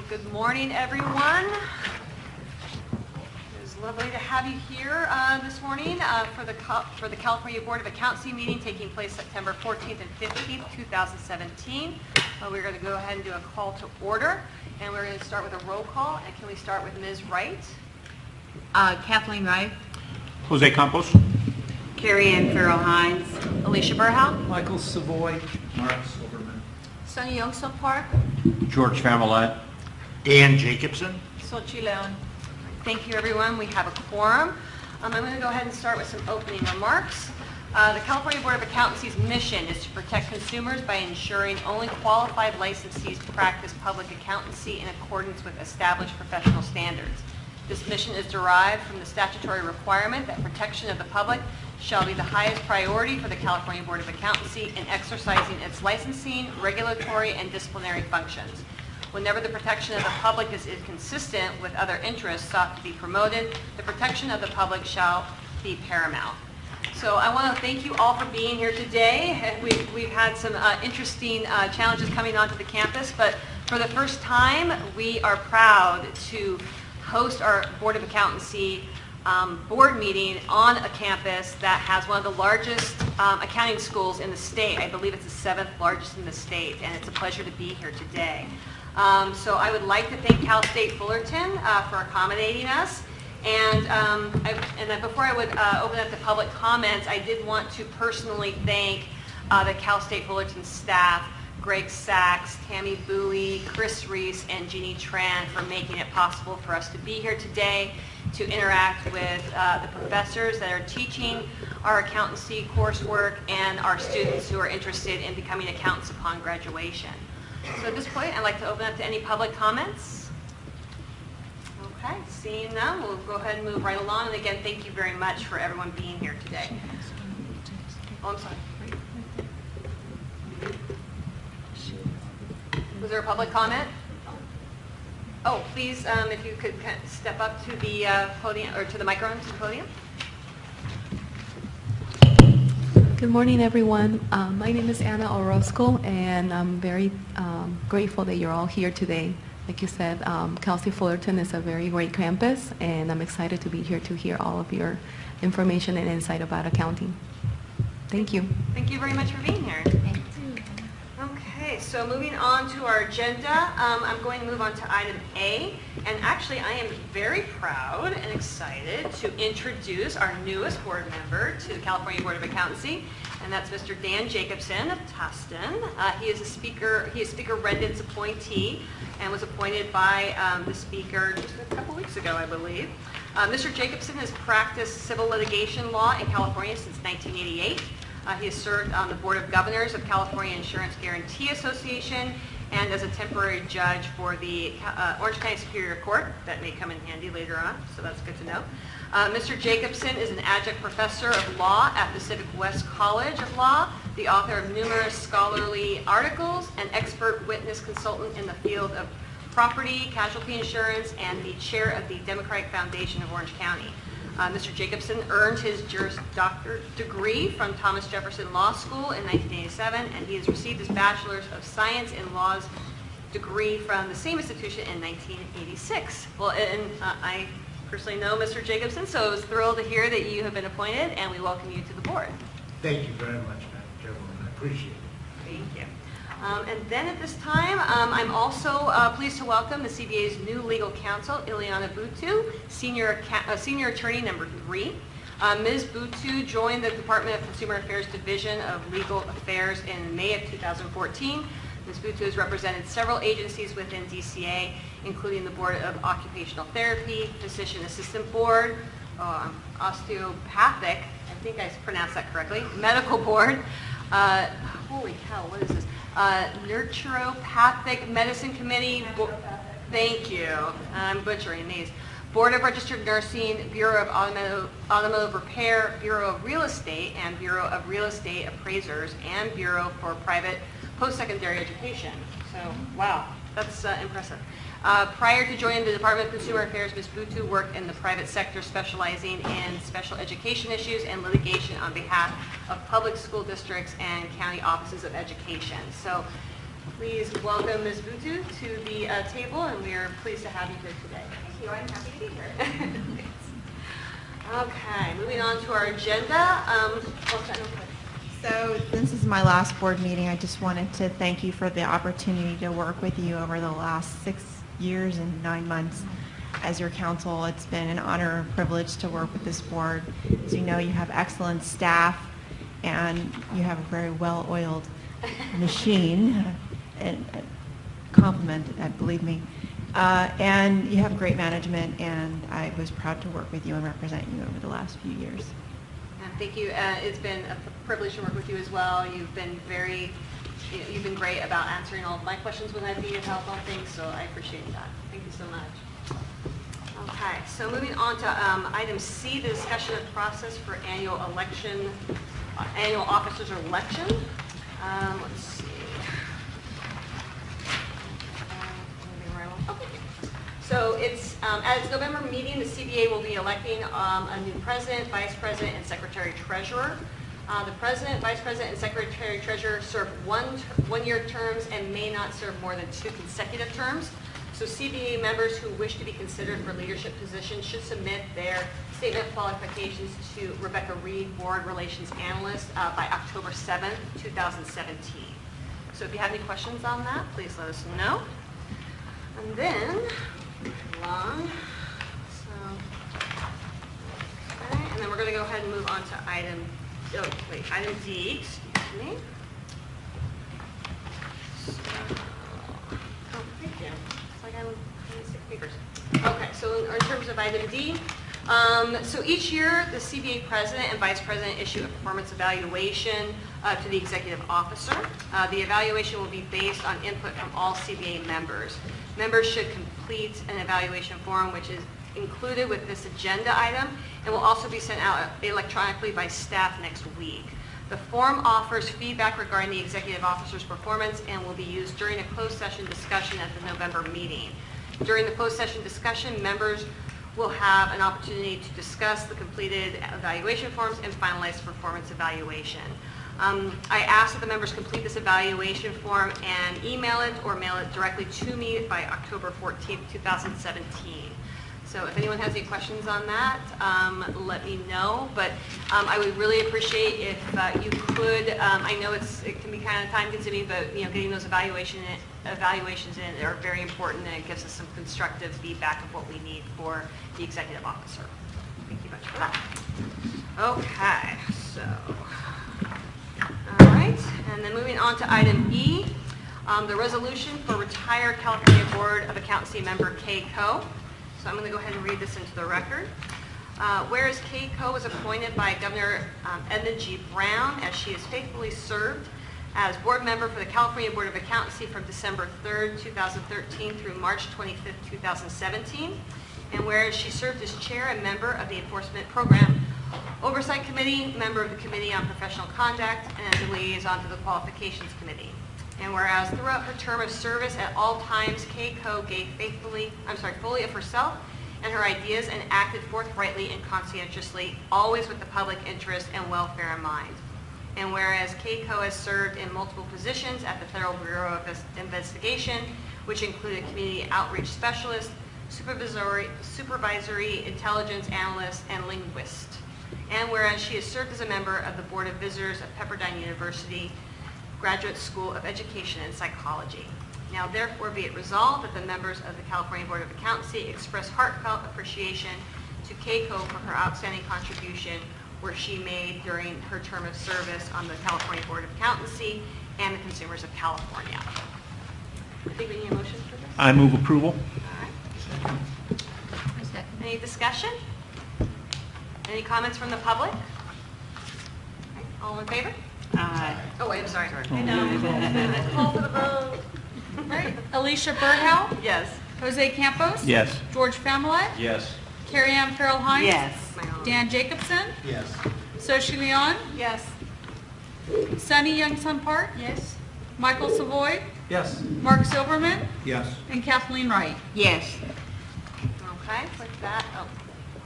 Good morning, everyone. It's lovely to have you here this morning for the California Board of Accountancy meeting taking place September 14th and 15th, 2017. We're going to go ahead and do a call to order, and we're going to start with a roll call. And can we start with Ms. Wright? Kathleen Wright. Jose Campos. Carrie Ann Farrell-Hines. Alicia Burhow? Michael Savoy. Mark Silverman. Sonny Youngso Park. George Familat. Dan Jacobson. Sochi Leon. Thank you, everyone. We have a quorum. I'm going to go ahead and start with some opening remarks. The California Board of Accountancy's mission is to protect consumers by ensuring only qualified licensees practice public accountancy in accordance with established professional standards. This mission is derived from the statutory requirement that protection of the public shall be the highest priority for the California Board of Accountancy in exercising its licensing, regulatory, and disciplinary functions. Whenever the protection of the public is inconsistent with other interests sought to be promoted, the protection of the public shall be paramount. So I want to thank you all for being here today. We've had some interesting challenges coming onto the campus, but for the first time, we are proud to host our Board of Accountancy board meeting on a campus that has one of the largest accounting schools in the state. I believe it's the 7th largest in the state, and it's a pleasure to be here today. So I would like to thank Cal State Fullerton for accommodating us. And then before I would open up to public comments, I did want to personally thank the Cal State Fullerton staff, Greg Sachs, Tammy Bowie, Chris Reese, and Jeannie Tran for making it possible for us to be here today to interact with the professors that are teaching our accountancy coursework and our students who are interested in becoming accountants upon graduation. So at this point, I'd like to open up to any public comments. Okay, seeing none, we'll go ahead and move right along. And again, thank you very much for everyone being here today. Oh, I'm sorry. Was there a public comment? Oh, please, if you could step up to the podium, or to the microphone, to the podium. Good morning, everyone. My name is Anna Orozco, and I'm very grateful that you're all here today. Like you said, Cal State Fullerton is a very great campus, and I'm excited to be here to hear all of your information and insight about accounting. Thank you. Thank you very much for being here. Okay, so moving on to our agenda, I'm going to move on to item A. And actually, I am very proud and excited to introduce our newest board member to the California Board of Accountancy, and that's Mr. Dan Jacobson of Tustin. He is Speaker Rendon's appointee and was appointed by the Speaker just a couple weeks ago, I believe. Mr. Jacobson has practiced civil litigation law in California since 1988. He has served on the Board of Governors of California Insurance Guarantee Association and as a temporary judge for the Orange County Superior Court. That may come in handy later on, so that's good to know. Mr. Jacobson is an adjunct professor of law at Pacific West College of Law, the author of numerous scholarly articles, an expert witness consultant in the field of property, casualty insurance, and the chair of the Democratic Foundation of Orange County. Mr. Jacobson earned his Juris Doctor degree from Thomas Jefferson Law School in 1987, and he has received his Bachelor's of Science in Laws degree from the same institution in 1986. Well, and I personally know Mr. Jacobson, so I was thrilled to hear that you have been appointed, and we welcome you to the board. Thank you very much, Madam Chairwoman. I appreciate it. Thank you. And then at this time, I'm also pleased to welcome the CBA's new legal counsel, Ileana Butu, senior attorney number 3. Ms. Butu joined the Department of Consumer Affairs Division of Legal Affairs in May of 2014. Ms. Butu has represented several agencies within DCA, including the Board of Occupational Therapy, Physician Assistant Board, Osteopathic, I think I pronounced that correctly, Medical Board, holy cow, what is this? Naturopathic Medicine Committee. Thank you. I'm butchering these. Board of Registered Nursing, Bureau of Automotive Repair, Bureau of Real Estate, and Bureau of Real Estate Appraisers, and Bureau for Private Post-Secondary Education. So, wow, that's impressive. Prior to joining the Department of Consumer Affairs, Ms. Butu worked in the private sector specializing in special education issues and litigation on behalf of public school districts and county offices of education. So Please welcome Ms. Butu to the table, and we are pleased to have you here today. Thank you. I'm happy to be here. Okay, moving on to our agenda. So this is my last board meeting. I just wanted to thank you for the opportunity to work with you over the last 6 years and 9 months as your counsel. It's been an honor and privilege to work with this board. As you know, you have excellent staff and you have a very well-oiled machine. And compliment, believe me. And you have great management, and I was proud to work with you and represent you over the last few years. Thank you. It's been a privilege to work with you as well. You've been great about answering all of my questions when I've needed help on things, so I appreciate that. Thank you so much. Okay, so moving on to item C, the discussion of process for annual officers election. Let's see. So it's, at its November meeting, the CBA will be electing a new president, vice president, and secretary-treasurer. The president, vice president, and secretary-treasurer serve one-year terms and may not serve more than 2 consecutive terms. So CBA members who wish to be considered for leadership positions should submit their statement of qualifications to Rebecca Reed, Board Relations Analyst, by October 7th, 2017. So if you have any questions on that, please let us know. And then, along, okay, and then we're going to go ahead and move on to item D, excuse me. So, oh, thank you. It's like I'm 6 papers. Okay, so in terms of item D, so each year the CBA president and vice president issue a performance evaluation to the executive officer. The evaluation will be based on input from all CBA members. Members should complete an evaluation form, which is included with this agenda item, and will also be sent out electronically by staff next week. The form offers feedback regarding the executive officer's performance and will be used during a closed session discussion at the November meeting. During the closed session discussion, members will have an opportunity to discuss the completed evaluation forms and finalize the performance evaluation. I ask that the members complete this evaluation form and email it or mail it directly to me by October 14th, 2017. So if anyone has any questions on that, let me know. But I would really appreciate if you could, I know it can be kind of time consuming, but getting those evaluations in are very important, and it gives us some constructive feedback of what we need for the executive officer. Thank you much for that. Okay, so, all right, and then moving on to item E, the resolution for retired California Board of Accountancy member Kay Coe. So I'm going to go ahead and read this into the record. Whereas Kay Coe was appointed by Governor Edmund G. Brown, as she has faithfully served as board member for the California Board of Accountancy from December 3rd, 2013 through March 25th, 2017. And whereas she served as chair and member of the Enforcement Program Oversight Committee, member of the Committee on Professional Conduct, and as a liaison to the Qualifications Committee. And whereas throughout her term of service at all times, Kay Coe gave fully of herself and her ideas and acted forthrightly and conscientiously, always with the public interest and welfare in mind. And whereas Kay Coe has served in multiple positions at the Federal Bureau of Investigation, which included community outreach specialist, supervisory intelligence analyst, and linguist. And whereas she has served as a member of the Board of Visitors of Pepperdine University Graduate School of Education and Psychology. Now therefore be it resolved that the members of the California Board of Accountancy express heartfelt appreciation to Kay Coe for her outstanding contribution where she made during her term of service on the California Board of Accountancy and the Consumers of California. I think we need a motion for this. I move approval. All right. Any discussion? Any comments from the public? Okay. All in favor? Oh, wait, I'm sorry. I know. Call for the vote. Right. Alicia Berghow, Yes. Jose Campos. Yes. George Familet, Yes. Carrie Ann Farrell Hines. Yes. Dan Jacobson, Yes. Soshi Leon, Yes. Sunny Youngsun Park. Yes. Michael Savoy, Yes. Mark Silverman, Yes. and Kathleen Wright. Yes. Okay, with that,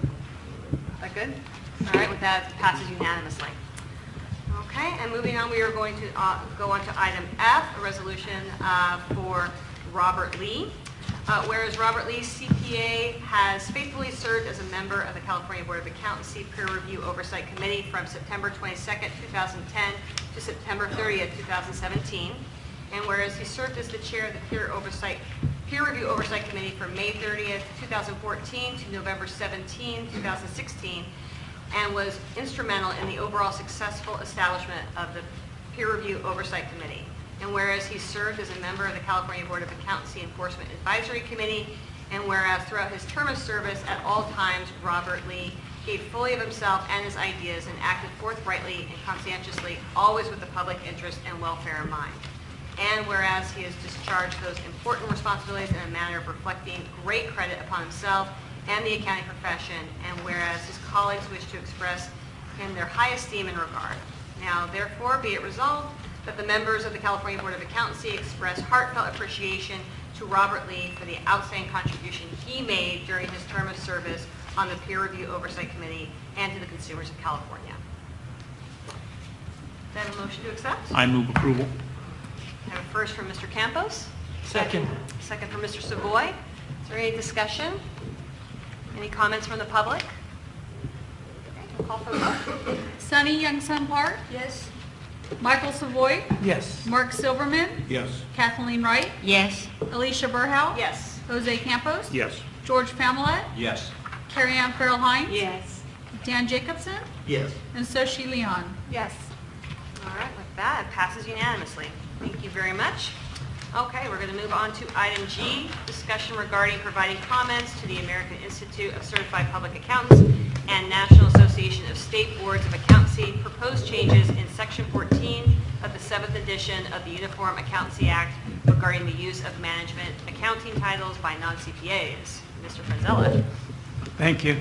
is that good? All right, with that, it passes unanimously. Okay, and moving on, we are going to go on to item F, a resolution for Robert Lee. Whereas Robert Lee, CPA, has faithfully served as a member of the California Board of Accountancy Peer Review Oversight Committee from September 22nd, 2010 to September 30th, 2017. And whereas he served as the chair of the Peer Review Oversight Committee from May 30th, 2014 to November 17, 2016, and was instrumental in the overall successful establishment of the Peer Review Oversight Committee. And whereas he served as a member of the California Board of Accountancy Enforcement Advisory Committee, and whereas throughout his term of service at all times, Robert Lee gave fully of himself and his ideas and acted forthrightly and conscientiously, always with the public interest and welfare in mind. And whereas he has discharged those important responsibilities in a manner of reflecting great credit upon himself and the accounting profession, and whereas his colleagues wish to express him their high esteem and regard. Now, therefore, be it resolved that the members of the California Board of Accountancy express heartfelt appreciation to Robert Lee for the outstanding contribution he made during his term of service on the Peer Review Oversight Committee and to the consumers of California. Is that a motion to accept? I move approval. I have a first from Mr. Campos. Second. Second from Mr. Savoy. Is there any discussion? Any comments from the public? Okay, we'll call for the vote. Sunny Youngsun Park. Yes. Michael Savoy. Yes. Mark Silverman. Yes. Kathleen Wright. Yes. Alicia Burhow. Yes. Jose Campos. Yes. George Familet. Yes. Carrie Ann Farrell Hines. Yes. Dan Jacobson. Yes. And Soshi Leon. Yes. All right, with that, it passes unanimously. Thank you very much. Okay, we're going to move on to item G, discussion regarding providing comments to the American Institute of Certified Public Accountants and National Association of State Boards of Accountancy proposed changes in Section 14 of the 7th edition of the Uniform Accountancy Act regarding the use of management accounting titles by non-CPAs. Mr. Franzella. Thank you.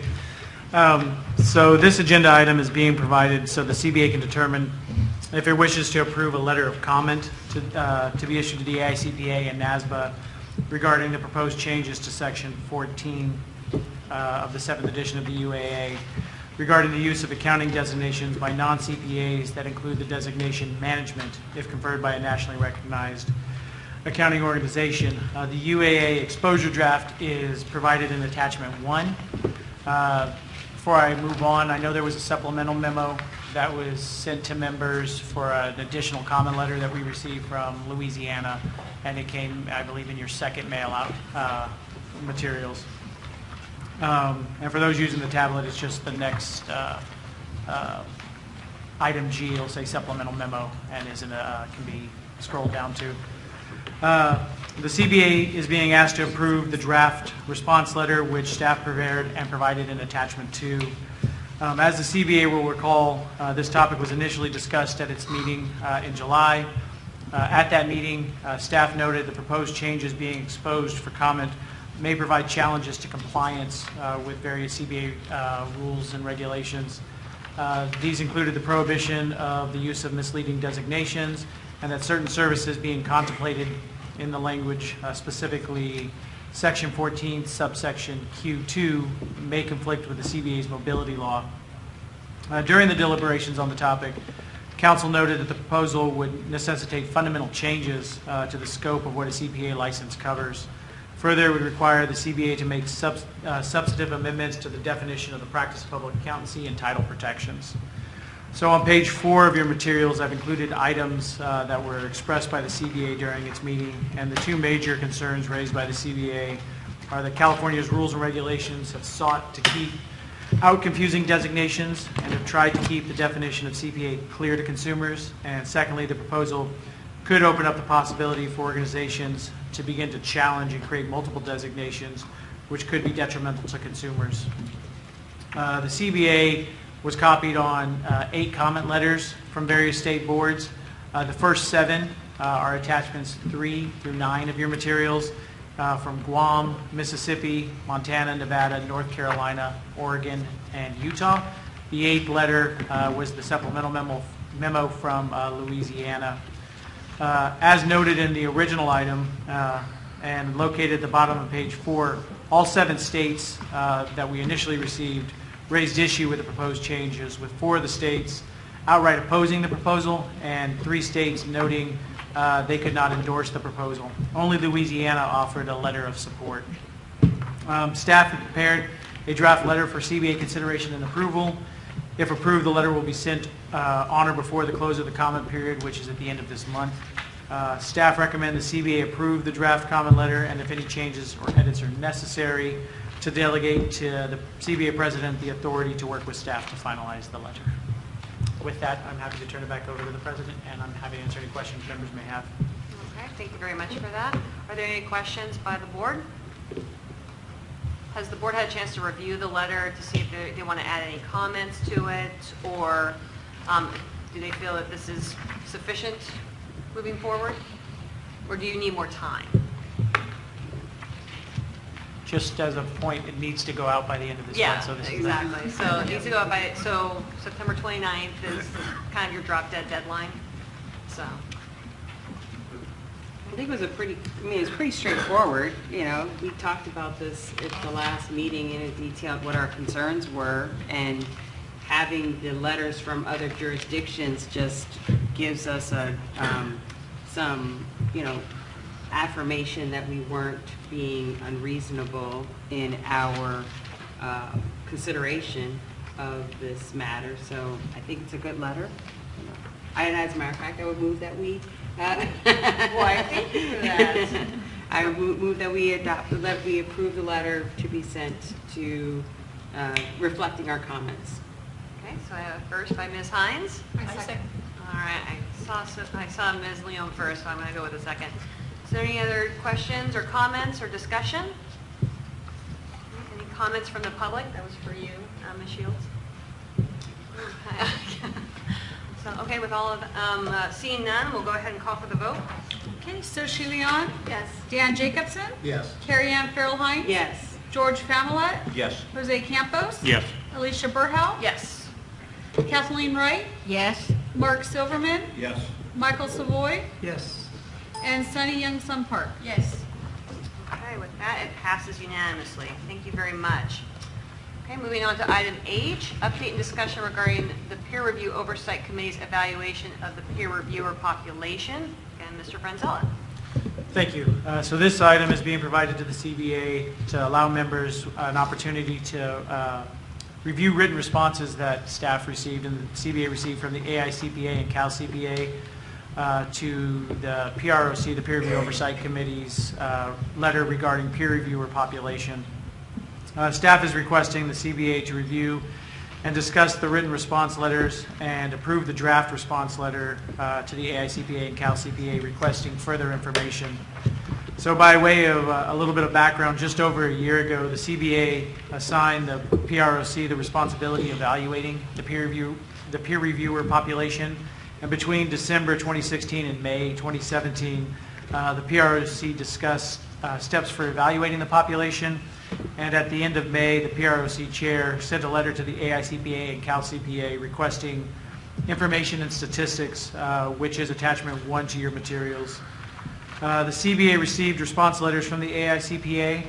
So this agenda item is being provided so the CBA can determine if it wishes to approve a letter of comment to be issued to the AICPA and NASBA regarding the proposed changes to Section 14 of the 7th edition of the UAA regarding the use of accounting designations by non-CPAs that include the designation management if conferred by a nationally recognized accounting organization. The UAA exposure draft is provided in attachment 1. Before I move on, I know there was a supplemental memo that was sent to members for an additional comment letter that we received from Louisiana, and it came, I believe, in your second mail-out materials. And for those using the tablet, it's just the next item G. It'll say supplemental memo, and can be scrolled down to. The CBA is being asked to approve the draft response letter, which staff prepared and provided in attachment 2. As the CBA will recall, this topic was initially discussed at its meeting in July. At that meeting, staff noted the proposed changes being exposed for comment may provide challenges to compliance with various CBA rules and regulations. These included the prohibition of the use of misleading designations and that certain services being contemplated in the language, specifically Section 14, subsection Q2, may conflict with the CBA's mobility law. During the deliberations on the topic, Council noted that the proposal would necessitate fundamental changes to the scope of what a CPA license covers. Further, it would require the CBA to make substantive amendments to the definition of the practice of public accountancy and title protections. So on page 4 of your materials, I've included items that were expressed by the CBA during its meeting, and the two major concerns raised by the CBA are that California's rules and regulations have sought to keep out confusing designations and have tried to keep the definition of CPA clear to consumers, and secondly, the proposal could open up the possibility for organizations to begin to challenge and create multiple designations, which could be detrimental to consumers. The CBA was copied on 8 comment letters from various state boards. The first 7 are attachments 3 through 9 of your materials from Guam, Mississippi, Montana, Nevada, North Carolina, Oregon, and Utah. The 8th letter was the supplemental memo from Louisiana. As noted in the original item and located at the bottom of page 4, all 7 states that we initially received raised issue with the proposed changes, with 4 of the states outright opposing the proposal, and 3 states noting they could not endorse the proposal. Only Louisiana offered a letter of support. Staff had prepared a draft letter for CBA consideration and approval. If approved, the letter will be sent on or before the close of the comment period, which is at the end of this month. Staff recommend the CBA approve the draft comment letter, and if any changes or edits are necessary, to delegate to the CBA president the authority to work with staff to finalize the letter. With that, I'm happy to turn it back over to the president, and I'm happy to answer any questions members may have. Okay, thank you very much for that. Are there any questions by the board? Has the board had a chance to review the letter to see if they want to add any comments to it, or do they feel that this is sufficient moving forward, or do you need more time? Just as a point, it needs to go out by the end of this Yeah, month. So this is exactly. So it needs to go out by, so September 29th is kind of your drop dead deadline, so. I think it was it was pretty straightforward. You know, we talked about this at the last meeting and it detailed what our concerns were, and having the letters from other jurisdictions just gives us some, affirmation that we weren't being unreasonable in our consideration of this matter. So I think it's a good letter. As a matter of fact, I would move that we Why, thank you for that. I move that we approve the letter to be sent to, reflecting our comments. Okay, so I have a first by Ms. Hines. I second. All right, I saw Ms. Leon first, so I'm going to go with a second. Is there any other questions or comments or discussion? Any comments from the public? That was for you, Ms. Shields. So, okay, with all of, seeing none, we'll go ahead and call for the vote. Okay, so she Leon, Yes. Dan Jacobson, Yes. Carrie Ann Farrell-Hines. Yes. George Familet, Yes. Jose Campos. Yes. Alicia Burhow. Yes. Kathleen Wright, Yes. Mark Silverman, Yes. Michael Savoy, Yes. and Sunny Young Sun Park. Yes. Okay, with that, it passes unanimously. Thank you very much. Okay, moving on to item H, update and discussion regarding the Peer Review Oversight Committee's evaluation of the peer reviewer population. Again, Mr. Franzella. Thank you. So this item is being provided to the CBA to allow members an opportunity to review written responses that staff received and the CBA received from the AICPA and CalCPA to the PROC, the Peer Review Oversight Committee's letter regarding peer reviewer population. Staff is requesting the CBA to review and discuss the written response letters and approve the draft response letter to the AICPA and CalCPA requesting further information. So by way of a little bit of background, just over a year ago, the CBA assigned the PROC the responsibility of evaluating the peer reviewer population. And between December 2016 and May 2017, the PROC discussed steps for evaluating the population. And at the end of May, the PROC chair sent a letter to the AICPA and CalCPA requesting information and statistics, which is attachment 1 to your materials. The CBA received response letters from the AICPA,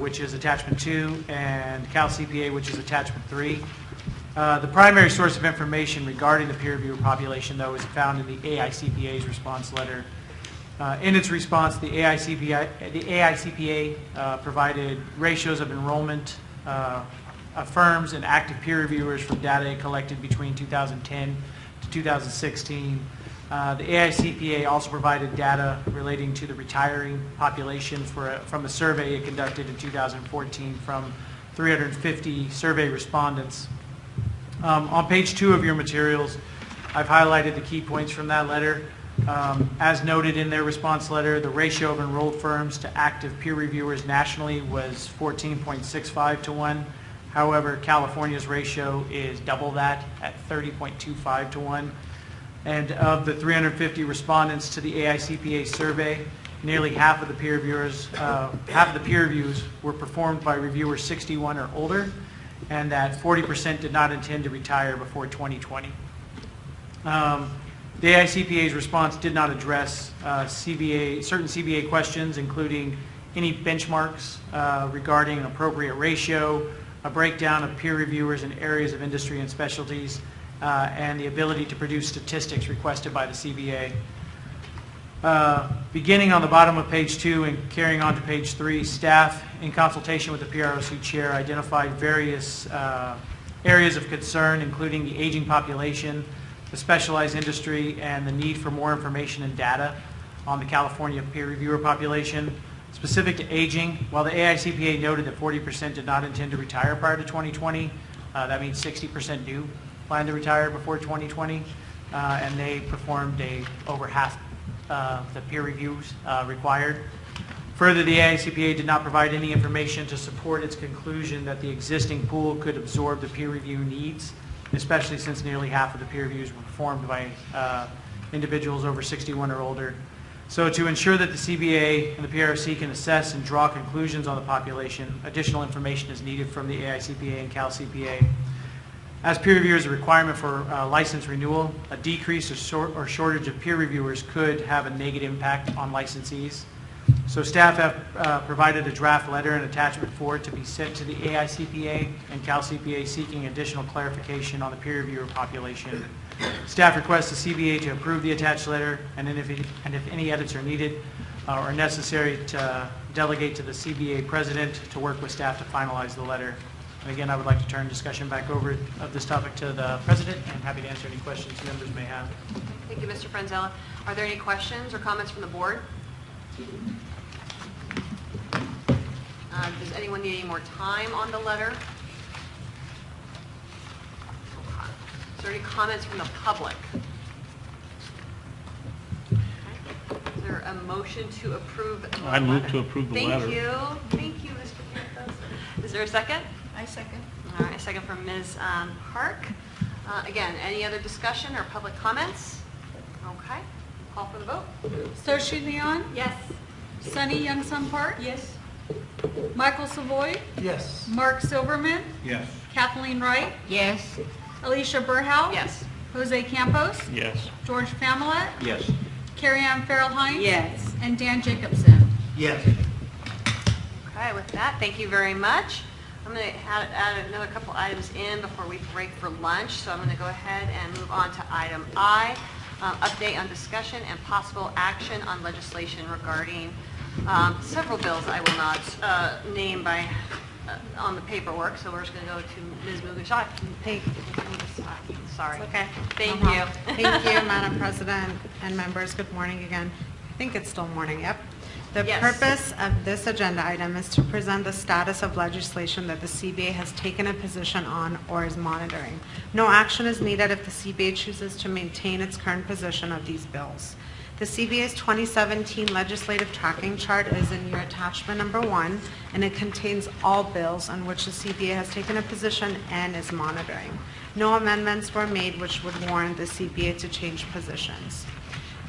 which is attachment 2, and CalCPA, which is attachment 3. The primary source of information regarding the peer reviewer population, though, is found in the AICPA's response letter. In its response, the AICPA provided ratios of enrollment of firms and active peer reviewers from data collected between 2010 to 2016. The AICPA also provided data relating to the retiring population from a survey it conducted in 2014 from 350 survey respondents. On page 2 of your materials, I've highlighted the key points from that letter. As noted in their response letter, the ratio of enrolled firms to active peer reviewers nationally was 14.65 to 1. However, California's ratio is double that at 30.25 to 1. And of the 350 respondents to the AICPA survey, nearly half of the peer reviews were performed by reviewers 61 or older, and that 40% did not intend to retire before 2020. The AICPA's response did not address certain CBA questions, including any benchmarks regarding an appropriate ratio, a breakdown of peer reviewers in areas of industry and specialties, and the ability to produce statistics requested by the CBA. Beginning on the bottom of page 2 and carrying on to page 3, staff, in consultation with the PROC chair, identified various areas of concern, including the aging population, the specialized industry, and the need for more information and data on the California peer reviewer population. Specific to aging, while the AICPA noted that 40% did not intend to retire prior to 2020, that means 60% do plan to retire before 2020, and they performed over half the peer reviews required. Further, the AICPA did not provide any information to support its conclusion that the existing pool could absorb the peer review needs, especially since nearly half of the peer reviews were performed by individuals over 61 or older. So to ensure that the CBA and the PRC can assess and draw conclusions on the population, additional information is needed from the AICPA and CalCPA. As peer review is a requirement for license renewal, a decrease or shortage of peer reviewers could have a negative impact on licensees. So staff have provided a draft letter and attachment 4 to be sent to the AICPA and CalCPA seeking additional clarification on the peer reviewer population. Staff requests the CBA to approve the attached letter, and if any edits are needed or necessary, to delegate to the CBA president to work with staff to finalize the letter. And again, I would like to turn discussion back over of this topic to the president, and I'm happy to answer any questions members may have. Thank you, Mr. Franzella. Are there any questions or comments from the board? Does anyone need any more time on the letter? Is there any comments from the public? Okay. Is there a motion to approve the letter? I move to approve the letter. Thank you. Thank you, Mr. Campos. Is there a second? I second. All right, a second from Ms. Park. Again, any other discussion or public comments? Okay, call for the vote. Saoirse Leon, Yes. Sunny Youngsun Park, Yes. Michael Savoy, Yes. Mark Silverman, Yes. Kathleen Wright, Yes. Alicia Burhouse, Yes. Jose Campos, Yes. George Familet, Yes. Carrie Ann Farrell Hines, Yes. and Dan Jacobson. Yes. Okay, with that, thank you very much. I'm going to add another couple items in before we break for lunch, so I'm going to go ahead and move on to item I, update on discussion and possible action on legislation regarding several bills I will not name by on the paperwork, so we're just going to go to Ms. Mugasaki. Sorry. Okay. Thank No you. problem. Thank you, Madam President and members. Good morning again. I think it's still morning, yep. The Yes. purpose of this agenda item is to present the status of legislation that the CBA has taken a position on or is monitoring. No action is needed if the CBA chooses to maintain its current position of these bills. The CBA's 2017 legislative tracking chart is in your attachment number 1, and it contains all bills on which the CBA has taken a position and is monitoring. No amendments were made which would warrant the CBA to change positions.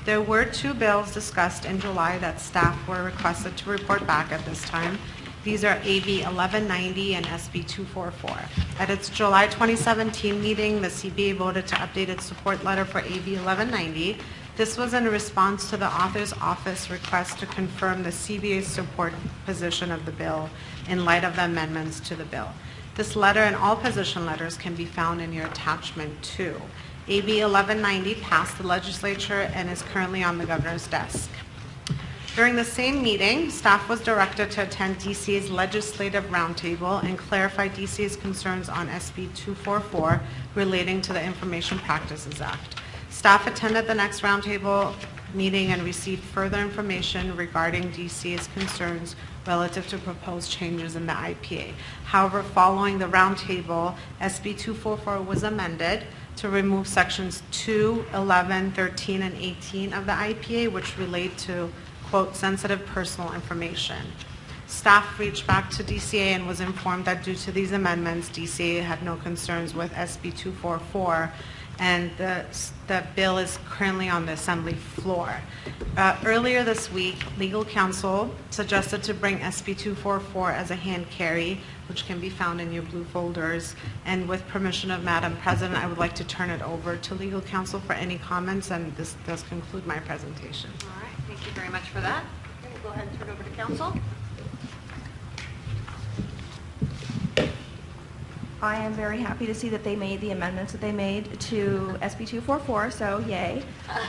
There were 2 bills discussed in July that staff were requested to report back at this time. These are AB 1190 and SB 244. At its July 2017 meeting, the CBA voted to update its support letter for AB 1190. This was in response to the author's office request to confirm the CBA's support position of the bill in light of the amendments to the bill. This letter and all position letters can be found in your attachment 2. AB 1190 passed the legislature and is currently on the governor's desk. During the same meeting, staff was directed to attend DCA's legislative roundtable and clarify DCA's concerns on SB 244 relating to the Information Practices Act. Staff attended the next roundtable meeting and received further information regarding DCA's concerns relative to proposed changes in the IPA. However, following the roundtable, SB 244 was amended to remove sections 2, 11, 13, and 18 of the IPA, which relate to, quote, sensitive personal information. Staff reached back to DCA and was informed that due to these amendments, DCA had no concerns with SB 244, and the bill is currently on the Assembly floor. Earlier this week, legal counsel suggested to bring SB 244 as a hand carry, which can be found in your blue folders. And with permission of Madam President, I would like to turn it over to legal counsel for any comments, and this does conclude my presentation. All right, thank you very much for that. Okay, we'll go ahead and turn over to council. I am very happy to see that they made the amendments that they made to SB 244, so yay.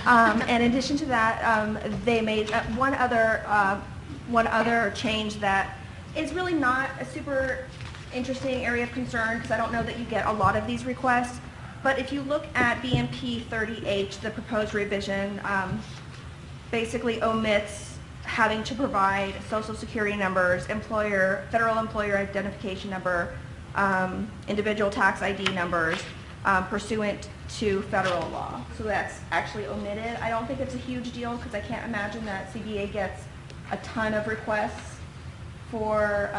And in addition to that, they made one other change that is really not a super interesting area of concern, because I don't know that you get a lot of these requests. But if you look at BMP 30H, the proposed revision basically omits having to provide social security numbers, federal employer identification number, individual tax ID numbers pursuant to federal law. So that's actually omitted. I don't think it's a huge deal, because I can't imagine that CBA gets a ton of requests for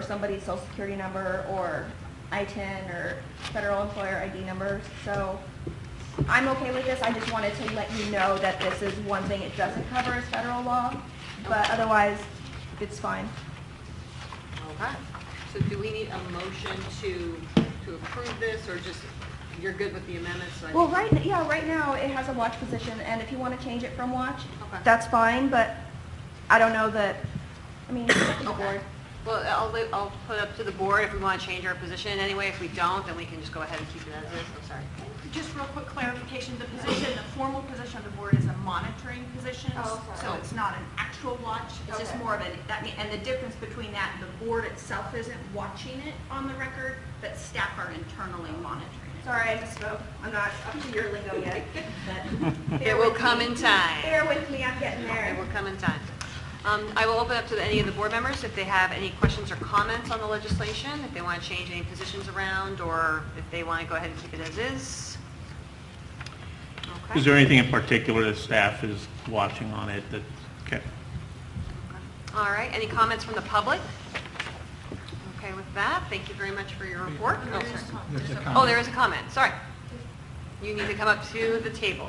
somebody's social security number or I-10 or federal employer ID numbers. So I'm okay with this. I just wanted to let you know that this is one thing it doesn't cover is federal law, but otherwise it's fine. Okay. So do we need a motion to approve this, or just, you're good with the amendments? So Well, right now it has a watch position, and if you want to change it from watch, Okay. that's fine, but I don't know that, I mean, it's up to the board. Well, I'll put it up to the board if we want to change our position anyway. If we don't, then we can just go ahead and keep it as is. I'm sorry. Just real quick clarification, the formal position of the board is a monitoring position, Oh, so sorry. it's not an actual watch, it's just Okay. more of and the difference between that and the board itself isn't watching it on the record, but staff are internally monitoring it. Sorry, I misspoke. I'm not up to your lingo yet. but It bear will with come me. in time. Bear with me, I'm getting It there. will come in time. I will open up to any of the board members if they have any questions or comments on the legislation, if they want to change any positions around, or if they want to go ahead and keep it as is. Okay. Is there anything in particular that staff is watching on it that, okay? All right, any comments from the public? Okay with that, thank you very much for your report. Oh, sorry. Oh, there is a comment, sorry. You need to come up to the table.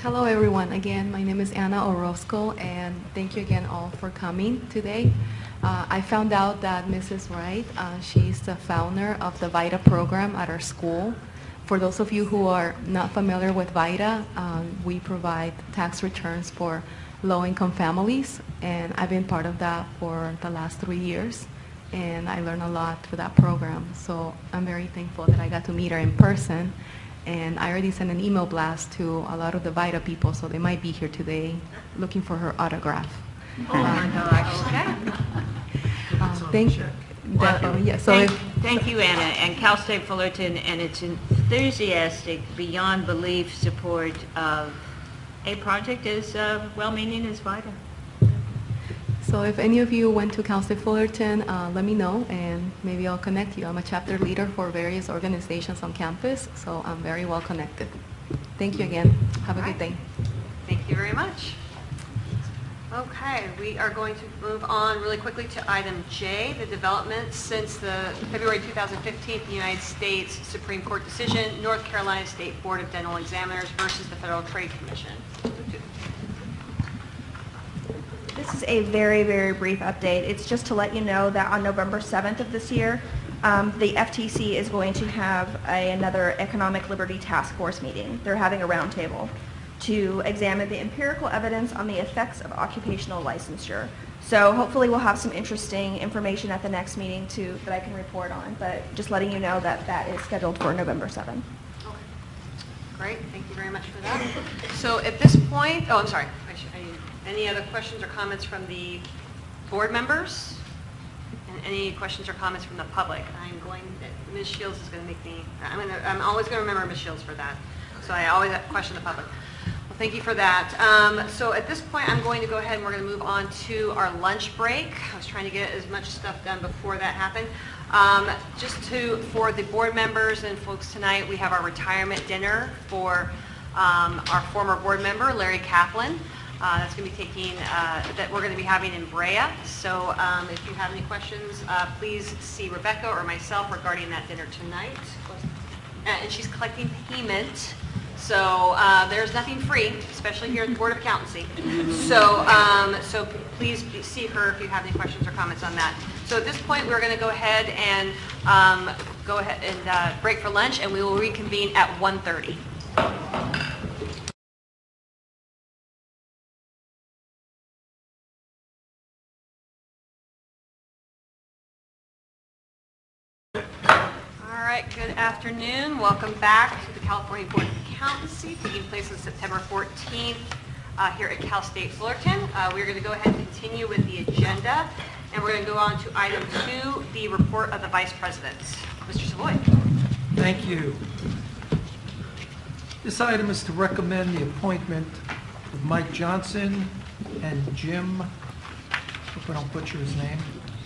Hello, everyone. Again, my name is Anna Orozco, and thank you again all for coming today. I found out that Mrs. Wright, she's the founder of the VITA program at our school. For those of you who are not familiar with VITA, we provide tax returns for low-income families, and I've been part of that for the last 3 years, and I learned a lot through that program. So I'm very thankful that I got to meet her in person. And I already sent an email blast to a lot of the VITA people, so they might be here today looking for her autograph. Oh my gosh. Okay. Definitely, yeah. So Thank you, Anna, and Cal State Fullerton, and its enthusiastic, beyond belief support of a project as well-meaning as VITA. So if any of you went to Cal State Fullerton, let me know, and maybe I'll connect you. I'm a chapter leader for various organizations on campus, so I'm very well connected. Thank you again. Have a good day. Thank you very much. Okay, we are going to move on really quickly to item J, the development since the February 2015 United States Supreme Court decision, North Carolina State Board of Dental Examiners versus the Federal Trade Commission. This is a very, very brief update. It's just to let you know that on November 7th of this year, the FTC is going to have another Economic Liberty Task Force meeting. They're having a roundtable to examine the empirical evidence on the effects of occupational licensure. So hopefully we'll have some interesting information at the next meeting too that I can report on, but just letting you know that that is scheduled for November 7th. Great, thank you very much for that. So at this point, oh, I'm sorry. Any other questions or comments from the board members? And any questions or comments from the public? Ms. Shields is going to make me, I'm always going to remember Ms. Shields for that. So I always question the public. Well, thank you for that. So at this point, I'm going to go ahead and we're going to move on to our lunch break. I was trying to get as much stuff done before that happened. For the board members and folks tonight, we have our retirement dinner for our former board member, Larry Kaplan. That's going to be that we're going to be having in Brea. So if you have any questions, please see Rebecca or myself regarding that dinner tonight. And she's collecting payment. So there's nothing free, especially here at the Board of Accountancy. So please see her if you have any questions or comments on that. So at this point, we're going to go ahead and break for lunch, and we will reconvene at 1:30. right, good afternoon. Welcome back to the California Board of Accountancy, taking place on September 14th here at Cal State Fullerton. We're going to go ahead and continue with the agenda, and we're going to go on to item 2, the report of the Vice Presidents. Mr. Savoy. Thank you. This item is to recommend the appointment of Mike Johnson and Jim, hope I don't butcher his name,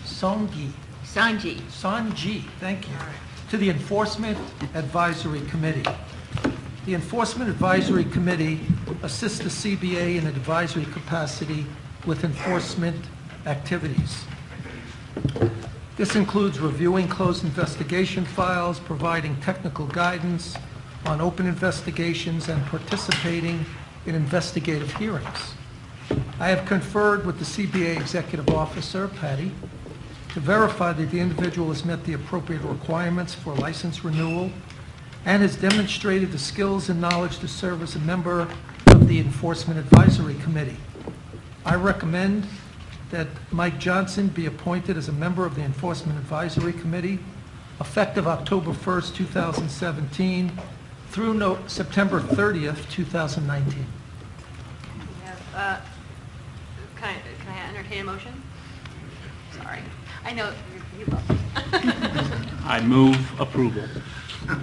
Sanji, thank you, to the Enforcement Advisory Committee. The Enforcement Advisory Committee assists the CBA in an advisory capacity with enforcement activities. This includes reviewing closed investigation files, providing technical guidance on open investigations, and participating in investigative hearings. I have conferred with the CBA Executive Officer, Patty, to verify that the individual has met the appropriate requirements for license renewal and has demonstrated the skills and knowledge to serve as a member of the Enforcement Advisory Committee. I recommend that Mike Johnson be appointed as a member of the Enforcement Advisory Committee effective October 1st, 2017 through September 30th, 2019. Can I entertain a motion? Sorry. I know you love I move approval.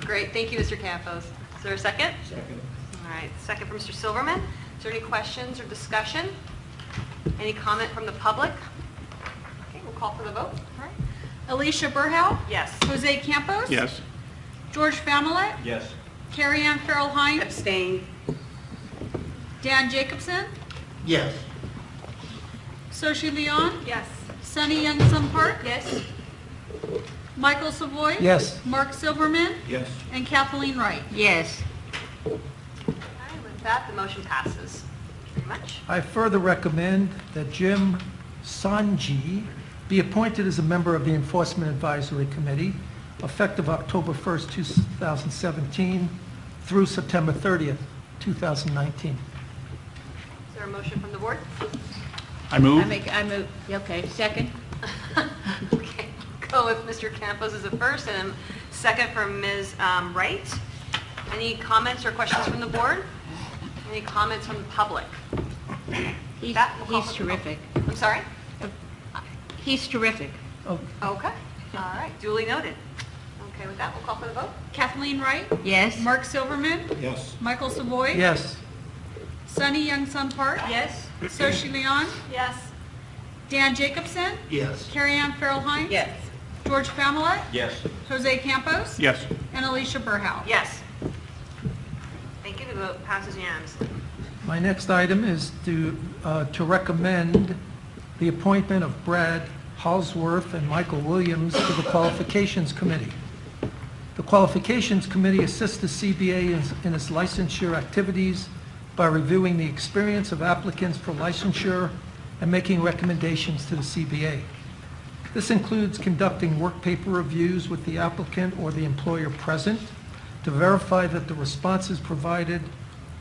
Great, thank you, Mr. Campos. Is there a second? Second. All right, second from Mr. Silverman. Is there any questions or discussion? Any comment from the public? Okay, we'll call for the vote. All right. Alicia Burhow. Yes. Jose Campos. Yes. George Familet. Yes. Carrie Ann Farrell Hines. Abstain. Dan Jacobson. Yes. Soshi Leon. Yes. Sunny Youngsun Park. Yes. Michael Savoy. Yes. Mark Silverman. Yes. And Kathleen Wright. Yes. All right, with that, the motion passes. Thank you very much. I further recommend that Jim Sanji be appointed as a member of the Enforcement Advisory Committee effective October 1st, 2017 through September 30th, 2019. Is there a motion from the board? I move. I move, okay, second? Okay, go with Mr. Campos as a first and second from Ms. Wright. Any comments or questions from the board? Any comments from the public? He's That will call for- terrific. I'm sorry? He's terrific. Oh, Okay, all right, duly noted. Okay, with that, we'll call for the vote. Kathleen Wright. Yes. Mark Silverman. Yes. Michael Savoy. yes. Sunny Youngsun Park. Yes. Soshi Leon. Yes. Dan Jacobson. Yes. Carrie Ann Farrell Hines. Yes. George Familet. Yes. Jose Campos. Yes. And Alicia Burhow. Yes. Thank you, the vote passes unanimously. My next item is to recommend the appointment of Brad Halsworth and Michael Williams to the Qualifications Committee. The Qualifications Committee assists the CBA in its licensure activities by reviewing the experience of applicants for licensure and making recommendations to the CBA. This includes conducting work paper reviews with the applicant or the employer present to verify that the responses provided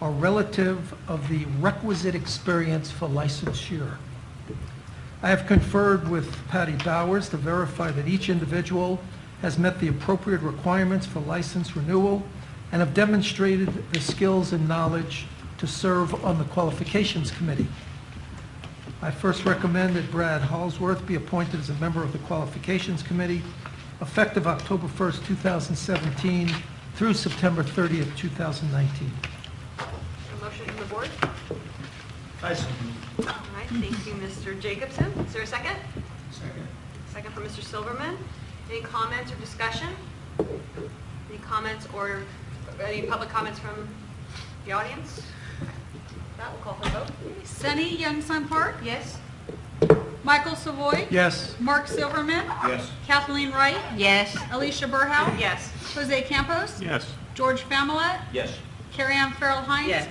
are relative of the requisite experience for licensure. I have conferred with Patty Bowers to verify that each individual has met the appropriate requirements for license renewal and have demonstrated the skills and knowledge to serve on the Qualifications Committee. I first recommend that Brad Halsworth be appointed as a member of the Qualifications Committee effective October 1st, 2017 through September 30th, 2019. A motion from the board? I so All right, thank you, Mr. Jacobson. Is there a second? Second. Second from Mr. Silverman. Any comments or discussion? Any comments or any public comments from the audience? That will call for the vote. Sunny Youngsun Park. Yes. Michael Savoy. Yes. Mark Silverman. Yes. Kathleen Wright. Yes. Alicia Burhow. Yes. Jose Campos. Yes. George Familet. Yes. Carrie Ann Farrell Hines. Yes.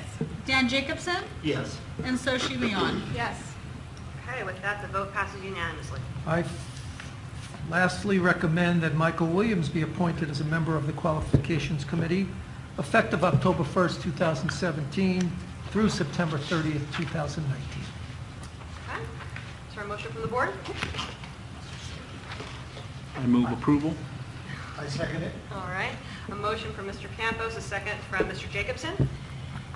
Dan Jacobson. Yes. And Soshi Leon. Yes. Okay, with that, the vote passes unanimously. I lastly recommend that Michael Williams be appointed as a member of the Qualifications Committee effective October 1st, 2017 through September 30th, 2019. Okay. Is there a motion from the board? I move approval. I second it. All right. A motion from Mr. Campos, a second from Mr. Jacobson.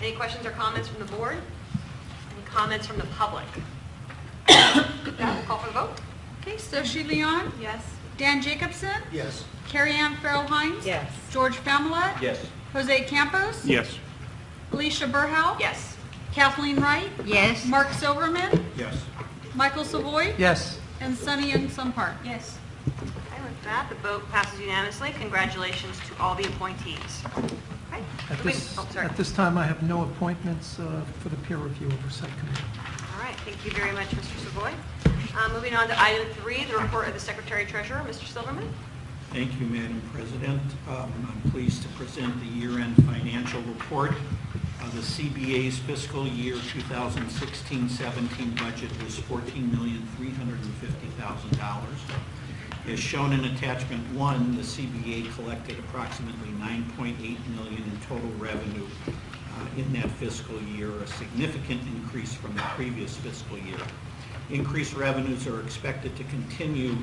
Any questions or comments from the board? Any comments from the public? With that, we'll call for the vote. Okay, Soshi Leon, Yes. Dan Jacobson, Yes. Carrie Ann Farrell Hines. Yes. George Famulett. Yes. Jose Campos. Yes. Alicia Burhow. Yes. Kathleen Wright. Yes. Mark Silverman. Yes. Michael Savoy. Yes. And Sunny and Sunpark. Yes. Okay, with that, the vote passes unanimously. Congratulations to all the appointees. Okay. Sorry. At this time, I have no appointments for the peer review oversight committee. All right, thank you very much, Mr. Savoy. Moving on to item 3, the report of the Secretary Treasurer, Mr. Silverman. Thank you, Madam President. I'm pleased to present the year-end financial report. The CBA's fiscal year 2016-17 budget was $14,350,000. As shown in attachment 1, the CBA collected approximately $9.8 million in total revenue in that fiscal year, a significant increase from the previous fiscal year. Increased revenues are expected to continue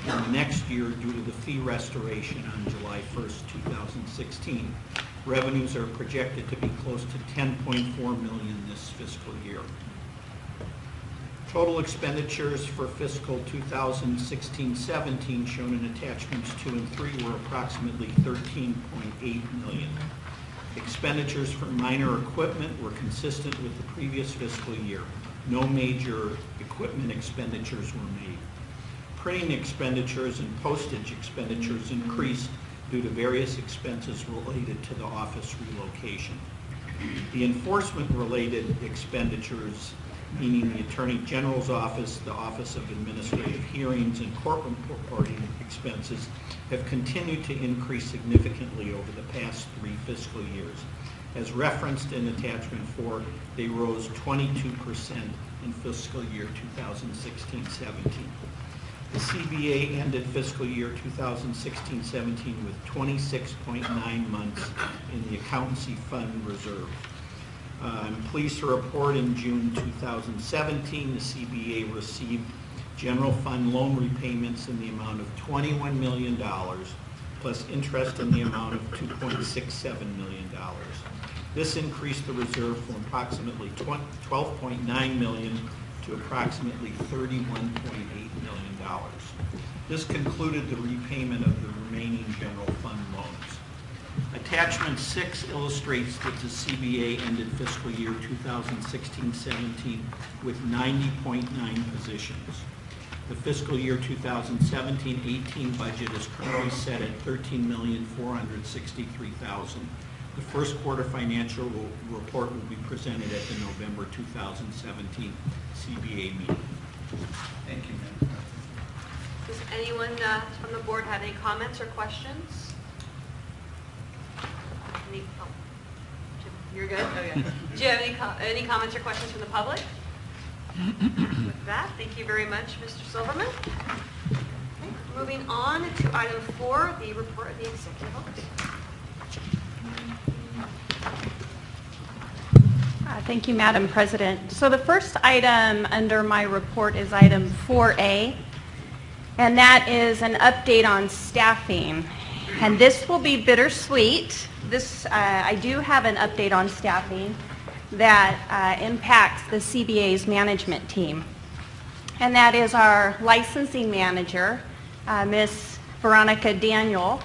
in the next year due to the fee restoration on July 1st, 2016. Revenues are projected to be close to $10.4 million this fiscal year. Total expenditures for fiscal 2016-17 shown in attachments 2 and 3 were approximately $13.8 million. Expenditures for minor equipment were consistent with the previous fiscal year. No major equipment expenditures were made. Printing expenditures and postage expenditures increased due to various expenses related to the office relocation. The enforcement-related expenditures, meaning the Attorney General's office, the Office of Administrative Hearings, and courtroom reporting expenses, have continued to increase significantly over the past 3 fiscal years. As referenced in attachment 4, they rose 22% in fiscal year 2016-17. The CBA ended fiscal year 2016-17 with 26.9 months in the Accountancy Fund Reserve. I'm pleased to report in June 2017, the CBA received general fund loan repayments in the amount of $21 million, plus interest in the amount of $2.67 million. This increased the reserve from approximately $12.9 million to approximately $31.8 million. This concluded the repayment of the remaining general fund loans. Attachment 6 illustrates that the CBA ended fiscal year 2016-17 with 90.9 positions. The fiscal year 2017-18 budget is currently set at $13,463,000. The first quarter financial report will be presented at the November 2017 CBA meeting. Thank you, Madam President. Does anyone from the board have any comments or questions? You're good? Oh, yeah. Do you have any comments or questions from the public? With that, thank you very much, Mr. Silverman. Okay, moving on to item 4, the report of the executive office. Thank you, Madam President. So the first item under my report is item 4A, and that is an update on staffing. And this will be bittersweet. I do have an update on staffing that impacts the CBA's management team. And that is our licensing manager, Miss Veronica Daniel,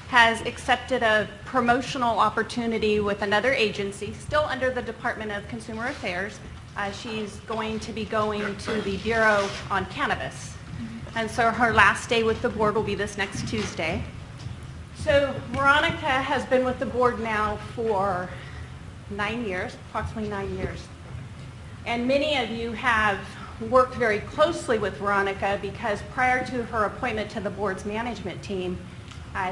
has accepted a promotional opportunity with another agency, still under the Department of Consumer Affairs. She's going to be going to the Bureau on Cannabis. And so her last day with the board will be this next Tuesday. So Veronica has been with the board now for 9 years, approximately 9 years. And many of you have worked very closely with Veronica because prior to her appointment to the board's management team,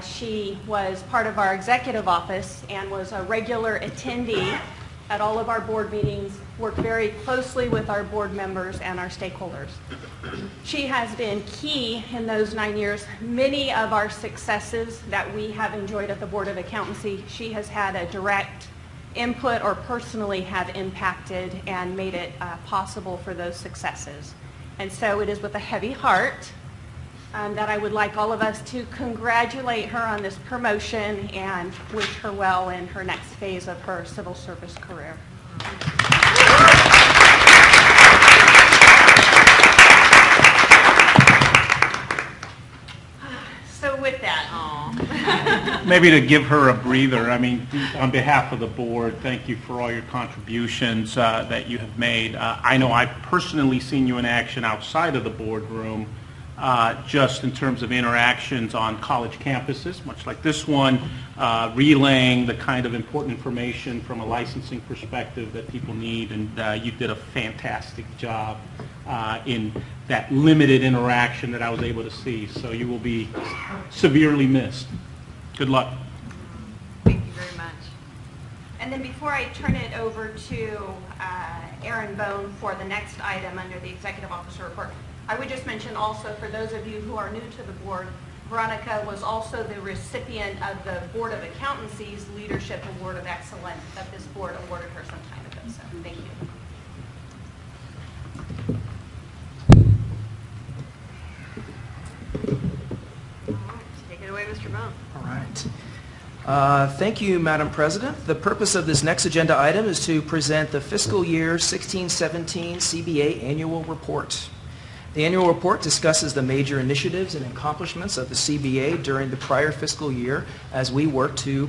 she was part of our executive office and was a regular attendee at all of our board meetings, worked very closely with our board members and our stakeholders. She has been key in those 9 years. Many of our successes that we have enjoyed at the Board of Accountancy, she has had a direct input or personally have impacted and made it possible for those successes. And so it is with a heavy heart that I would like all of us to congratulate her on this promotion and wish her well in her next phase of her civil service career. So with that, Maybe to give her a breather, I mean, on behalf of the board, thank you for all your contributions that you have made. I know I've personally seen you in action outside of the boardroom, just in terms of interactions on college campuses, much like this one, relaying the kind of important information from a licensing perspective that people need, and you did a fantastic job in that limited interaction that I was able to see. So you will be severely missed. Good luck. thank you very much. And then before I turn it over to Aaron Bone for the next item under the Executive Officer Report, I would just mention also for those of you who are new to the board, Veronica was also the recipient of the Board of Accountancy's Leadership Award of Excellence that this board awarded her some time ago. So thank you. Take it away, Mr. Bone. All right. Thank you, Madam President. The purpose of this next agenda item is to present the fiscal year 16-17 CBA annual report. The annual report discusses the major initiatives and accomplishments of the CBA during the prior fiscal year as we work to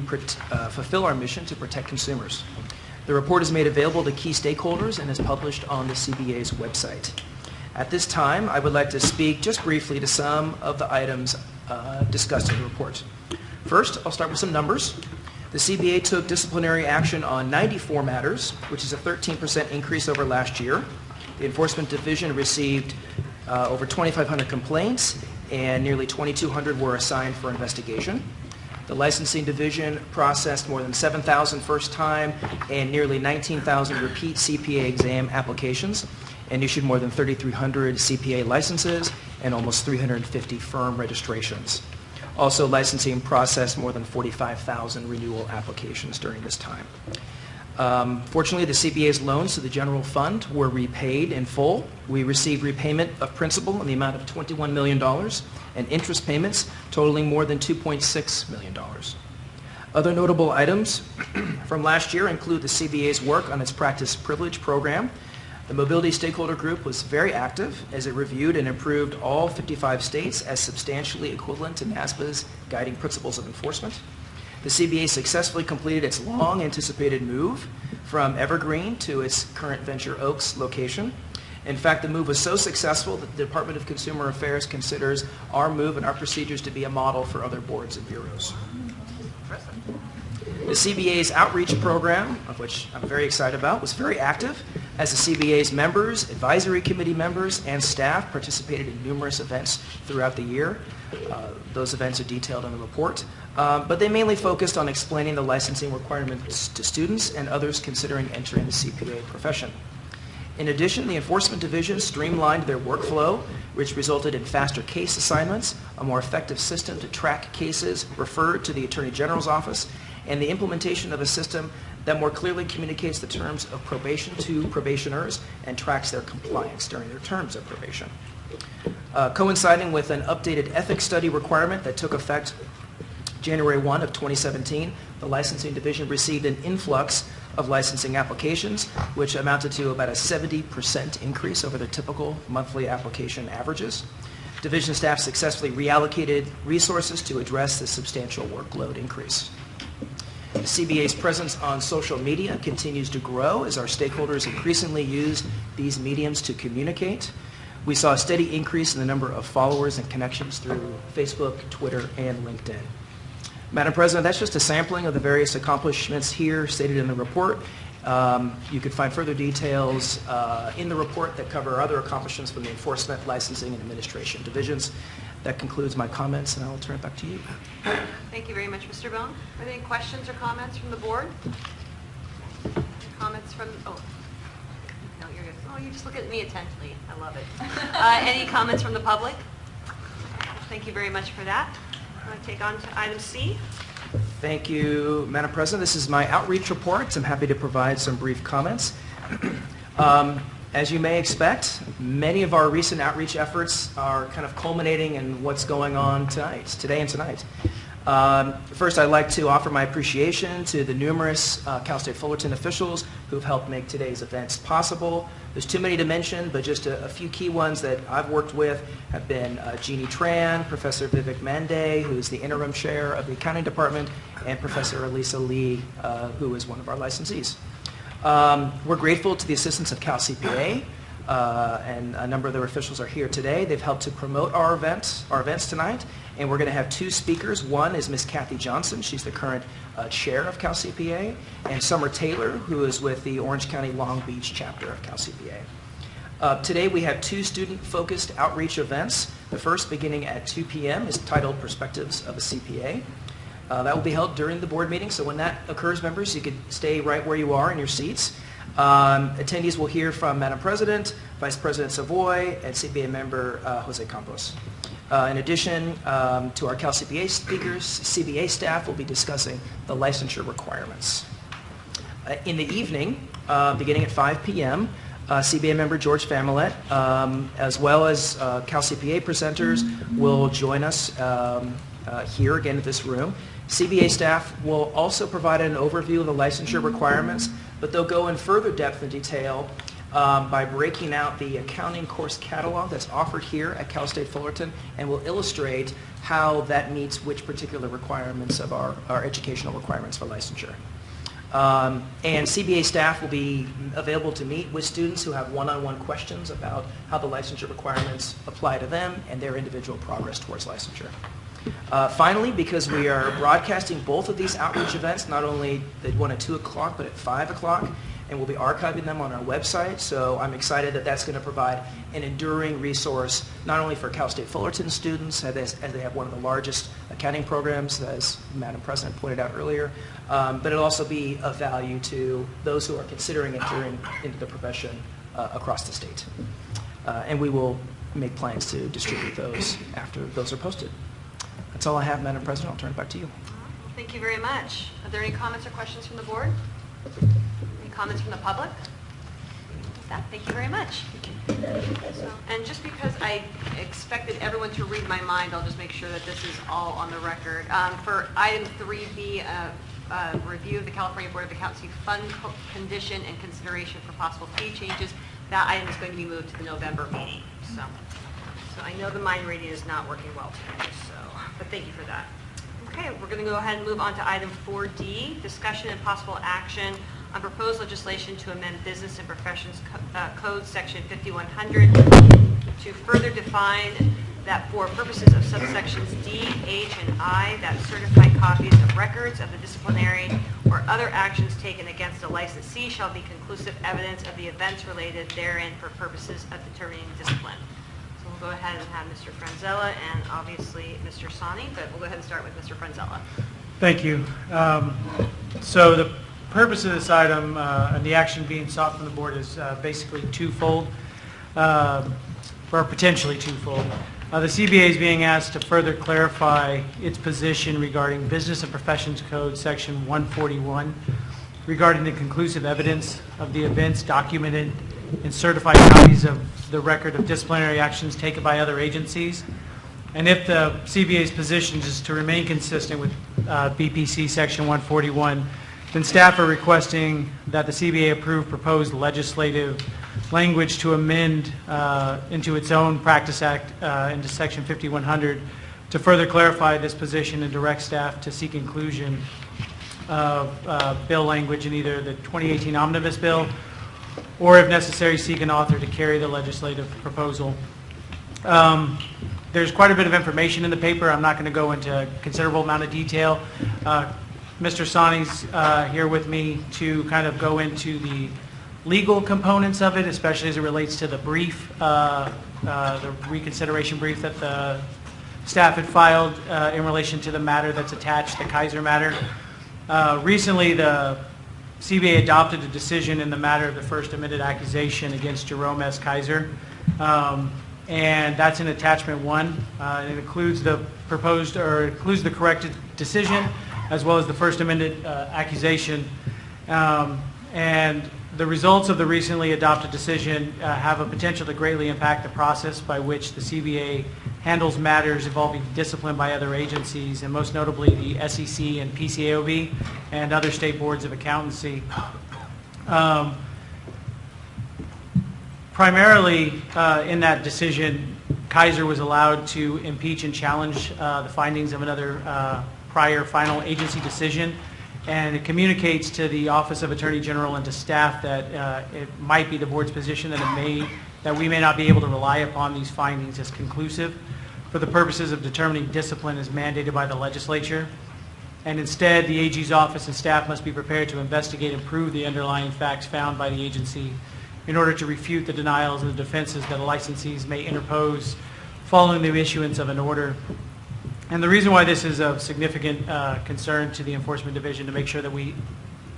fulfill our mission to protect consumers. The report is made available to key stakeholders and is published on the CBA's website. At this time, I would like to speak just briefly to some of the items discussed in the report. First, I'll start with some numbers. The CBA took disciplinary action on 94 matters, which is a 13% increase over last year. The Enforcement Division received over 2,500 complaints, and nearly 2,200 were assigned for investigation. The Licensing Division processed more than 7,000 first-time and nearly 19,000 repeat CPA exam applications, and issued more than 3,300 CPA licenses and almost 350 firm registrations. Also, licensing processed more than 45,000 renewal applications during this time. Fortunately, the CBA's loans to the general fund were repaid in full. We received repayment of principal in the amount of $21 million and interest payments totaling more than $2.6 million. Other notable items from last year include the CBA's work on its practice privilege program. The Mobility Stakeholder Group was very active as it reviewed and improved all 55 states as substantially equivalent to NASBA's guiding principles of enforcement. The CBA successfully completed its long-anticipated move from Evergreen to its current Venture Oaks location. In fact, the move was so successful that the Department of Consumer Affairs considers our move and our procedures to be a model for other boards and bureaus. The CBA's outreach program, of which I'm very excited about, was very active as the CBA's members, advisory committee members, and staff participated in numerous events throughout the year. Those events are detailed in the report. But they mainly focused on explaining the licensing requirements to students and others considering entering the CPA profession. In addition, the Enforcement Division streamlined their workflow, which resulted in faster case assignments, a more effective system to track cases referred to the Attorney General's office, and the implementation of a system that more clearly communicates the terms of probation to probationers and tracks their compliance during their terms of probation. Coinciding with an updated ethics study requirement that took effect January 1 of 2017, the Licensing Division received an influx of licensing applications, which amounted to about a 70% increase over the typical monthly application averages. Division staff successfully reallocated resources to address the substantial workload increase. The CBA's presence on social media continues to grow as our stakeholders increasingly use these mediums to communicate. We saw a steady increase in the number of followers and connections through Facebook, Twitter, and LinkedIn. Madam President, that's just a sampling of the various accomplishments here stated in the report. You can find further details in the report that cover other accomplishments from the Enforcement, Licensing, and Administration divisions. That concludes my comments, and I'll turn it back to you. Thank you very much, Mr. Bone. Are there any questions or comments from the board? Comments from, oh, no, you're good. Oh, you just look at me intently. I love it. Any comments from the public? Thank you very much for that. I'm going to take on to item C. Thank you, Madam President. This is my outreach report. I'm happy to provide some brief comments. As you may expect, many of our recent outreach efforts are kind of culminating in what's going on today and tonight. First, I'd like to offer my appreciation to the numerous Cal State Fullerton officials who've helped make today's events possible. There's too many to mention, but just a few key ones that I've worked with have been Jeannie Tran, Professor Vivek Mande, who is the interim chair of the accounting department, and Professor Elisa Lee, who is one of our licensees. We're grateful to the assistance of Cal CPA, and a number of their officials are here today. They've helped to promote our events tonight, and we're going to have two speakers. One is Ms. Kathy Johnson. She's the current chair of Cal CPA, and Summer Taylor, who is with the Orange County Long Beach chapter of Cal CPA. Today we have two student-focused outreach events. The first, beginning at 2 p.m., is titled Perspectives of a CPA. That will be held during the board meeting, so when that occurs, members, you could stay right where you are in your seats. Attendees will hear from Madam President, Vice President Savoy, and CPA member Jose Campos. In addition to our Cal CPA speakers, CBA staff will be discussing the licensure requirements. In the evening, beginning at 5 p.m., CBA member George Familet, as well as Cal CPA presenters, will join us here again in this room. CBA staff will also provide an overview of the licensure requirements, but they'll go in further depth and detail by breaking out the accounting course catalog that's offered here at Cal State Fullerton, and will illustrate how that meets which particular requirements of our educational requirements for licensure. And CBA staff will be available to meet with students who have one-on-one questions about how the licensure requirements apply to them and their individual progress towards licensure. Finally, because we are broadcasting both of these outreach events, not only the one at 2 o'clock, but at 5 o'clock, and we'll be archiving them on our website, so I'm excited that that's going to provide an enduring resource, not only for Cal State Fullerton students, as they have one of the largest accounting programs, as Madam President pointed out earlier, but it'll also be of value to those who are considering entering into the profession across the state. And we will make plans to distribute those after those are posted. That's all I have, Madam President. I'll turn it back to you. Thank you very much. Are there any comments or questions from the board? Any comments from the public? Thank you very much. And just because I expected everyone to read my mind, I'll just make sure that this is all on the record. For item 3B, review of the California Board of Accountancy fund condition and consideration for possible fee changes, that item is going to be moved to the November meeting. So I know the mind reading is not working well today, but thank you for that. Okay, we're going to go ahead and move on to item 4D, discussion and possible action on proposed legislation to amend Business and Professions Code Section 5100 to further define that for purposes of subsections D, H, and I, that certified copies of records of the disciplinary or other actions taken against a licensee shall be conclusive evidence of the events related therein for purposes of determining discipline. So we'll go ahead and have Mr. Franzella and obviously Mr. Sani, but we'll go ahead and start with Mr. Franzella. Thank you. So the purpose of this item and the action being sought from the board is basically twofold, or potentially twofold. The CBA is being asked to further clarify its position regarding Business and Professions Code Section 141 regarding the conclusive evidence of the events documented in certified copies of the record of disciplinary actions taken by other agencies. And if the CBA's position is to remain consistent with BPC Section 141, then staff are requesting that the CBA approve proposed legislative language to amend into its own Practice Act into Section 5100 to further clarify this position and direct staff to seek inclusion of bill language in either the 2018 Omnibus Bill or, if necessary, seek an author to carry the legislative proposal. There's quite a bit of information in the paper. I'm not going to go into a considerable amount of detail. Mr. Sani's here with me to kind of go into the legal components of it, especially as it relates to the brief, the reconsideration brief that the staff had filed in relation to the matter that's attached, the Kaiser matter. Recently, the CBA adopted a decision in the matter of the first admitted accusation against Jerome S. Kaiser, and that's in attachment 1. It includes the proposed, or includes the corrected decision, as well as the first amended accusation. And The results of the recently adopted decision have a potential to greatly impact the process by which the CBA handles matters involving discipline by other agencies, and most notably the SEC and PCAOB and other state boards of accountancy. Primarily, in that decision, Kaiser was allowed to impeach and challenge the findings of another prior final agency decision, and it communicates to the Office of Attorney General and to staff that it might be the board's position that we may not be able to rely upon these findings as conclusive for the purposes of determining discipline as mandated by the legislature. And instead, the AG's office and staff must be prepared to investigate and prove the underlying facts found by the agency in order to refute the denials and the defenses that licensees may interpose following the issuance of an order. And the reason why this is of significant concern to the Enforcement Division to make sure that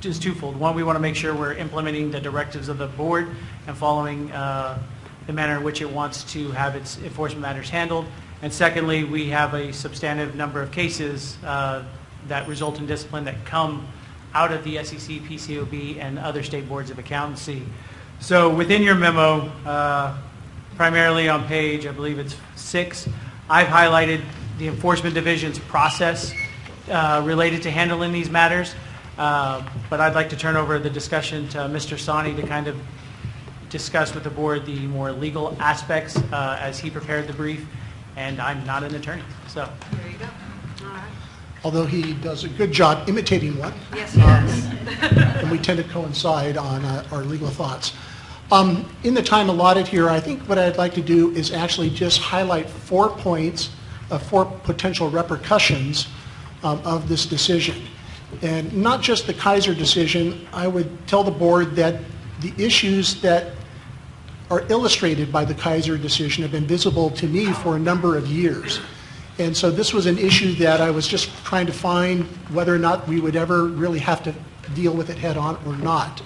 is twofold. One, we want to make sure we're implementing the directives of the board and following the manner in which it wants to have its enforcement matters handled. And secondly, we have a substantive number of cases that result in discipline that come out of the SEC, PCAOB, and other state boards of accountancy. So within your memo, primarily on page, I believe it's 6, I've highlighted the Enforcement Division's process related to handling these matters, but I'd like to turn over the discussion to Mr. Sani to kind of discuss with the board the more legal aspects as he prepared the brief, and I'm not an attorney, so. There you go. All right. Although he does a good job imitating one. Yes, he does. And we tend to coincide on our legal thoughts. In the time allotted here, I think what I'd like to do is actually just highlight 4 points, 4 potential repercussions of this decision. And not just the Kaiser decision, I would tell the board that the issues that are illustrated by the Kaiser decision have been visible to me for a number of years. And so this was an issue that I was just trying to find whether or not we would ever really have to deal with it head on or not.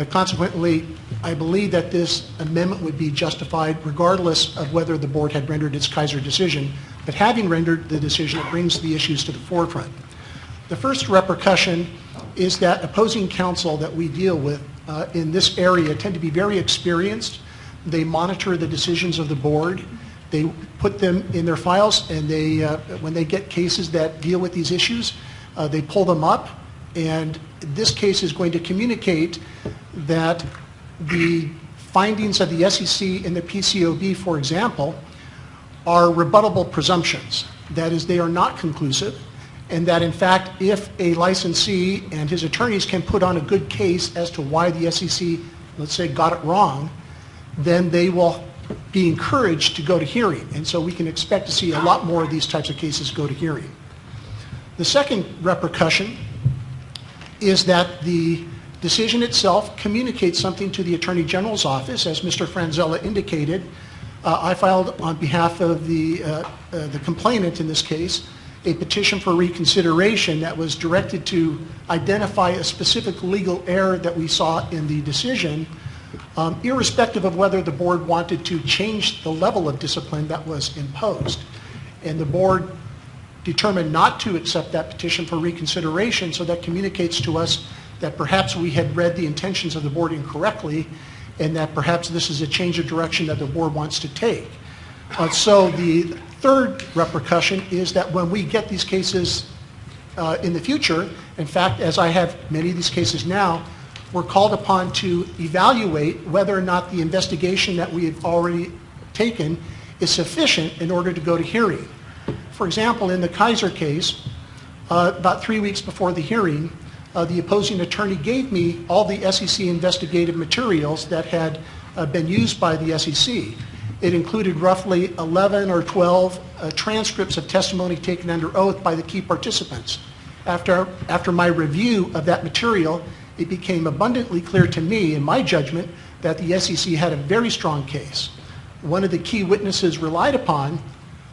Consequently, I believe that this amendment would be justified regardless of whether the board had rendered its Kaiser decision. But having rendered the decision, it brings the issues to the forefront. The first repercussion is that opposing counsel that we deal with in this area tend to be very experienced. They monitor the decisions of the board. They put them in their files, and they, when they get cases that deal with these issues, they pull them up. And this case is going to communicate that the findings of the SEC and the PCAOB, for example, are rebuttable presumptions. That is, they are not conclusive, and that in fact, if a licensee and his attorneys can put on a good case as to why the SEC, let's say, got it wrong, then they will be encouraged to go to hearing. And so we can expect to see a lot more of these types of cases go to hearing. The second repercussion is that the decision itself communicates something to the Attorney General's office. As Mr. Franzella indicated, I filed on behalf of the complainant in this case a petition for reconsideration that was directed to identify a specific legal error that we saw in the decision, irrespective of whether the board wanted to change the level of discipline that was imposed. And the board determined not to accept that petition for reconsideration, so that communicates to us that perhaps we had read the intentions of the board incorrectly, and that perhaps this is a change of direction that the board wants to take. So the third repercussion is that when we get these cases in the future, in fact, as I have many of these cases now, we're called upon to evaluate whether or not the investigation that we have already taken is sufficient in order to go to hearing. For example, in the Kaiser case, about 3 weeks before the hearing, the opposing attorney gave me all the SEC investigative materials that had been used by the SEC. It included roughly 11 or 12 transcripts of testimony taken under oath by the key participants. After my review of that material, it became abundantly clear to me, in my judgment, that the SEC had a very strong case. One of the key witnesses relied upon,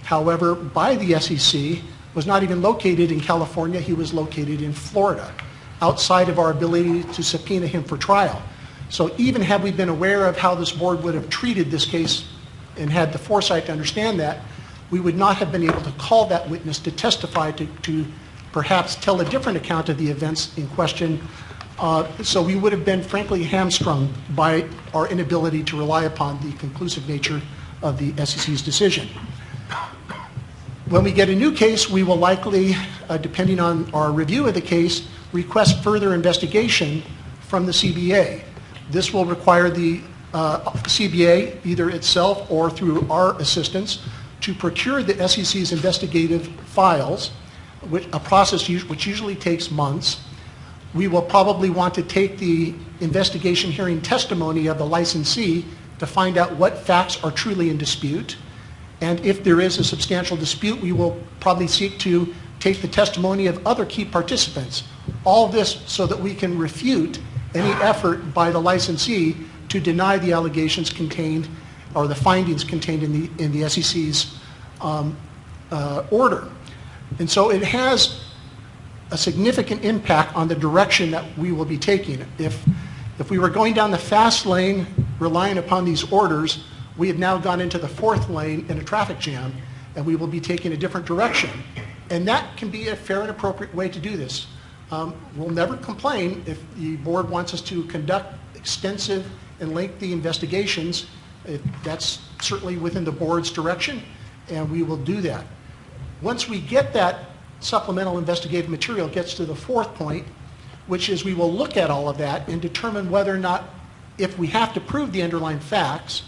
however, by the SEC was not even located in California. He was located in Florida, outside of our ability to subpoena him for trial. So even had we been aware of how this board would have treated this case and had the foresight to understand that, we would not have been able to call that witness to testify to perhaps tell a different account of the events in question So we would have been frankly hamstrung by our inability to rely upon the conclusive nature of the SEC's decision. When we get a new case, we will likely, depending on our review of the case, request further investigation from the CBA. This will require the CBA, either itself or through our assistance, to procure the SEC's investigative files, a process which usually takes months. We will probably want to take the investigation hearing testimony of the licensee to find out what facts are truly in dispute. And if there is a substantial dispute, we will probably seek to take the testimony of other key participants. All this so that we can refute any effort by the licensee to deny the allegations contained or the findings contained in the SEC's order. And so it has a significant impact on the direction that we will be taking. If we were going down the fast lane relying upon these orders, we have now gone into the fourth lane in a traffic jam, and we will be taking a different direction. And that can be a fair and appropriate way to do this. We'll never complain if the board wants us to conduct extensive and lengthy investigations. That's certainly within the board's direction, and we will do that. Once we get that supplemental investigative material, gets to the fourth point, which is we will look at all of that and determine whether or not, if we have to prove the underlying facts,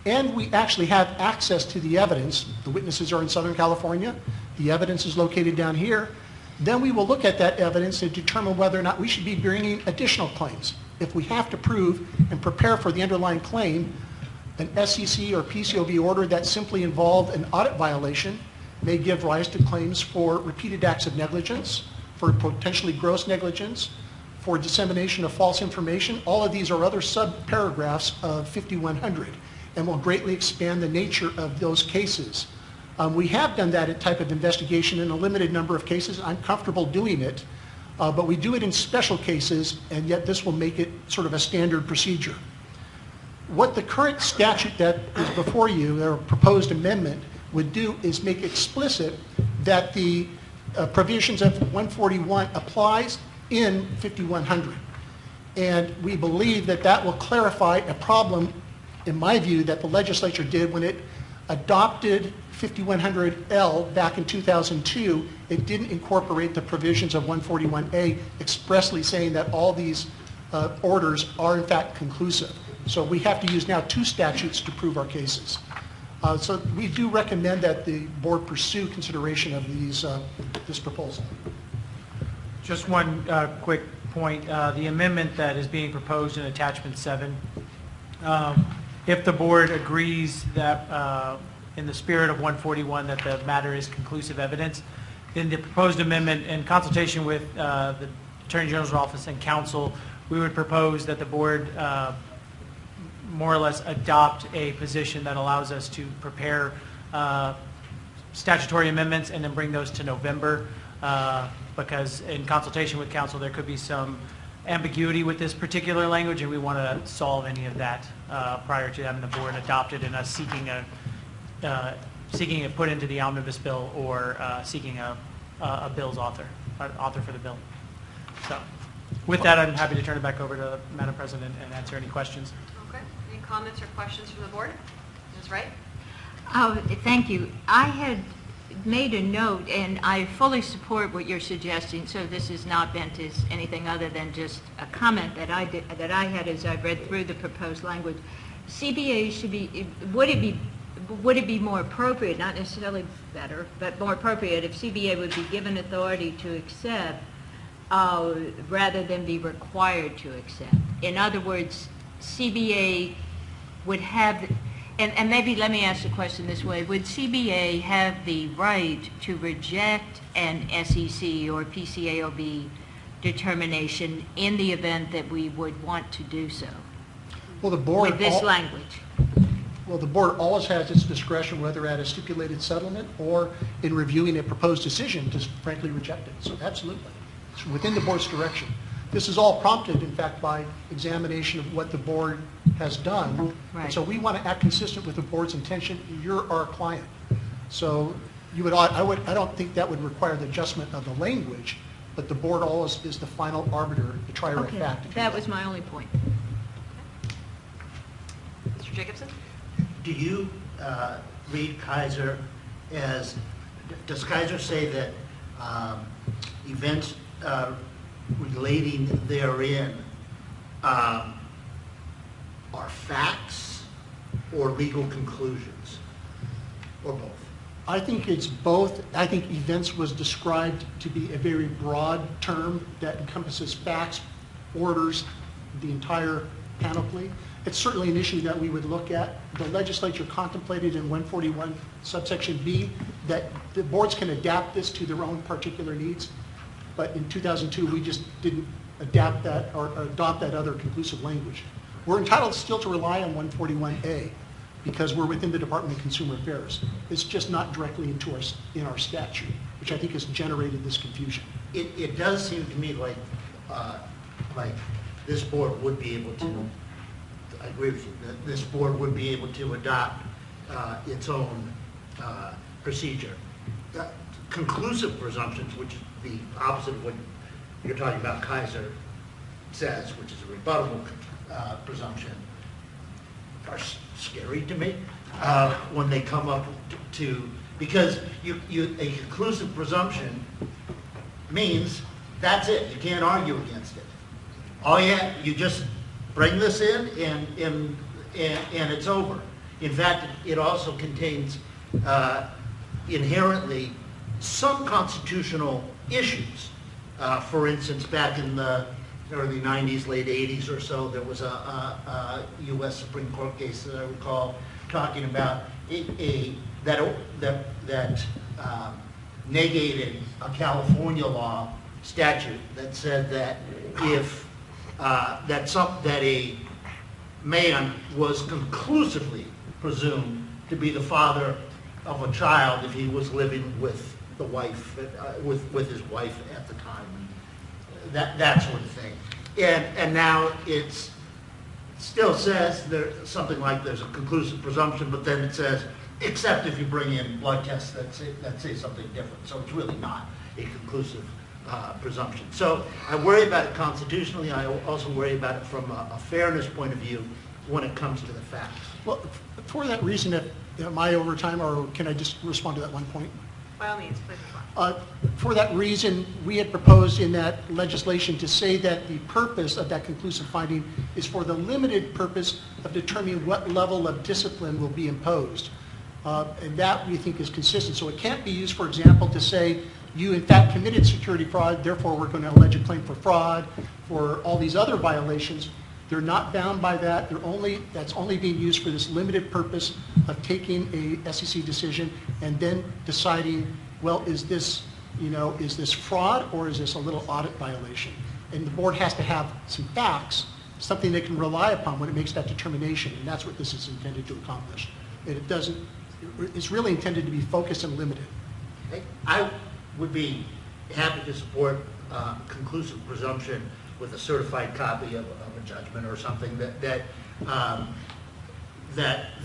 and we actually have access to the evidence, the witnesses are in Southern California, the evidence is located down here, then we will look at that evidence and determine whether or not we should be bringing additional claims. If we have to prove and prepare for the underlying claim, an SEC or PCOB order that simply involved an audit violation may give rise to claims for repeated acts of negligence, for potentially gross negligence, for dissemination of false information. All of these are other sub-paragraphs of 5100 and will greatly expand the nature of those cases. We have done that type of investigation in a limited number of cases. I'm comfortable doing it, but we do it in special cases, and yet this will make it sort of a standard procedure. What the current statute that is before you, their proposed amendment, would do is make explicit that the provisions of 141 applies in 5100. And we believe that that will clarify a problem, in my view, that the legislature did when it adopted 5100L back in 2002. It didn't incorporate the provisions of 141A expressly saying that all these orders are in fact conclusive. So we have to use now two statutes to prove our cases. So we do recommend that the board pursue consideration of this proposal. Just one quick point. The amendment that is being proposed in Attachment 7, if the board agrees that in the spirit of 141 that the matter is conclusive evidence, then the proposed amendment, in consultation with the Attorney General's office and counsel, we would propose that the board more or less adopt a position that allows us to prepare statutory amendments and then bring those to November, because in consultation with counsel there could be some ambiguity with this particular language, and we want to solve any of that prior to having the board adopt it and us seeking it put into the omnibus bill or seeking a bill's author for the bill. So with that, I'm happy to turn it back over to Madam President and answer any questions. Okay. Any comments or questions from the board? Ms. Wright? Thank you. I had made a note, and I fully support what you're suggesting, so this is not meant as anything other than just a comment that I had as I read through the proposed language. CBA should be, would it be more appropriate, not necessarily better, but more appropriate if CBA would be given authority to accept rather than be required to accept? In other words, CBA would have, and maybe let me ask the question this way, would CBA have the right to reject an SEC or PCAOB determination in the event that we would want to do so? Well, the board with this language? Well, the board always has its discretion whether at a stipulated settlement or in reviewing a proposed decision to frankly reject it. So absolutely. It's within the board's direction. This is all prompted, in fact, by examination of what the board has done. Right. And so we want to act consistent with the board's intention. You're our client. So you would, I don't think that would require the adjustment of the language, but the board always is the final arbiter, the trier of Okay, fact. if you that will. was my only point. Mr. Jacobson? Do you read Kaiser as, does Kaiser say that events relating therein are facts or legal conclusions, or both? I think it's both. I think events was described to be a very broad term that encompasses facts, orders, the entire panoply. It's certainly an issue that we would look at. The legislature contemplated in 141 subsection B that the boards can adapt this to their own particular needs. But in 2002, we just didn't adapt that or adopt that other conclusive language. We're entitled still to rely on 141A because we're within the Department of Consumer Affairs. It's just not directly in our statute, which I think has generated this confusion. It does seem to me like this board would be able to, I agree with you, that this board would be able to adopt its own procedure. Conclusive presumptions, which is the opposite of what you're talking about Kaiser says, which is a rebuttable presumption, are scary to me when they come up to, because a conclusive presumption means that's it. You can't argue against it. You just bring this in and it's over. In fact, it also contains inherently some constitutional issues. For instance, back in the early 90s, late 80s or so, there was a U.S. Supreme Court case that I recall talking about that negated a California law statute that said that if that a man was conclusively presumed to be the father of a child if he was living with the wife, with his wife at the time, that sort of thing. And now it's still says there's something like there's a conclusive presumption, but then it says except if you bring in blood tests that say something different. So it's really not a conclusive presumption. So I worry about it constitutionally. I also worry about it from a fairness point of view when it comes to the facts. Well, for that reason, am I over time, or can I just respond to that one point? By all means, please. For that reason, we had proposed in that legislation to say that the purpose of that conclusive finding is for the limited purpose of determining what level of discipline will be imposed. And that we think is consistent. So it can't be used, for example, to say you in fact committed security fraud, therefore we're going to allege a claim for fraud, for all these other violations. They're not bound by that. That's only being used for this limited purpose of taking a SEC decision and then deciding, well, is this fraud or is this a little audit violation? And the board has to have some facts, something they can rely upon when it makes that determination, and that's what this is intended to accomplish. And it's really intended to be focused and limited. I would be happy to support conclusive presumption with a certified copy of a judgment or something that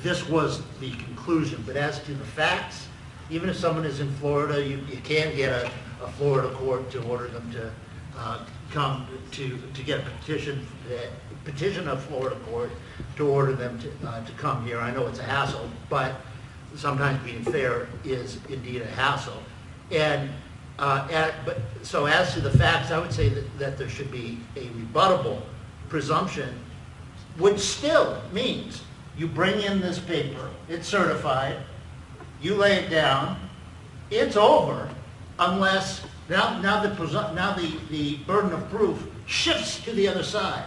this was the conclusion. But as to the facts, even if someone is in Florida, you can get a Florida court to order them to come to get a petition of Florida court to order them to come here. I know it's a hassle, but sometimes being fair is indeed a hassle. And so as to the facts, I would say that there should be a rebuttable presumption, which still means you bring in this paper, it's certified, you lay it down, it's over, unless now the burden of proof shifts to the other side,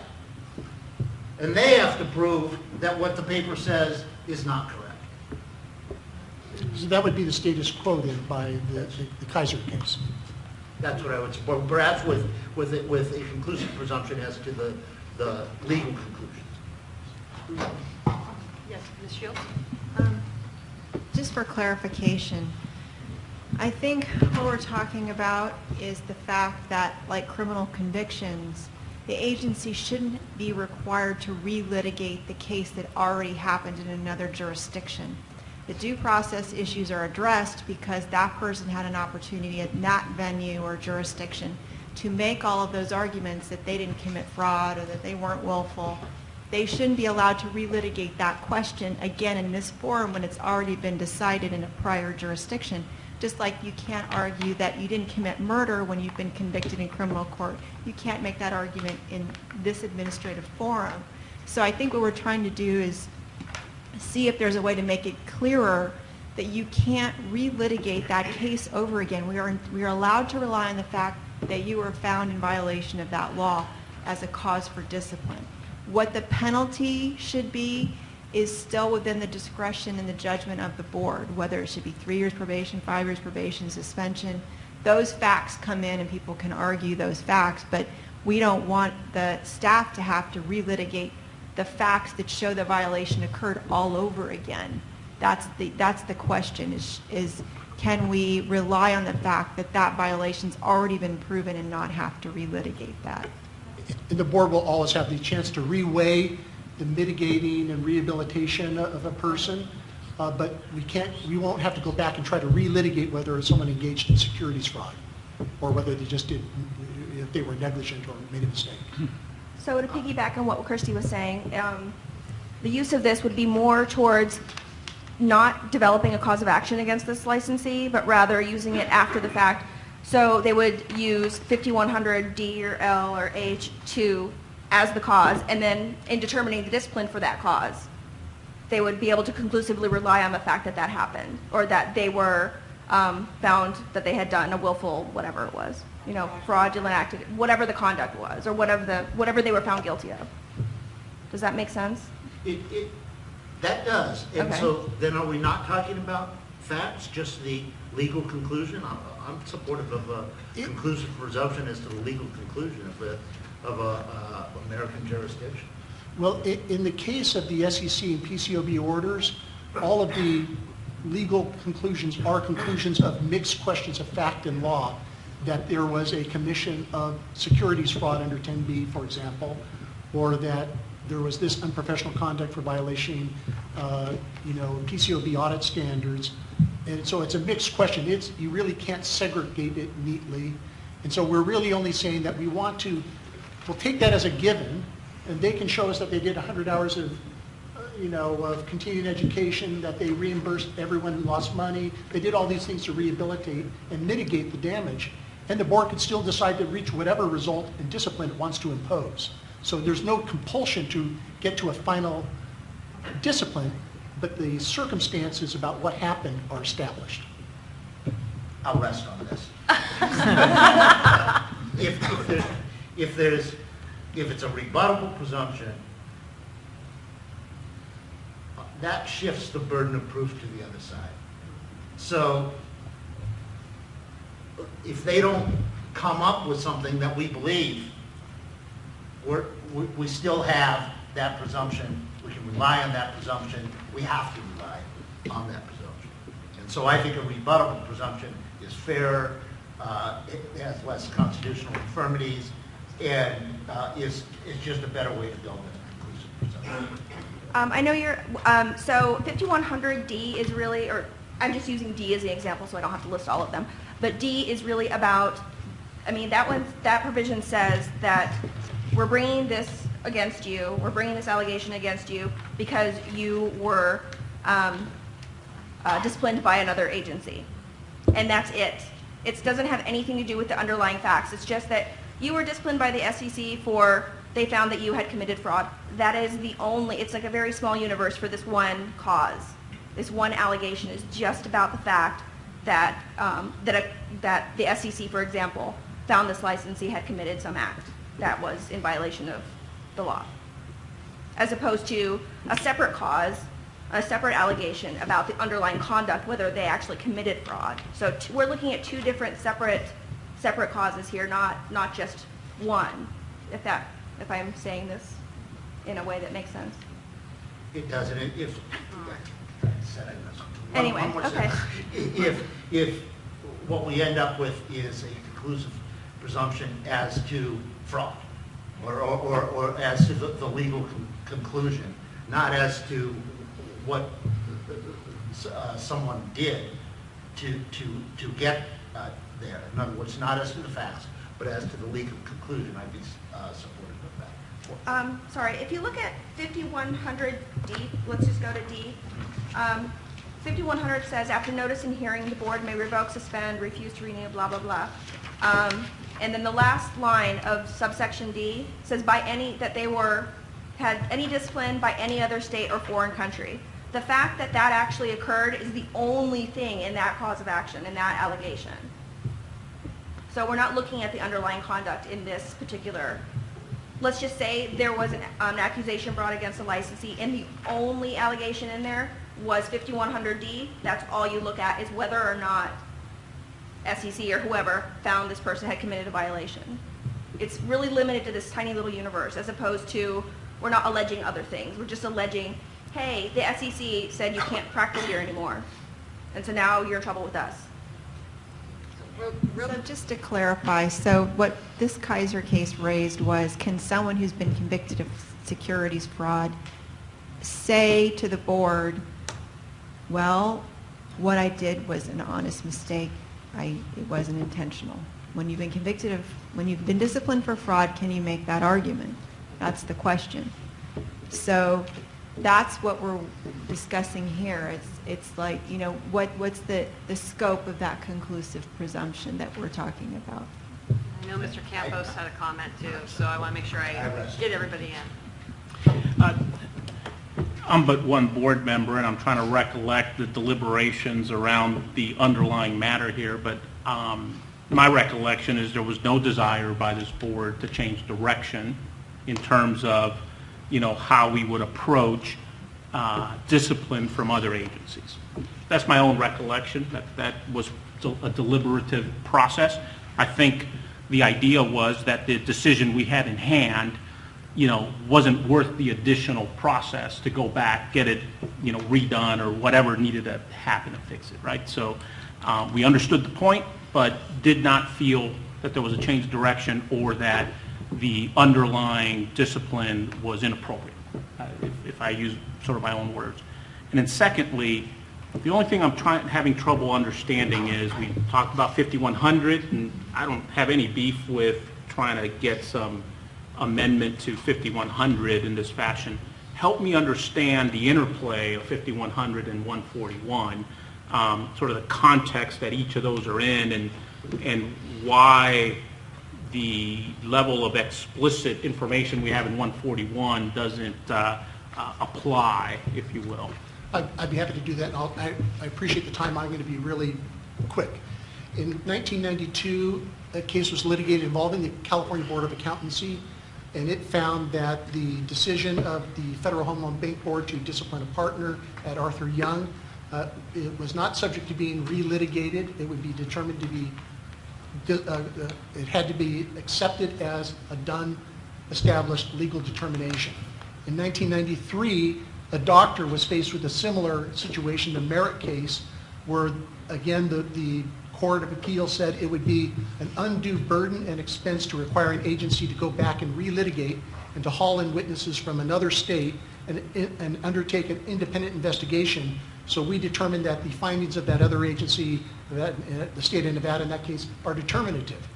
and they have to prove that what the paper says is not correct. So that would be the status quo then by the Kaiser case. That's what I would support, perhaps with a conclusive presumption as to the legal conclusions. Yes, Ms. Shields? Just for clarification, I think what we're talking about is the fact that, like criminal convictions, the agency shouldn't be required to relitigate the case that already happened in another jurisdiction. The due process issues are addressed because that person had an opportunity at that venue or jurisdiction to make all of those arguments that they didn't commit fraud or that they weren't willful, they shouldn't be allowed to relitigate that question again in this forum when it's already been decided in a prior jurisdiction. Just like you can't argue that you didn't commit murder when you've been convicted in criminal court. You can't make that argument in this administrative forum. So I think what we're trying to do is see if there's a way to make it clearer that you can't relitigate that case over again. We are allowed to rely on the fact that you were found in violation of that law as a cause for discipline. What the penalty should be is still within the discretion and the judgment of the board, whether it should be 3 years probation, 5 years probation, suspension. Those facts come in and people can argue those facts, but we don't want the staff to have to relitigate the facts that show the violation occurred all over again. That's the question, is can we rely on the fact that that violation's already been proven and not have to relitigate that? And the board will always have the chance to reweigh the mitigating and rehabilitation of a person, but we won't have to go back and try to relitigate whether someone engaged in securities fraud or whether they just if they were negligent or made a mistake. So to piggyback on what Kirsty was saying, the use of this would be more towards not developing a cause of action against this licensee, but rather using it after the fact. So they would use 5100 D or L or H as the cause, and then in determining the discipline for that cause, they would be able to conclusively rely on the fact that that happened, or that they were found that they had done a willful whatever it was, fraudulent act, whatever the conduct was, or whatever they were found guilty of. Does that make sense? That does. And Okay. so then are we not talking about facts, just the legal conclusion? I'm supportive of a conclusive presumption as to the legal conclusion of a American jurisdiction. Well, in the case of the SEC and PCOB orders, all of the legal conclusions are conclusions of mixed questions of fact and law, that there was a commission of securities fraud under 10B, for example, or that there was this unprofessional conduct for violation, PCOB audit standards. And so it's a mixed question. You really can't segregate it neatly. And so we're really only saying that we'll take that as a given, and they can show us that they did 100 hours of continuing education, that they reimbursed everyone who lost money. They did all these things to rehabilitate and mitigate the damage. And the board could still decide to reach whatever result and discipline it wants to impose. So there's no compulsion to get to a final discipline, but the circumstances about what happened are established. I'll rest on this. If it's a rebuttable presumption, that shifts the burden of proof to the other side. So if they don't come up with something that we believe, we still have that presumption. We can rely on that presumption. We have to rely on that presumption. And so I think a rebuttable presumption is fairer, it has less constitutional infirmities, and is just a better way to build a conclusive presumption. I know so 5100D is really, or I'm just using D as the example so I don't have to list all of them, but D is really about, that provision says that we're bringing this against you, we're bringing this allegation against you because you were disciplined by another agency. And that's it. It doesn't have anything to do with the underlying facts. It's just that you were disciplined by the SEC they found that you had committed fraud. That is it's like a very small universe for this one cause. This one allegation is just about the fact that that the SEC, for example, found this licensee had committed some act that was in violation of the law, as opposed to a separate cause, a separate allegation about the underlying conduct, whether they actually committed fraud. So we're looking at two different separate causes here, not just one. If I'm saying this in a way that makes sense. It does, and Anyway, okay. If what we end up with is a conclusive presumption as to fraud, or as to the legal conclusion, not as to what someone did to get there. In other words, not as to the facts, but as to the legal conclusion, I'd be supportive of that. Sorry, if you look at 5100D, let's just go to D. 5100 says, after notice and hearing, the board may revoke, suspend, refuse to renew, blah, blah, blah. And then the last line of subsection D says by any, that they had any discipline by any other state or foreign country. The fact that that actually occurred is the only thing in that cause of action, in that allegation. So we're not looking at the underlying conduct in this particular. Let's just say there was an accusation brought against a licensee and the only allegation in there was 5100D. That's all you look at, is whether or not SEC or whoever found this person had committed a violation. It's really limited to this tiny little universe, as opposed to, we're not alleging other things. We're just alleging, hey, the SEC said you can't practice here anymore, and so now you're in trouble with us. So just to clarify, so what this Kaiser case raised was, can someone who's been convicted of securities fraud say to the board, well, what I did was an honest mistake, it wasn't intentional. When you've been disciplined for fraud, can you make that argument? That's the question. So that's what we're discussing here. It's like, you know, what's the scope of that conclusive presumption that we're talking about? I know Mr. Campos had a comment too, so I want to make sure I get everybody in. I'm but one board member, and I'm trying to recollect the deliberations around the underlying matter here, but my recollection is there was no desire by this board to change direction in terms of, you know, how we would approach discipline from other agencies. That's my own recollection. That was a deliberative process. I think the idea was that the decision we had in hand, you know, wasn't worth the additional process to go back, get it, you know, redone or whatever needed to happen to fix it, right? So we understood the point, but did not feel that there was a change of direction or that the underlying discipline was inappropriate, if I use sort of my own words. And then secondly, the only thing I'm having trouble understanding is we talked about 5100, and I don't have any beef with trying to get some amendment to 5100 in this fashion. Help me understand the interplay of 5100 and 141, sort of the context that each of those are in, and why the level of explicit information we have in 141 doesn't apply, if you will. I'd be happy to do that. I appreciate the time. I'm going to be really quick. In 1992, a case was litigated involving the California Board of Accountancy, and it found that the decision of the Federal Home Loan Bank Board to discipline a partner at Arthur Young, it was not subject to being re-litigated. It would be determined to be, it had to be accepted as a done, established legal determination. In 1993, a doctor was faced with a similar situation, the Merritt case, where again the Court of Appeals said it would be an undue burden and expense to require an agency to go back and relitigate and to haul in witnesses from another state and undertake an independent investigation. So we determined that the findings of that other agency, the state of Nevada in that case, are determinative.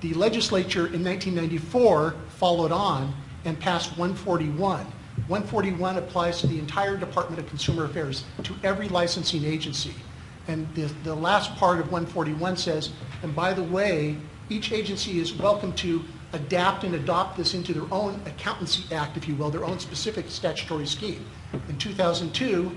The legislature in 1994 followed on and passed 141. 141 applies to the entire Department of Consumer Affairs, to every licensing agency. And the last part of 141 says, and by the way, each agency is welcome to adapt and adopt this into their own Accountancy Act, if you will, their own specific statutory scheme. In 2002,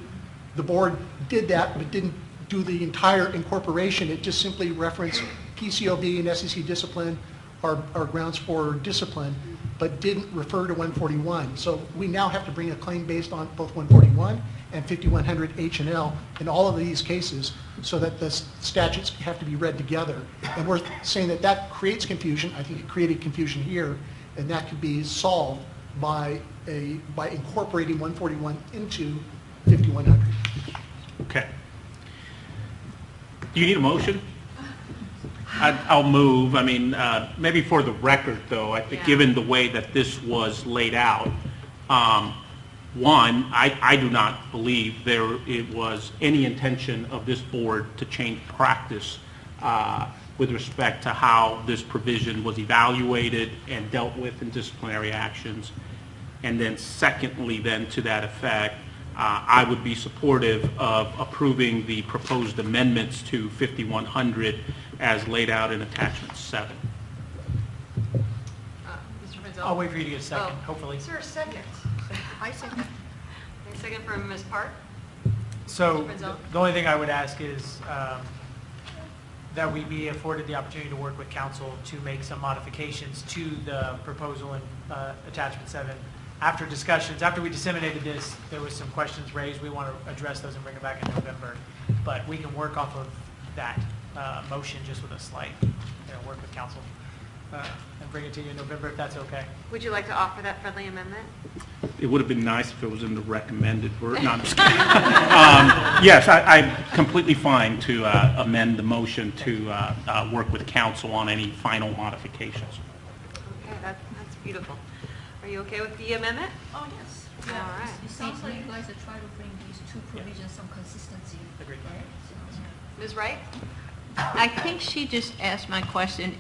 the board did that, but didn't do the entire incorporation. It just simply referenced PCOB and SEC discipline are grounds for discipline, but didn't refer to 141. So we now have to bring a claim based on both 141 and 5100 H&L in all of these cases, so that the statutes have to be read together. And we're saying that that creates confusion. I think it created confusion here, and that could be solved by incorporating 141 into 5100. Okay. Do you need a motion? I'll move. I mean, maybe for the record, though, I think given the way that this was laid out, one, I do not believe it was any intention of this board to change practice with respect to how this provision was evaluated and dealt with in disciplinary actions. And then secondly, then to that effect, I would be supportive of approving the proposed amendments to 5100 as laid out in attachment 7. Mr. Frenzel? I'll wait for you to get a second, Oh, hopefully. Is there a second? I second. A second from Ms. Park? So Mr. Frenzel? the only thing I would ask is that we be afforded the opportunity to work with council to make some modifications to the proposal in attachment 7. After discussions, after we disseminated this, there was some questions raised. We want to address those and bring it back in November. But we can work off of that motion just with a slight, work with council and bring it to you in November if that's okay. Would you like to offer that friendly amendment? It would have been nice if it was in the recommended word. No, I'm just kidding. Yes, I'm completely fine to amend the motion to work with council on any final modifications. Okay, that's beautiful. Are you okay with the amendment? Oh, yes. All right. It sounds like you guys are trying to bring these two provisions some consistency. Agreed. Right? Ms. Wright? I think she just asked my question.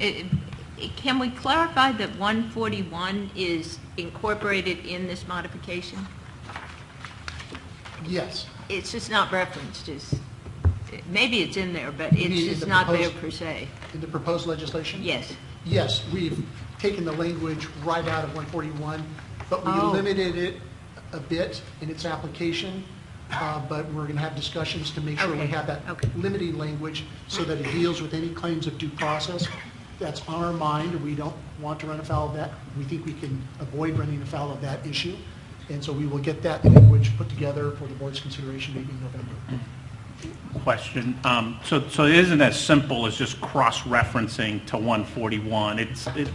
Can we clarify that 141 is incorporated in this modification? Yes. It's just not referenced as, maybe it's in there, but You it's mean in just the not there proposed- per se. In the proposed legislation? Yes. Yes, we've taken the language right out of 141, but we Oh. limited it a bit in its application, but we're going to have discussions to make sure we Okay. have that limiting language so that it deals with any claims of due process. That's on our mind. We don't want to run afoul of that. We think we can avoid running afoul of that issue, and so we will get that language put together for the board's consideration maybe in November. Question. So it isn't as simple as just cross-referencing to 141.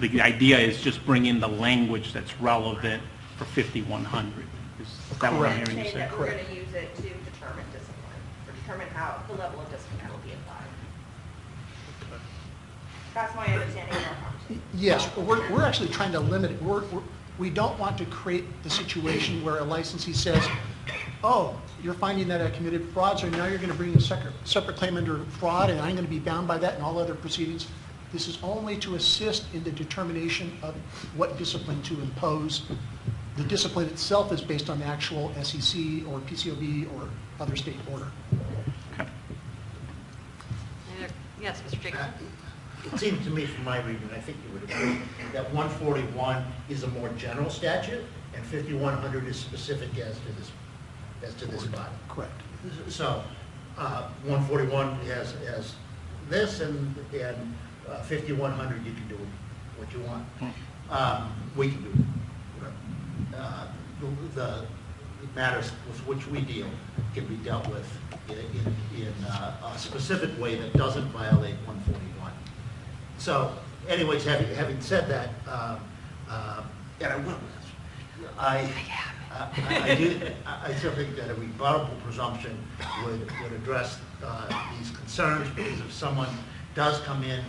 The idea is just bring in the language that's relevant for 5100. Is that what I'm hearing you say? that we're going to use it to determine discipline, or determine how, the level of discipline that will be applied. That's my understanding of our conversation. Yes, we're actually trying to limit it. We don't want to create the situation where a licensee says, oh, you're finding that I committed fraud, so now you're going to bring a separate claim under fraud, and I'm going to be bound by that in all other proceedings. This is only to assist in the determination of what discipline to impose. The discipline itself is based on the actual SEC or PCOB or other state order. Yes, Mr. Jacobson? It seems to me from my reading, I think you would agree, that 141 is a more general statute, and 5100 is specific as to this body. Correct. So, 141 has this, and 5100 you can do what you want. We can do the matters with which we deal can be dealt with in a specific way that doesn't violate 141. So, anyways, having said that, and I will, I still think that a rebuttable presumption would address these concerns, because if someone does come in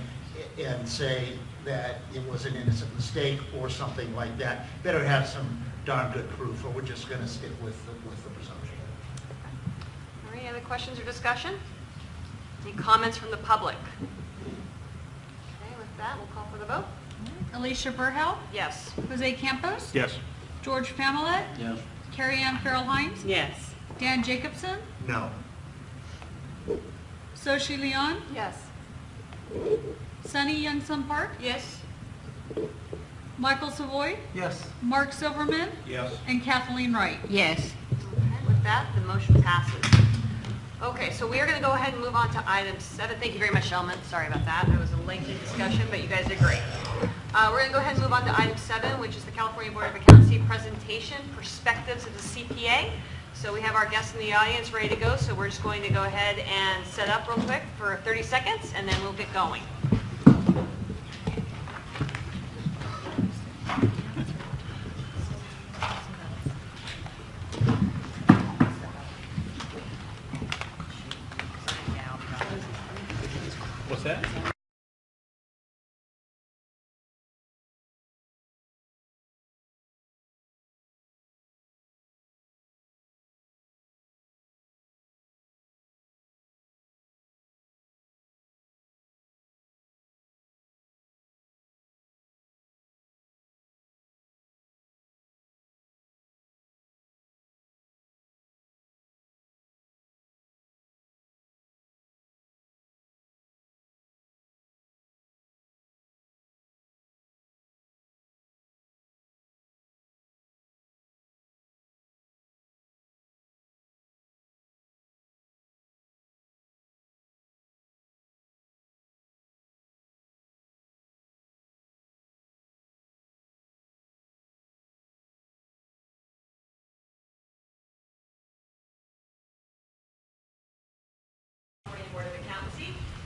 and say that it was an innocent mistake or something like that, better have some darn good proof, or we're just going to stick with the presumption. All right, any other questions or discussion? Any comments from the public? Okay, with that, we'll call for the vote. Alicia Burhell, Yes. Jose Campos, Yes. George Familet, Yes. Carrie Ann Farrell Hines, Yes. Dan Jacobson, No. Soshi Leon, Yes. Sunny Youngsun Park, Yes. Michael Savoy, Yes. Mark Silverman, Yes. and Kathleen Wright. Yes. Okay, with that, the motion passes. Okay, so we are going to go ahead and move on to item 7. Thank you very much, gentlemen. Sorry about that. It was a lengthy discussion, but you guys did great. We're going to go ahead and move on to item 7, which is the California Board of Accountancy presentation, Perspectives of the CPA. So we have our guests in the audience ready to go, so we're just going to go ahead and set up real quick for 30 seconds, and then we'll get going. What's that?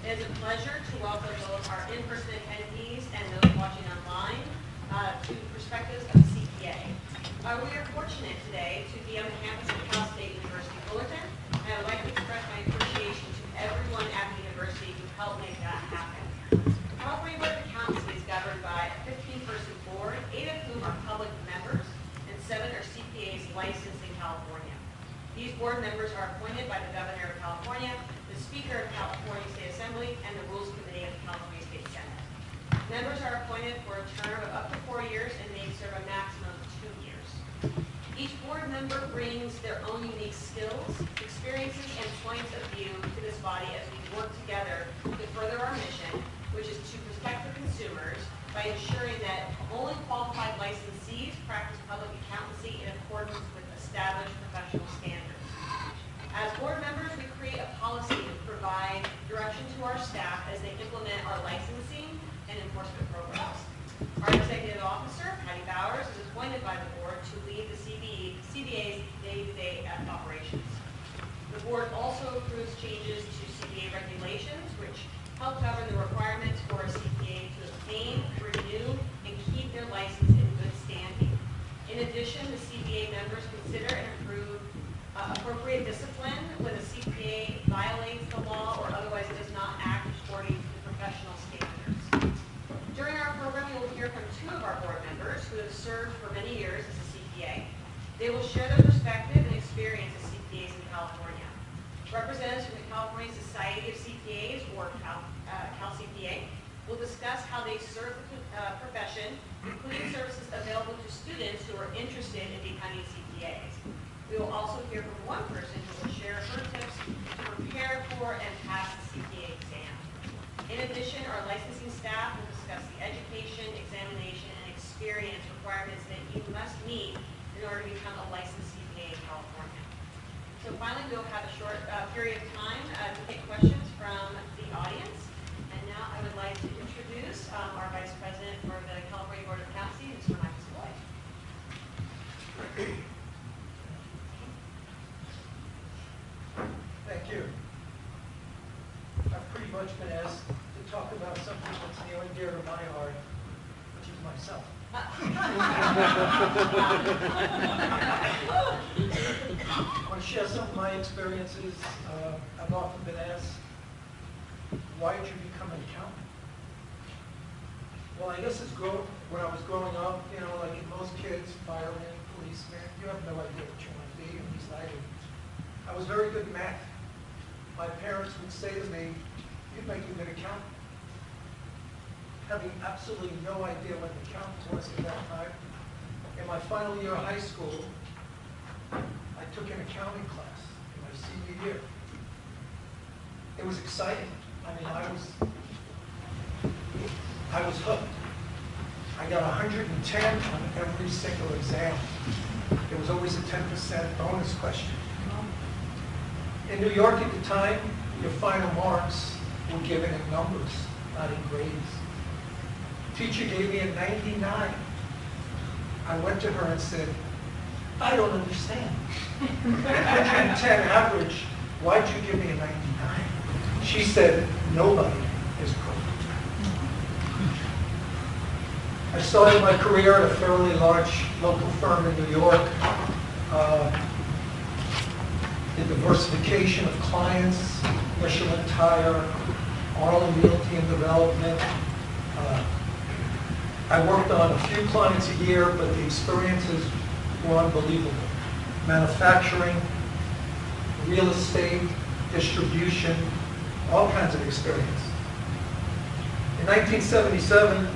It is a pleasure to welcome both our in-person attendees and those watching online to Perspectives of the CPA. We are fortunate today to be on the campus of Cal State University Fullerton, and I would like to express my appreciation to everyone at the university who helped make that happen. The California Board of Accountancy is governed by a 15-person board, 8 of whom are public members, and 7 are CPAs licensed in California. These board members are appointed by the Governor of California, the Speaker of California State Assembly, and the Rules Committee of the California State Senate. Members are appointed for a term of up to 4 years and may serve a maximum of 2 years. Each board member brings their own unique skills, experiences, and points of view to this body as we work together to further our mission, which is to protect the consumers by ensuring that only qualified licensees practice public accountancy in accordance with established professional standards. As board members, we create a policy to provide direction to our staff as they implement our licensing and enforcement programs. Our executive officer, Patty Bowers, is appointed by the board to lead the CBA's day-to-day operations. The board also approves changes to CBA regulations, which help govern the requirements for a CPA to obtain, renew, and keep their license in good standing. In addition, the CBA members consider and approve appropriate discipline when a CPA violates the law or otherwise does not act according to professional standards. During our program, you will hear from 2 of our board members who have served for many years as a CPA. They will share their perspective and experience as CPAs in California. Representatives from the California Society of CPAs, or Cal CPA, will discuss how they serve the profession, including services available to students who are interested in becoming CPAs. We will also hear from one person who will share her tips to prepare for and pass the CPA exam. In addition, our licensing staff will discuss the education, examination, and experience requirements that you must meet in order to become a licensed CPA in California. So finally, we'll have a short period of time to take questions from the audience. And now I would like to introduce our Vice President for the California Board of Accountancy, Mr. Michael Savoy. Thank you. I've pretty much been asked to talk about something that's near and dear to my heart, which is myself. I want to share some of my experiences. I've often been asked, why did you become an accountant? Well, I guess when I was growing up, like in most kids, firemen, policemen, you have no idea what you want to be, at least I didn't. I was very good at math. My parents would say to me, you'd make a good accountant. Having absolutely no idea what an accountant was at that time. In my final year of high school, I took an accounting class in my senior year. It was exciting. I mean, I was hooked. I got 110 on every single exam. There was always a 10% bonus question. In New York at the time, your final marks were given in numbers, not in grades. Teacher gave me a 99. I went to her and said, I don't understand. 110 average, why'd you give me a 99? She said, nobody is perfect. I started my career at a fairly large local firm in New York. The diversification of clients, Michelin Tire, Arlen Realty and Development. I worked on a few clients a year, but the experiences were unbelievable. Manufacturing, real estate, distribution, all kinds of experience. In 1977,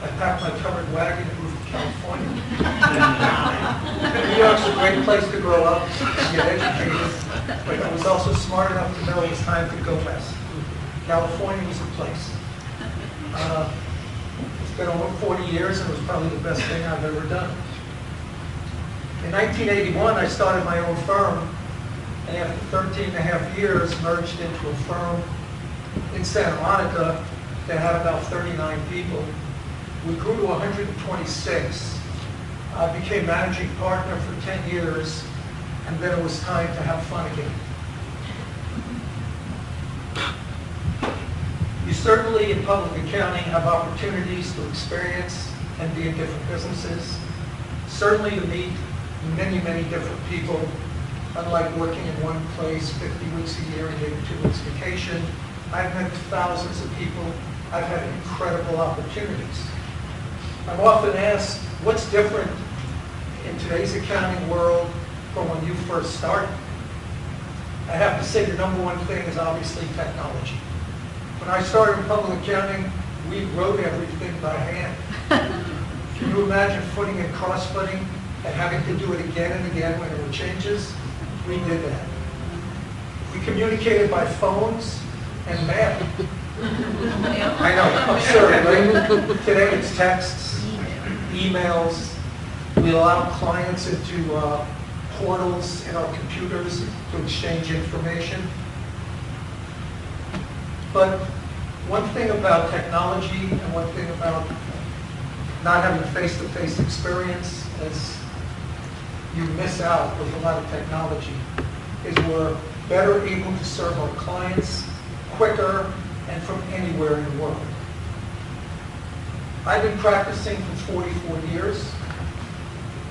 I packed my covered wagon and moved to California. New York's a great place to grow up and get educated, but I was also smart enough to know it was time to go west. California was the place. It's been over 40 years and it was probably the best thing I've ever done. In 1981, I started my own firm, and after 13 and a half years, merged into a firm in Santa Monica that had about 39 people. We grew to 126. I became managing partner for 10 years, and then it was time to have fun again. certainly in public accounting have opportunities to experience and be in different businesses, certainly to meet many, many different people. Unlike working in one place 50 weeks a year and getting 2 weeks vacation, I've met thousands of people. I've had incredible opportunities. I'm often asked, what's different in today's accounting world from when you first started? I have to say the number one thing is obviously technology. When I started in public accounting, we wrote everything by hand. Can you imagine footing and cross-footing and having to do it again and again when there were changes? We did that. We communicated by phones and mail. I know, absurd, right? Today it's texts, emails. We allow clients into portals in our computers to exchange information. But one thing about technology and one thing about not having face-to-face experience is you miss out with a lot of technology, is we're better able to serve our clients quicker and from anywhere in the world. I've been practicing for 44 years.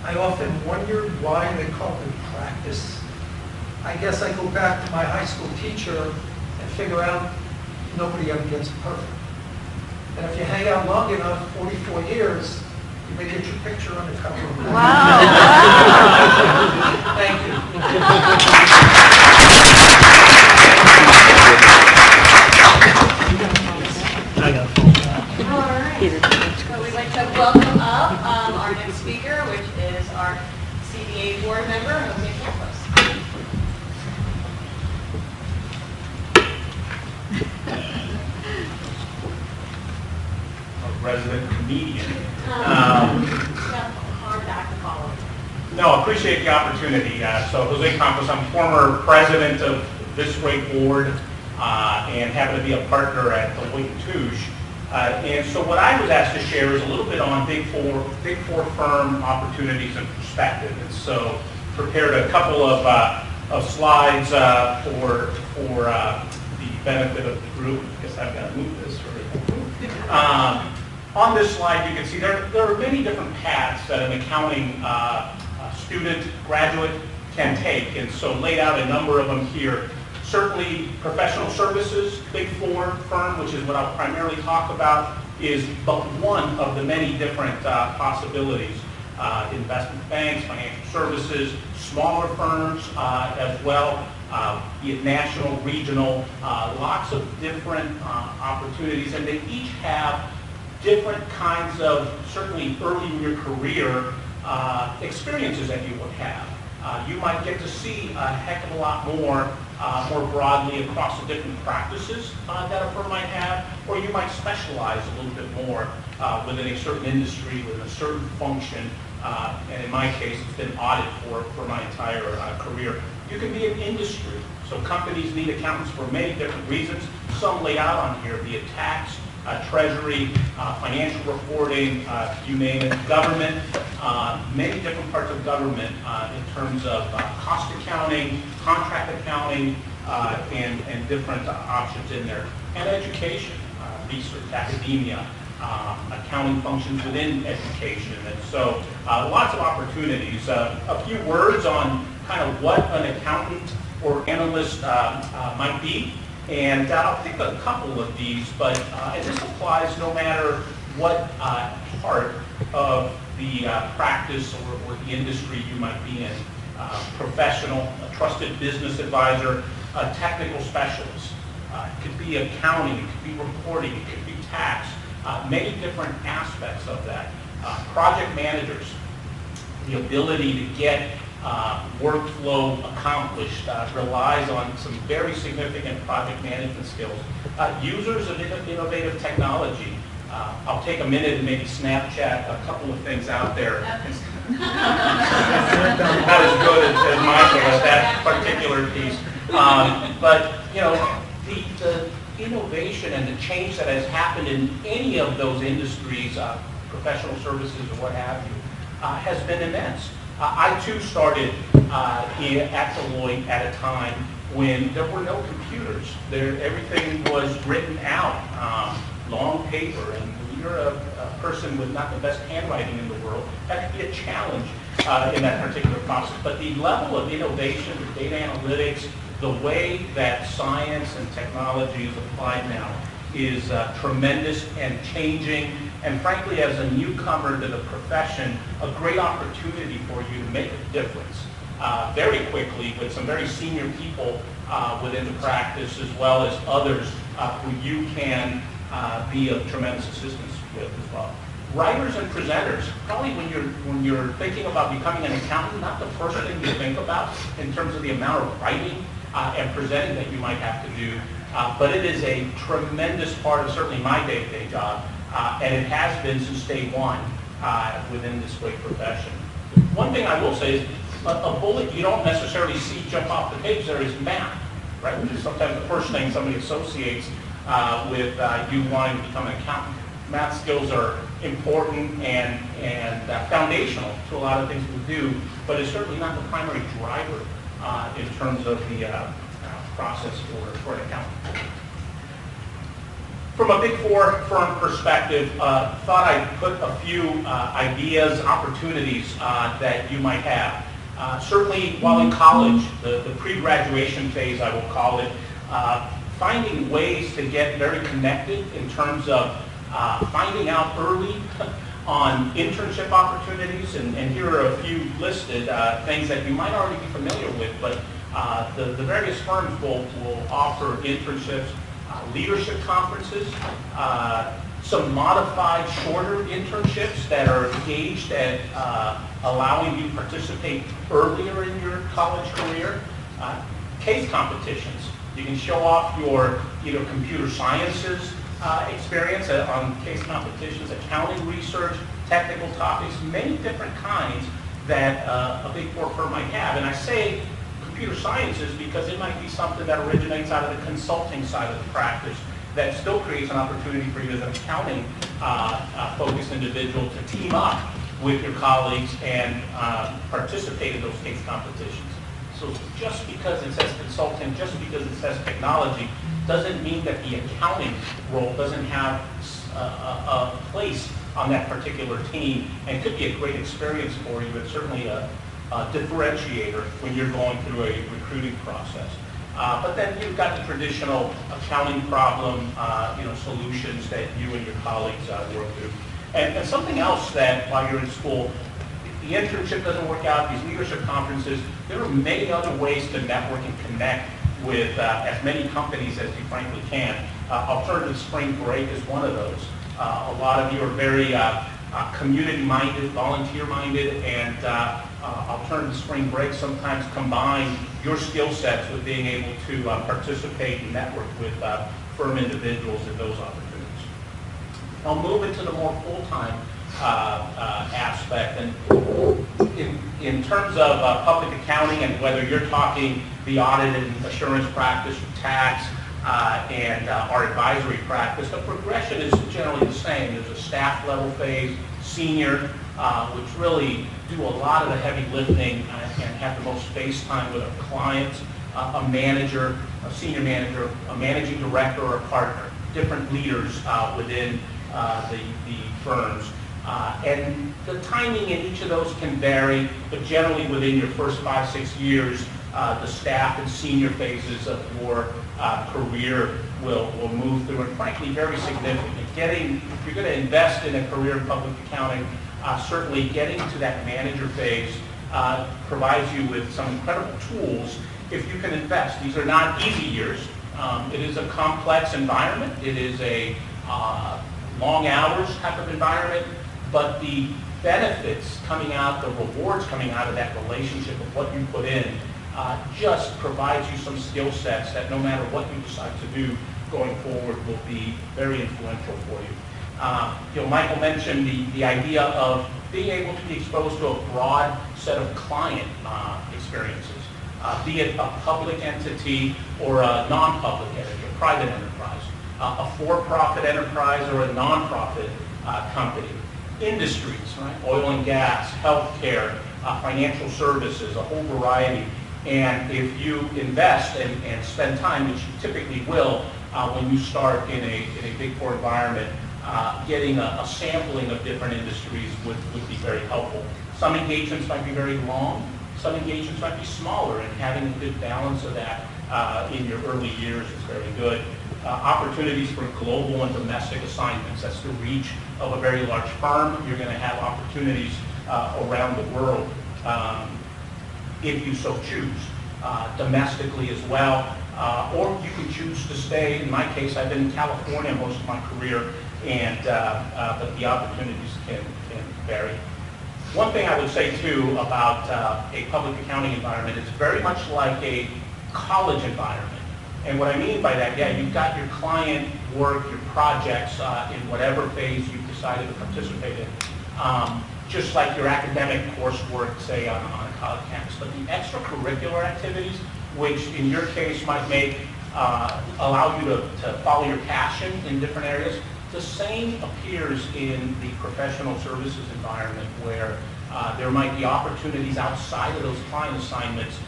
I often wondered why they call it practice. I guess I go back to my high school teacher and figure out nobody ever gets perfect. And if you hang out long enough, 44 years, you may get your picture on the cover of the book. Wow. Thank you. So we'd like to welcome up our next speaker, which is our CBA board member, Jose Campos. A resident comedian. Hard act to follow. No, I appreciate the opportunity. So Jose Campos, I'm former president of this great board and happen to be a partner at Deloitte & Touche. And so what I was asked to share is a little bit on Big Four firm opportunities and perspective. And so prepared a couple of slides for the benefit of the group. I guess I've got to move this. On this slide, you can see there are many different paths that an accounting student, graduate can take. And so laid out a number of them here. Certainly professional services, Big Four firm, which is what I'll primarily talk about, is but one of the many different possibilities. Investment banks, financial services, smaller firms as well, be it national, regional, lots of different opportunities, and they each have different kinds of, certainly early in your career, experiences that you would have. You might get to see a heck of a lot more broadly across the different practices that a firm might have, or you might specialize a little bit more within a certain industry, within a certain function, and in my case, it's been audit for my entire career. You can be an industry, so companies need accountants for many different reasons, some laid out on here, be it tax, treasury, financial reporting, you name it, government, many different parts of government in terms of cost accounting, contract accounting, and different options in there. And education, research, academia, accounting functions within education. And so lots of opportunities. A few words on kind of what an accountant or analyst might be. And I'll pick a couple of these, but and this applies no matter what part of the practice or the industry you might be in. Professional, a trusted business advisor, a technical specialist. It could be accounting, it could be reporting, it could be tax, many different aspects of that. Project managers, the ability to get workflow accomplished relies on some very significant project management skills. Users of innovative technology. I'll take a minute and maybe Snapchat a couple of things out there. Not as good as Michael at that particular piece. But, you know, the innovation and the change that has happened in any of those industries, professional services or what have you, has been immense. I too started at Deloitte at a time when there were no computers. Everything was written out, long paper, and when you're a person with not the best handwriting in the world, that could be a challenge in that particular process. But the level of innovation, the data analytics, the way that science and technology is applied now is tremendous and changing, and frankly, as a newcomer to the profession, a great opportunity for you to make a difference very quickly with some very senior people within the practice, as well as others who you can be of tremendous assistance with as well. Writers and presenters, probably when you're thinking about becoming an accountant, not the first thing you think about in terms of the amount of writing and presenting that you might have to do, but it is a tremendous part of certainly my day-to-day job, and it has been since day one within this great profession. One thing I will say is a bullet you don't necessarily see jump off the page there is math, right? Which is sometimes the first thing somebody associates with you wanting to become an accountant. Math skills are important and foundational to a lot of things we do, but it's certainly not the primary driver in terms of the process for an accountant. From a Big Four firm perspective, thought I'd put a few ideas, opportunities that you might have. Certainly while in college, the pre-graduation phase, I will call it, finding ways to get very connected in terms of finding out early on internship opportunities, and here are a few listed things that you might already be familiar with, but the various firms will offer internships, leadership conferences, some modified shorter internships that are engaged at allowing you to participate earlier in your college career, case competitions. You can show off your either computer sciences experience on case competitions, accounting research, technical topics, many different kinds that a Big Four firm might have. And I say computer sciences because it might be something that originates out of the consulting side of the practice that still creates an opportunity for you as an accounting focused individual to team up with your colleagues and participate in those case competitions. So just because it says consulting, just because it says technology, doesn't mean that the accounting role doesn't have a place on that particular team, and could be a great experience for you. It's certainly a differentiator when you're going through a recruiting process. But then you've got the traditional accounting problem, solutions that you and your colleagues work through. And something else that while you're in school, the internship doesn't work out, these leadership conferences, there are many other ways to network and connect with as many companies as you frankly can. Alternative spring break is one of those. A lot of you are very community-minded, volunteer-minded, and alternative spring break sometimes combine your skill sets with being able to participate and network with firm individuals in those opportunities. I'll move into the more full-time aspect, and in terms of public accounting and whether you're talking the audit and assurance practice, tax, and our advisory practice, the progression is generally the same. There's a staff level phase, senior, which really do a lot of the heavy lifting and have the most face time with our clients, a manager, a senior manager, a managing director, or a partner, different leaders within the firms. And the timing in each of those can vary, but generally within your first 5-6 years, the staff and senior phases of your career will move through, and frankly, very significant. If you're going to invest in a career in public accounting, certainly getting to that manager phase provides you with some incredible tools if you can invest. These are not easy years. It is a complex environment. It is a long hours type of environment, but the benefits coming out, the rewards coming out of that relationship of what you put in just provides you some skill sets that no matter what you decide to do going forward will be very influential for you. Michael mentioned the idea of being able to be exposed to a broad set of client experiences, be it a public entity or a non-public entity, a private enterprise, a for-profit enterprise or a non-profit company. Industries, right? Oil and gas, healthcare, financial services, a whole variety. And if you invest and spend time, which you typically will when you start in a Big Four environment, getting a sampling of different industries would be very helpful. Some engagements might be very long, some engagements might be smaller, and having a good balance of that in your early years is very good. Opportunities for global and domestic assignments. That's the reach of a very large firm. You're going to have opportunities around the world if you so choose, domestically as well. Or you can choose to stay. In my case, I've been in California most of my career, and but the opportunities can vary. One thing I would say too about a public accounting environment, it's very much like a college environment. And what I mean by that, yeah, you've got your client work, your projects in whatever phase you've decided to participate in, just like your academic coursework, say, on a college campus. But the extracurricular activities, which in your case might allow you to follow your passion in different areas, the same appears in the professional services environment, where there might be opportunities outside of those client assignments,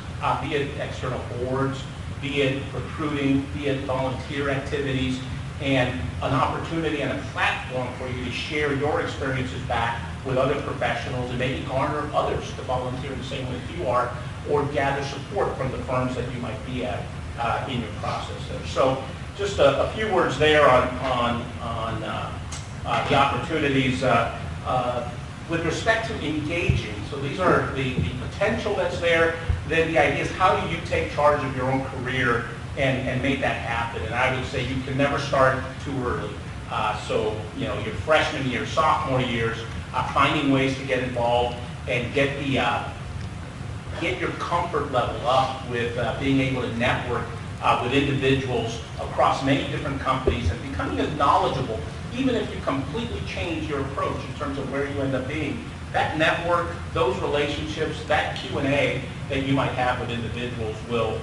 be it external boards, be it recruiting, be it volunteer activities, and an opportunity and a platform for you to share your experiences back with other professionals and maybe garner others to volunteer in the same way that you are, or gather support from the firms that you might be at in your process there. So just a few words there on the opportunities. With respect to engaging, so these are the potential that's there. Then the idea is, how do you take charge of your own career and make that happen? And I would say you can never start too early. So, you know, your freshman year, sophomore years, finding ways to get involved and get your comfort level up with being able to network with individuals across many different companies, and becoming as knowledgeable, even if you completely change your approach in terms of where you end up being. That network, those relationships, that Q&A that you might have with individuals will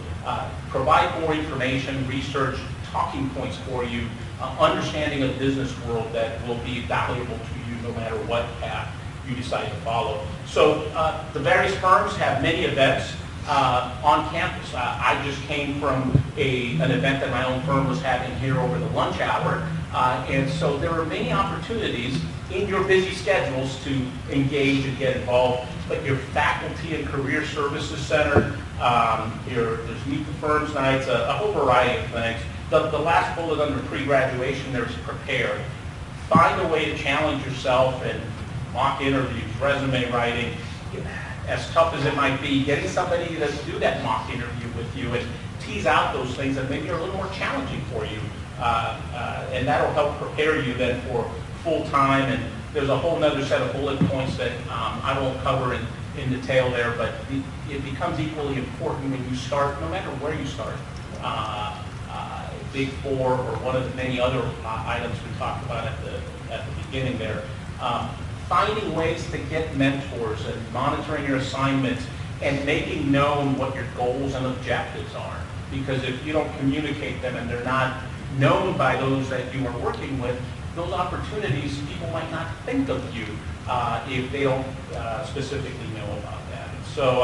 provide more information, research, talking points for you, understanding of the business world that will be valuable to you no matter what path you decide to follow. So the various firms have many events on campus. I just came from an event that my own firm was having here over the lunch hour, and so there are many opportunities in your busy schedules to engage and get involved. But your faculty and career services center, there's Meet the Firms nights, a whole variety of things. The last bullet under pre-graduation there is prepare. Find a way to challenge yourself in mock interviews, resume writing. As tough as it might be, getting somebody to do that mock interview with you and tease out those things that maybe are a little more challenging for you. And that'll help prepare you then for full time. And there's a whole other set of bullet points that I won't cover in detail there, but it becomes equally important when you start, no matter where you start. Big Four or one of the many other items we talked about at the beginning there. Finding ways to get mentors and monitoring your assignments and making known what your goals and objectives are. Because if you don't communicate them and they're not known by those that you are working with, those opportunities, people might not think of you if they don't specifically know about that. So,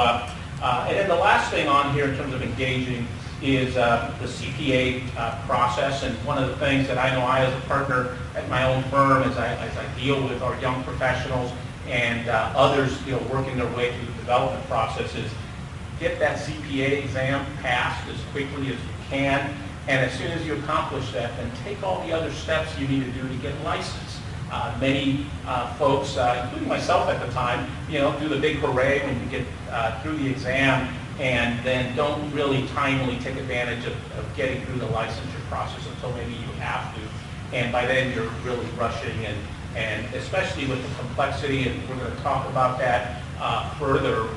and then the last thing on here in terms of engaging is the CPA process. And one of the things that I know I, as a partner at my own firm, as I deal with our young professionals and others, you know, working their way through the development process, is get that CPA exam passed as quickly as you can. And as soon as you accomplish that, then take all the other steps you need to do to get licensed. Many folks, including myself at the time, you know, do the big hooray when you get through the exam, and then don't really timely take advantage of getting through the licensure process until maybe you have to. And by then you're really rushing, and especially with the complexity, and we're going to talk about that further,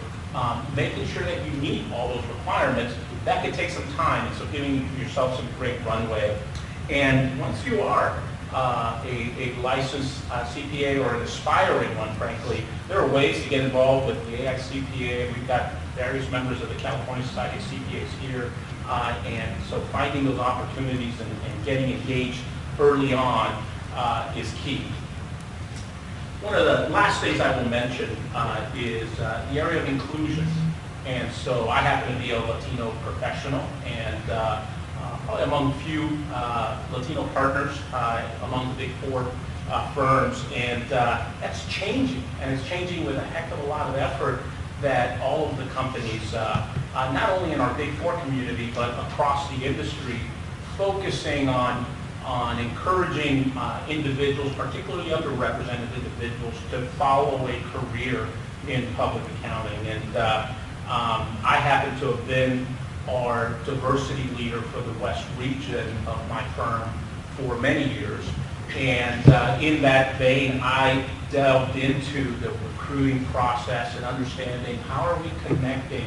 making sure that you meet all those requirements, that could take some time, and so giving yourself some great runway. And once you are a licensed CPA, or an aspiring one, frankly, there are ways to get involved with the AICPA. We've got various members of the California Society of CPAs here, and so finding those opportunities and getting engaged early on is key. One of the last things I will mention is the area of inclusion. And so I happen to be a Latino professional, and probably among few Latino partners among the big four firms, and that's changing, and it's changing with a heck of a lot of effort that all of the companies, not only in our big four community, but across the industry, focusing on encouraging individuals, particularly underrepresented individuals, to follow a career in public accounting. And I happen to have been our diversity leader for the West region of my firm for many years. And in that vein, I delved into the recruiting process and understanding how are we connecting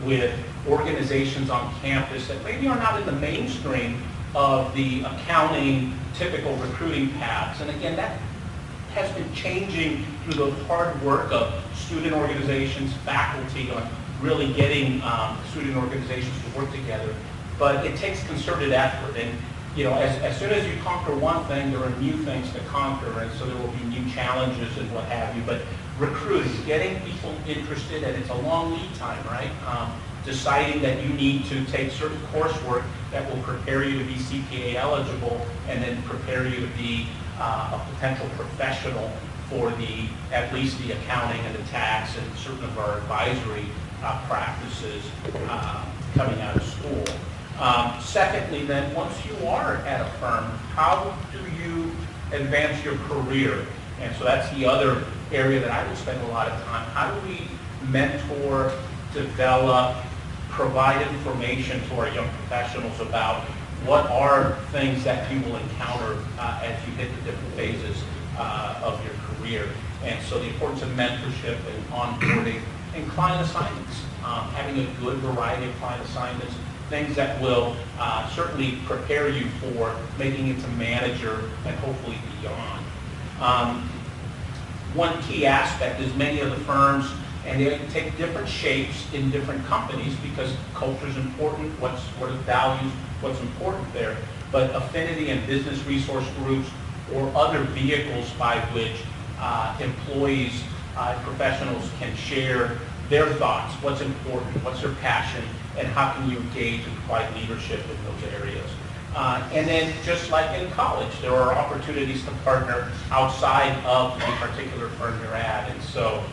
with organizations on campus that maybe are not in the mainstream of the accounting typical recruiting paths. And again, that has been changing through the hard work of student organizations, faculty, on really getting student organizations to work together. But it takes concerted effort. And you know, as soon as you conquer one thing, there are new things to conquer, and so there will be new challenges and what have you. But recruiting, getting people interested, and it's a long lead time, right? Deciding that you need to take certain coursework that will prepare you to be CPA eligible, and then prepare you to be a potential professional for at least the accounting and the tax and certain of our advisory practices coming out of school. Secondly, then, once you are at a firm, how do you advance your career? And so that's the other area that I would spend a lot of time. How do we mentor, develop, provide information to our young professionals about what are things that you will encounter as you hit the different phases of your career? And so the importance of mentorship and onboarding and client assignments, having a good variety of client assignments, things that will certainly prepare you for making it to manager and hopefully beyond. One key aspect is many of the firms, and they take different shapes in different companies because culture is important, what are the values, what's important there, but affinity and business resource groups or other vehicles by which employees, professionals can share their thoughts, what's important, what's their passion, and how can you engage and provide leadership in those areas. And then just like in college, there are opportunities to partner outside of the particular firm you're at. And so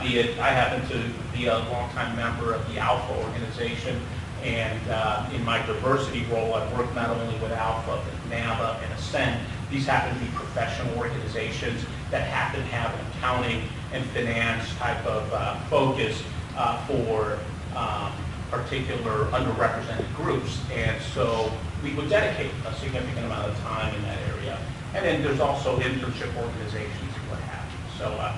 be it, I happen to be a longtime member of the Alpha organization, and in my diversity role, I've worked not only with Alpha, but NAVA and Ascend. These happen to be professional organizations that happen to have an accounting and finance type of focus for particular underrepresented groups. And so we would dedicate a significant amount of time in that area. And then there's also internship organizations and what have you. So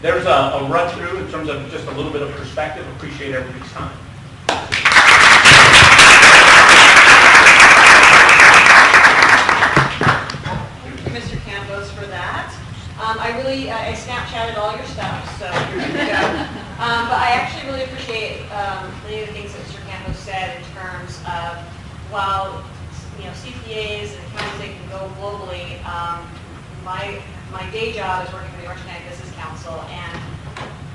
there's a run through in terms of just a little bit of perspective. Appreciate everybody's time. Mr. Campos for that. I Snapchatted all your stuff, so here you go. But I actually really appreciate many of the things that Mr. Campos said in terms of, while CPAs and accountants, they can go globally, my day job is working for the Orange County Business Council, and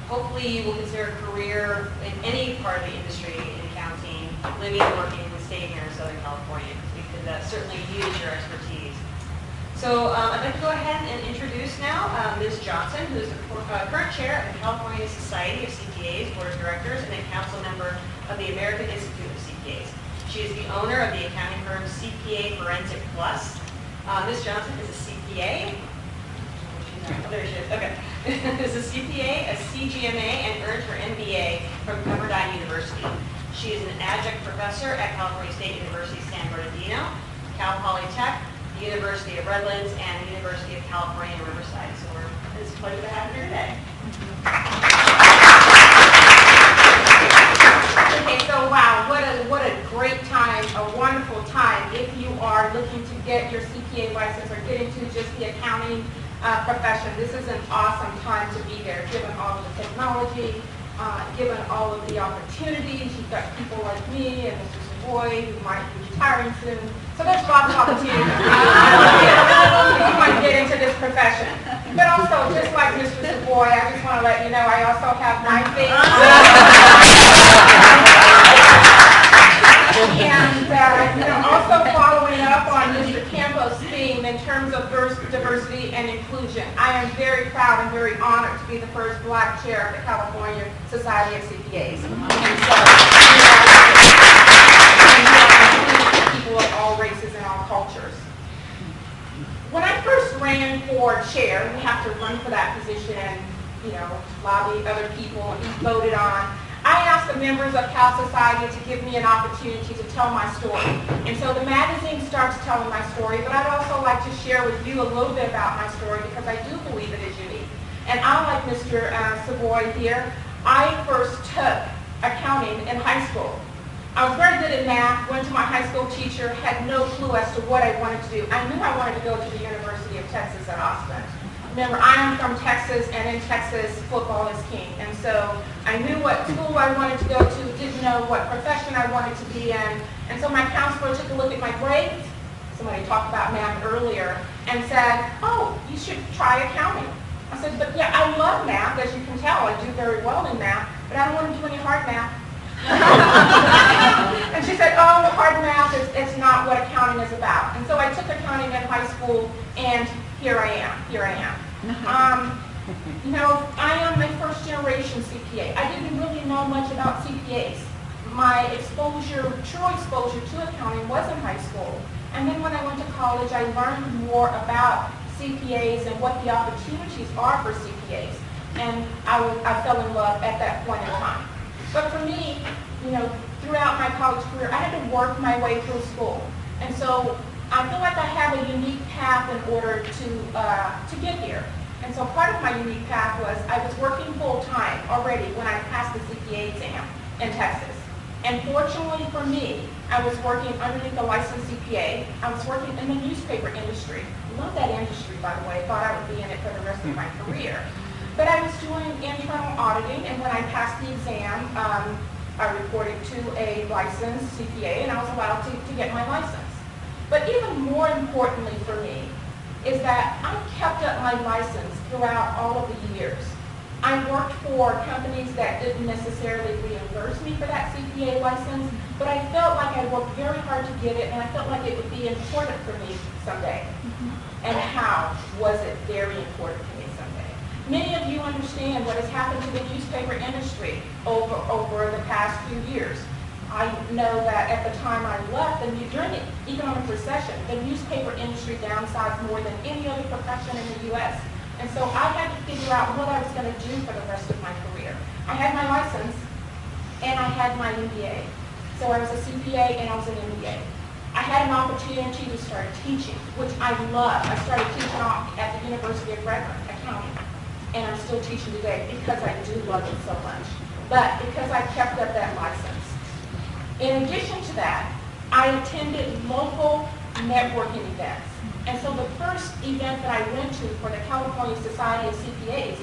hopefully you will consider a career in any part of the industry in accounting, living and working and staying here in Southern California, because we could certainly use your expertise. So I'd like to go ahead and introduce now Ms. Johnson, who is the current chair of the California Society of CPAs, Board of Directors, and a council member of the American Institute of CPAs. She is the owner of the accounting firm CPA Forensic Plus. Ms. Johnson is a CPA. Oh, there she is. Okay. Is a CPA, a CGMA, and earned her MBA from Pepperdine University. She is an adjunct professor at California State University San Bernardino, Cal Poly Tech, the University of Redlands, and the University of California, Riverside. So it's a pleasure to have you here today. Okay, so wow, what a great time, a wonderful time if you are looking to get your CPA license or get into just the accounting profession. This is an awesome time to be there, given all of the technology, given all of the opportunities. You've got people like me and Mr. Savoy who might be retiring soon. So there's lots of opportunities if you want to get into this profession. But also, just like Mr. Savoy, I just want to let you know I also have 9 things. the campus theme in terms of diversity and inclusion. I am very proud and very honored to be the first black chair of the California Society of CPAs. And so, people of all races and all cultures. When I first ran for chair, we have to run for that position and, lobby other people and be voted on. I asked the members of Cal Society to give me an opportunity to tell my story. And so the magazine starts telling my story, but I'd also like to share with you a little bit about my story because I do believe it is unique. And unlike Mr. Savoy here, I first took accounting in high school. I was very good at math, went to my high school teacher, had no clue as to what I wanted to do. I knew I wanted to go to the University of Texas at Austin. Remember, I am from Texas, and in Texas, football is king. And so I knew what school I wanted to go to, didn't know what profession I wanted to be in. And so my counselor took a look at my grades. Somebody talked about math earlier and said, oh, you should try accounting. I said, but yeah, I love math. As you can tell, I do very well in math, but I don't want to do any hard math. And she said, oh, hard math, it's not what accounting is about. And so I took accounting in high school, and here I am. I am a first generation CPA. I didn't really know much about CPAs. My true exposure to accounting was in high school. And then when I went to college, I learned more about CPAs and what the opportunities are for CPAs. And I fell in love at that point in time. But for me, throughout my college career, I had to work my way through school. And so I feel like I have a unique path in order to get here. And so part of my unique path was I was working full-time already when I passed the CPA exam in Texas. And fortunately for me, I was working underneath a licensed CPA. I was working in the newspaper industry. Love that industry, by the way. Thought I would be in it for the rest of my career. But I was doing internal auditing, and when I passed the exam, I reported to a licensed CPA, and I was allowed to get my license. But even more importantly for me is that I kept up my license throughout all of the years. I worked for companies that didn't necessarily reimburse me for that CPA license, but I felt like I worked very hard to get it, and I felt like it would be important for me someday. And how was it very important to me someday? Many of you understand what has happened to the newspaper industry over the past few years. I know that at the time I left, during the economic recession, the newspaper industry downsized more than any other profession in the U.S. And so I had to figure out what I was going to do for the rest of my career. I had my license, and I had my MBA. So I was a CPA, and I was an MBA. I had an opportunity to start teaching, which I love. I started teaching at the University of Redmond, accounting. And I'm still teaching today because I do love it so much. But because I kept up that license. In addition to that, I attended local networking events. And so the first event that I went to for the California Society of CPAs,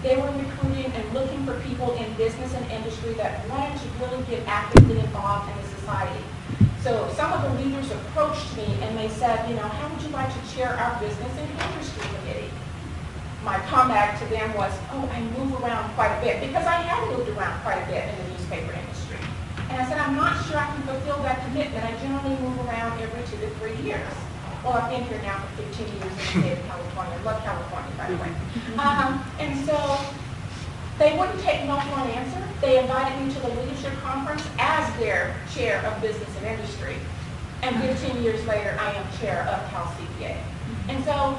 they were recruiting and looking for people in business and industry that wanted to really get actively involved in the society. So some of the leaders approached me and they said, how would you like to chair our business and industry committee? My comment to them was, oh, I move around quite a bit, because I had moved around quite a bit in the newspaper industry. And I said, I'm not sure I can fulfill that commitment. I generally move around every 2 to 3 years. Well, I've been here now for 15 years in the state of California. I love California, by the way. And so they wouldn't take no for an answer. They invited me to the leadership conference as their chair of business and industry. And 15 years later, I am chair of Cal CPA. And so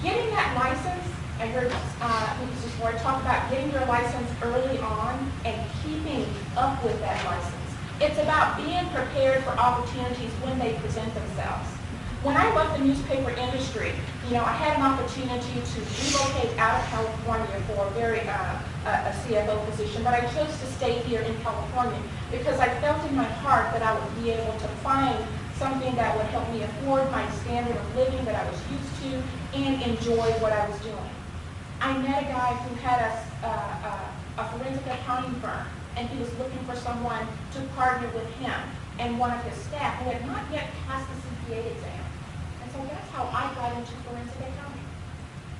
getting that license, I heard Mrs. Ford talk about getting your license early on and keeping up with that license. It's about being prepared for opportunities when they present themselves. When I left the newspaper industry, I had an opportunity to relocate out of California for a CFO position, but I chose to stay here in California because I felt in my heart that I would be able to find something that would help me afford my standard of living that I was used to and enjoy what I was doing. I met a guy who had a forensic accounting firm, and he was looking for someone to partner with him and one of his staff who had not yet passed the CPA exam. And so that's how I got into forensic accounting.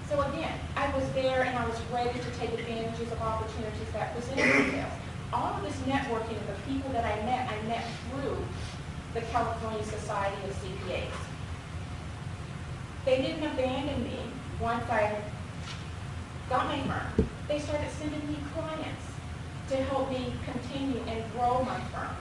So again, I was there and I was ready to take advantages of opportunities that presented themselves. All of this networking of the people that I met through the California Society of CPAs. They didn't abandon me once I got my firm. They started sending me clients to help me continue and grow my firm.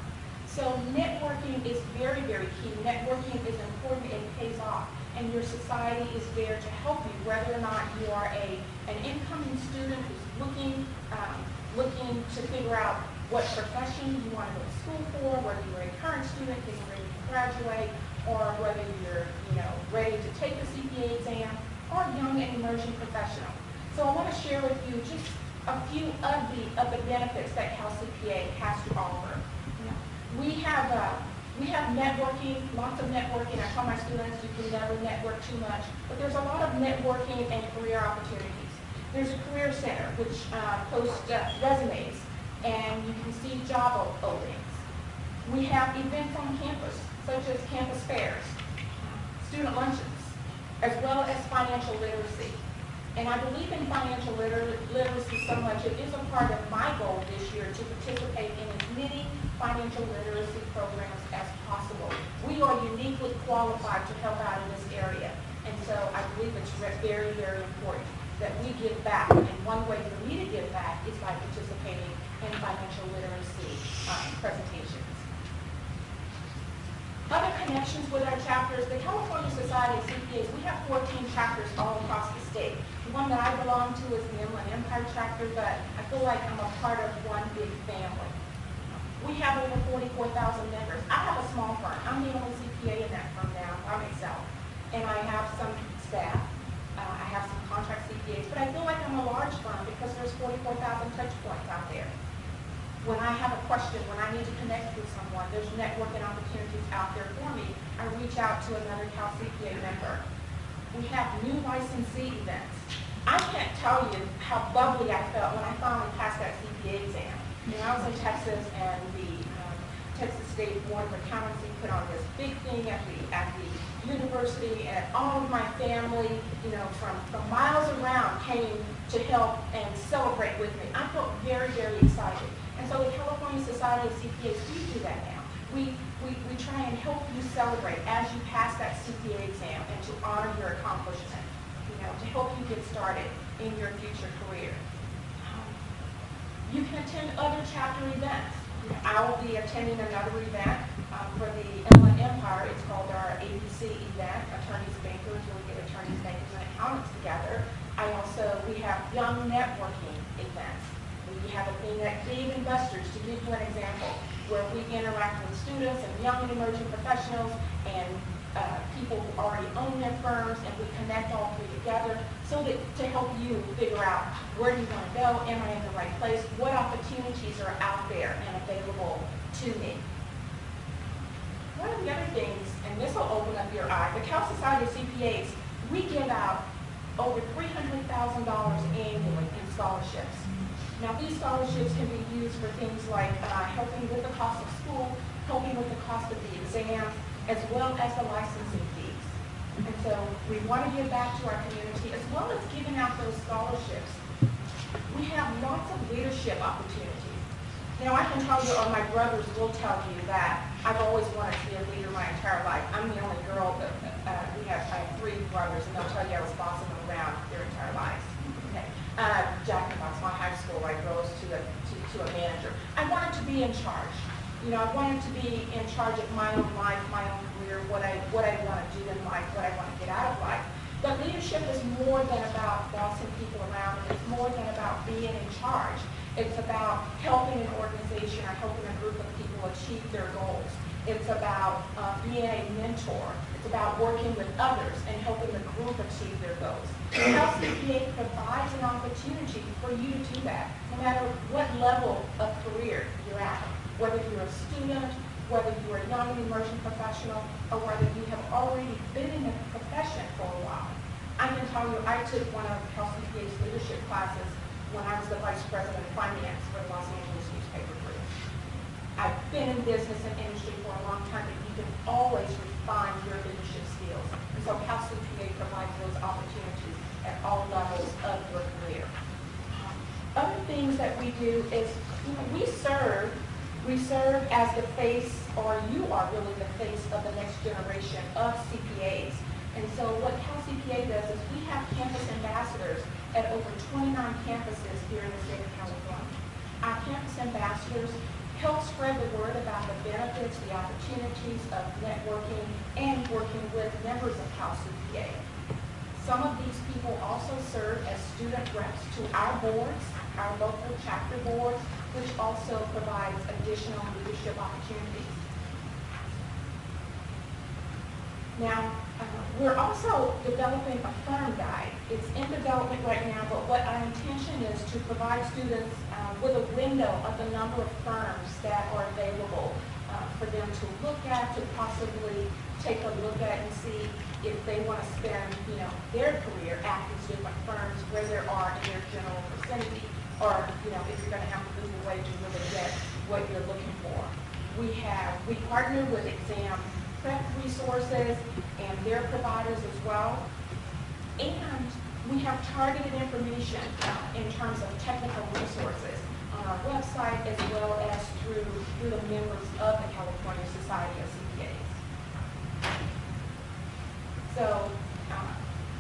So networking is very, very key. Networking is important, it pays off, and your society is there to help you, whether or not you are an incoming student who's looking to figure out what profession you want to go to school for, whether you're a current student getting ready to graduate, or whether you're ready to take the CPA exam, or young and emerging professional. So I want to share with you just a few of the benefits that Cal CPA has to offer. We have networking, lots of networking. I tell my students you can never network too much, but there's a lot of networking and career opportunities. There's a career center which posts resumes, and you can see job openings. We have events on campus, such as campus fairs, student luncheons, as well as financial literacy. And I believe in financial literacy so much, it is a part of my goal this year to participate in as many financial literacy programs as possible. We are uniquely qualified to help out in this area. And so I believe it's very, very important that we give back. And one way for me to give back is by participating in financial literacy presentations. Other connections with our chapters, the California Society of CPAs, we have 14 chapters all across the state. The one that I belong to is the Inland Empire chapter, but I feel like I'm a part of one big family. We have over 44,000 members. I have a small firm. I'm the only CPA in that firm now, by myself. And I have some staff. I have some contract CPAs, but I feel like I'm a large firm because there's 44,000 touch points out there. When I have a question, when I need to connect with someone, there's networking opportunities out there for me. I reach out to another Cal CPA member. We have new licensee events. I can't tell you how bubbly I felt when I finally passed that CPA exam. I was in Texas, and the Texas State Board of Accountancy put on this big thing at the university, and all of my family, from miles around came to help and celebrate with me. I felt very, very excited. And so the California Society of CPAs, we do that now. We try and help you celebrate as you pass that CPA exam and to honor your accomplishment, to help you get started in your future career. You can attend other chapter events. I will be attending another event for the Inland Empire. It's called our ABC event, Attorneys, Bankers, where we get attorneys, bankers, and accountants together. We have young networking events. We have a thing at Big Investors, to give you an example, where we interact with students and young and emerging professionals and people who already own their firms, and we connect all three together to help you figure out where you want to go, am I in the right place, what opportunities are out there and available to me. One of the other things, and this will open up your eye, the Cal Society of CPAs, we give out over $300,000 annually in scholarships. Now, these scholarships can be used for things like helping with the cost of school, helping with the cost of the exam, as well as the licensing fees. And so we want to give back to our community, as well as giving out those scholarships. We have lots of leadership opportunities. Now, I can tell you, or my brothers will tell you, that I've always wanted to be a leader my entire life. I'm the only girl that I have three brothers, and they'll tell you I was bossing them around their entire lives. Okay. Jack in the Box, my high school, I rose to a manager. I wanted to be in charge. I wanted to be in charge of my own life, my own career, what I want to do in life, what I want to get out of life. But leadership is more than about bossing people around. It's more than about being in charge. It's about helping an organization or helping a group of people achieve their goals. It's about being a mentor. It's about working with others and helping the group achieve their goals. Cal CPA provides an opportunity for you to do that, no matter what level of career you're at. Whether you're a student, whether you're a young and emerging professional, or whether you have already been in the profession for a while. I can tell you, I took one of Cal CPA's leadership classes when I was the Vice President of Finance for the Los Angeles newspaper group. I've been in business and industry for a long time, but you can always refine your leadership skills. And so Cal CPA provides those opportunities at all levels of your career. Other things that we do is we serve We serve as the face, or you are really the face of the next generation of CPAs. And so what Cal CPA does is we have campus ambassadors at over 29 campuses here in the state of California. Our campus ambassadors help spread the word about the benefits, the opportunities of networking and working with members of Cal CPA. Some of these people also serve as student reps to our boards, our local chapter boards, which also provides additional leadership opportunities. Now, we're also developing a firm guide. It's in development right now, but what our intention is to provide students with a window of the number of firms that are available for them to look at, to possibly take a look at and see if they want to spend, their career at these different firms where there are in their general vicinity, or, if you're going to have to move away to really get what you're looking for. We partner with exam prep resources and their providers as well. And we have targeted information in terms of technical resources on our website as well as through the members of the California Society of CPAs. So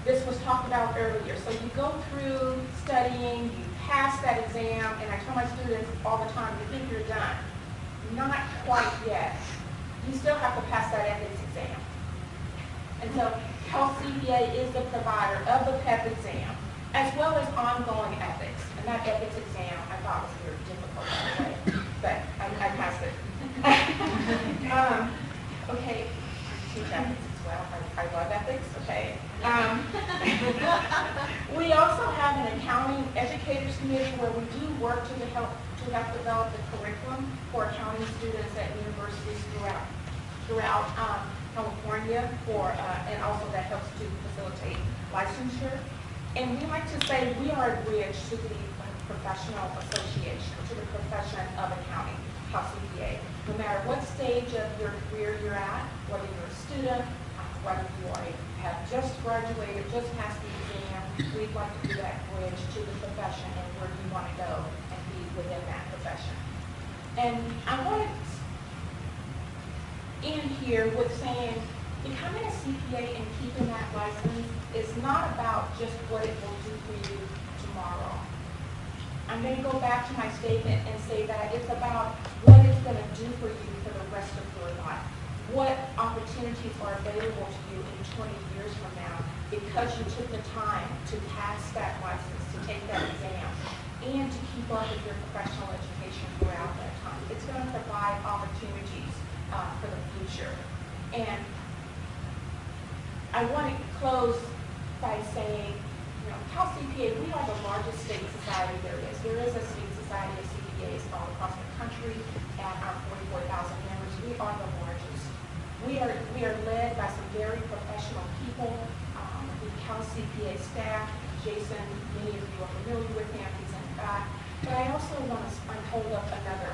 this was talked about earlier. So you go through studying, you pass that exam, and I tell my students all the time, you think you're done. Not quite yet. You still have to pass that ethics exam. And so Cal CPA is the provider of the PEP exam, as well as ongoing ethics. And that ethics exam I thought was very difficult, by the way, but I passed it. Okay, teach ethics as well. I love ethics, okay. We also have an accounting educators committee where we do work to help develop the curriculum for accounting students at universities throughout California, and also that helps to facilitate licensure. And we like to say we are a bridge to the professional association, to the profession of accounting, Cal CPA. No matter what stage of your career you're at, whether you're a student, whether you have just graduated, just passed the exam, we'd like to be that bridge to the profession and where you want to go and be within that profession. And I want to end here with saying becoming a CPA and keeping that license is not about just what it will do for you tomorrow. I'm going to go back to my statement and say that it's about what it's going to do for you for the rest of your life. What opportunities are available to you in 20 years from now because you took the time to pass that license, to take that exam, and to keep up with your professional education throughout that time. It's going to provide opportunities for the future. And I want to close by saying, Cal CPA, we are the largest state society there is. There is a state society of CPAs all across the country at our 44,000 members. We are the largest. We are led by some very professional people. The Cal CPA staff, Jason, many of you are familiar with him, he's in the back. But I also want to hold up another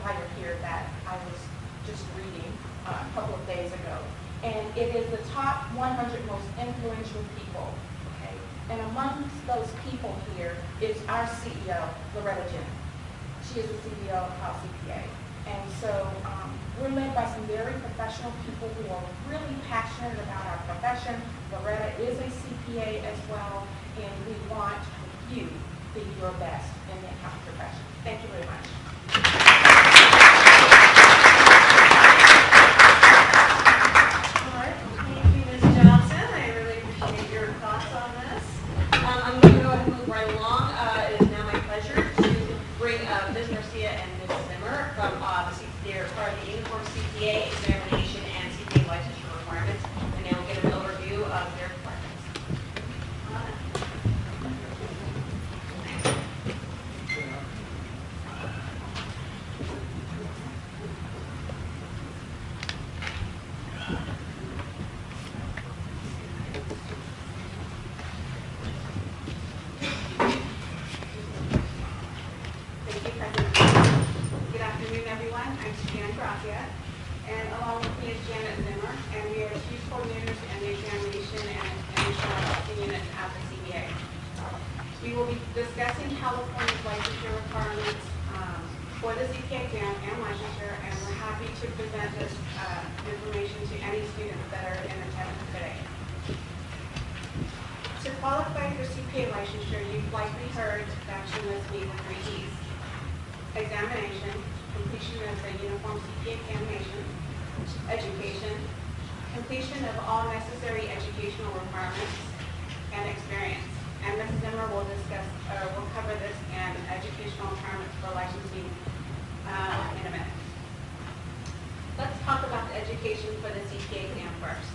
flyer here that I was just reading a couple of days ago. And it is the top 100 most influential people, okay? And amongst those people here is our CEO, Loretta Jennings. She is the CEO of Cal CPA. And so we're led by some very professional people who are really passionate about our profession. Loretta is a CPA as well, and we want you to be your best in the accounting profession. Thank you very much. Examination and CPA licensure requirements, and they will get an overview of their requirements. Thank you, President. Good afternoon, everyone. I'm Suzanne Gracia. And along with me is Janet Zimmer, and we are the chief coordinators in the examination and initial unit at the CBA. We will be discussing California's licensure requirements for the CPA exam and licensure, and we're happy to present this information to any students that are in attendance today. To qualify for CPA licensure, you've likely heard that you must meet the 3 E's: examination, completion of the uniform CPA examination, education, completion of all necessary educational requirements, and experience. And Mrs. Zimmer will will cover this in educational requirements for licensing in a minute. Let's talk about the education for the CPA exam first.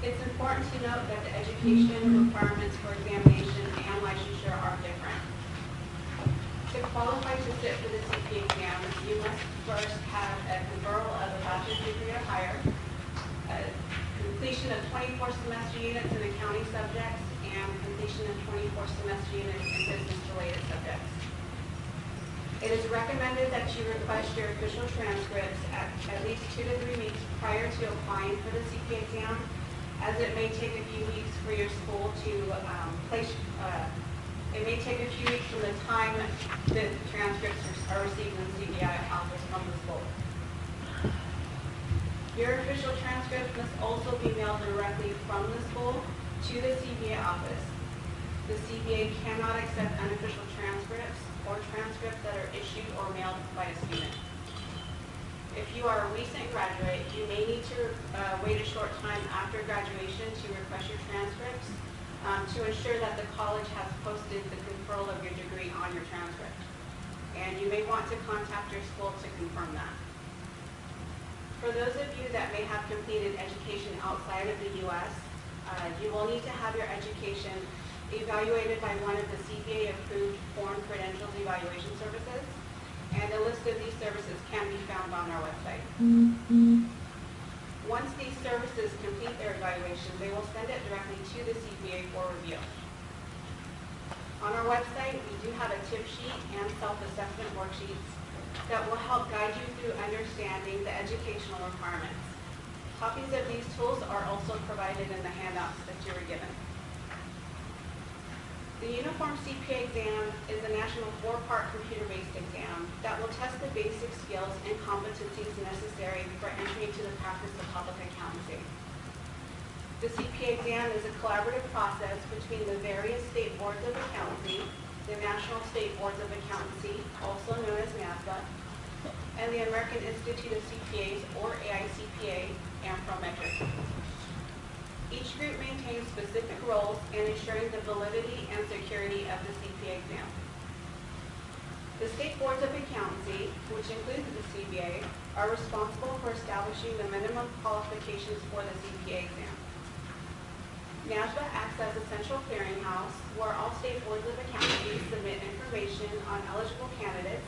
It's important to note that the education requirements for examination and licensure are different. To qualify to sit for the CPA exam, you must first have a conferral of a bachelor's degree or higher, a completion of 24 semester units in accounting subjects, and completion of 24 semester units in business-related subjects. It is recommended that you request your official transcripts at least 2 to 3 weeks prior to applying for the CPA exam, as it may take a few weeks for your school to it may take a few weeks from the time that transcripts are received in the CPI office from the school. Your official transcripts must also be mailed directly from the school to the CPA office. The CPA cannot accept unofficial transcripts or transcripts that are issued or mailed by a student. If you are a recent graduate, you may need to wait a short time after graduation to request your transcripts to ensure that the college has posted the conferral of your degree on your transcript. And you may want to contact your school to confirm that. For those of you that may have completed education outside of the U.S., you will need to have your education evaluated by one of the CPA-approved foreign credentials evaluation services, and a list of these services can be found on our website. Once these services complete their evaluation, they will send it directly to the CPA for review. On our website, we do have a tip sheet and self-assessment worksheets that will help guide you through understanding the educational requirements. Copies of these tools are also provided in the handouts that you were given. The Uniform CPA exam is a national 4-part computer-based exam that will test the basic skills and competencies necessary for entry into the practice of public accountancy. The CPA exam is a collaborative process between the various state boards of accountancy, the National State Boards of Accountancy, also known as NASBA, and the American Institute of CPAs, or AICPA, and Prometric. Each group maintains specific roles in ensuring the validity and security of the CPA exam. The state boards of accountancy, which includes the CBA, are responsible for establishing the minimum qualifications for the CPA exam. NASBA acts as a central clearinghouse where all state boards of accountancy submit information on eligible candidates,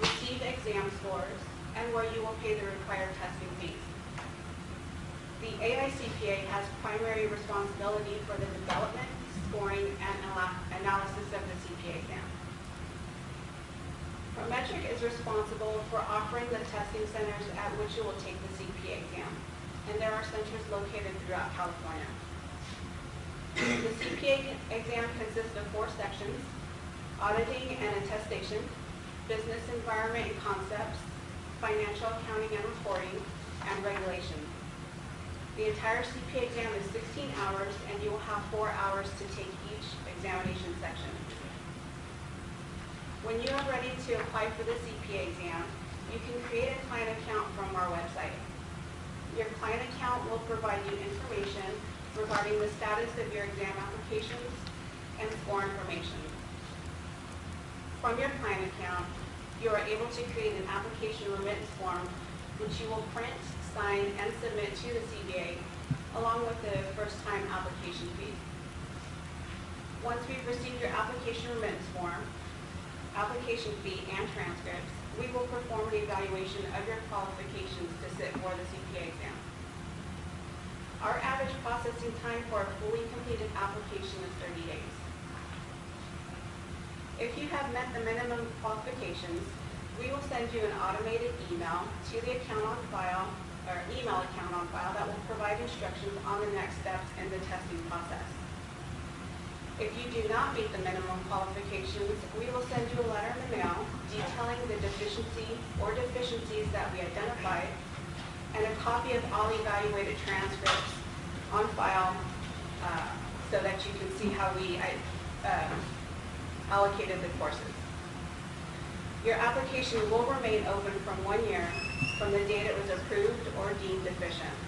receive exam scores, and where you will pay the required testing fees. The AICPA has primary responsibility for the development, scoring, and analysis of the CPA exam. Prometric is responsible for offering the testing centers at which you will take the CPA exam, and there are centers located throughout California. The CPA exam consists of 4 sections: auditing and attestation, business environment and concepts, financial accounting and reporting, and regulation. The entire CPA exam is 16 hours, and you will have 4 hours to take each examination section. When you are ready to apply for the CPA exam, you can create a client account from our website. Your client account will provide you information regarding the status of your exam applications and score information. From your client account, you are able to create an application remittance form, which you will print, sign, and submit to the CBA, along with the first-time application fee. Once we've received your application remittance form, application fee, and transcripts, we will perform the evaluation of your qualifications to sit for the CPA exam. Our average processing time for a fully completed application is 30 days. If you have met the minimum qualifications, we will send you an automated email to the account on file, or email account on file, that will provide instructions on the next steps in the testing process. If you do not meet the minimum qualifications, we will send you a letter in the mail detailing the deficiency or deficiencies that we identified and a copy of all evaluated transcripts on file so that you can see how we allocated the courses. Your application will remain open from 1 year from the date it was approved or deemed deficient.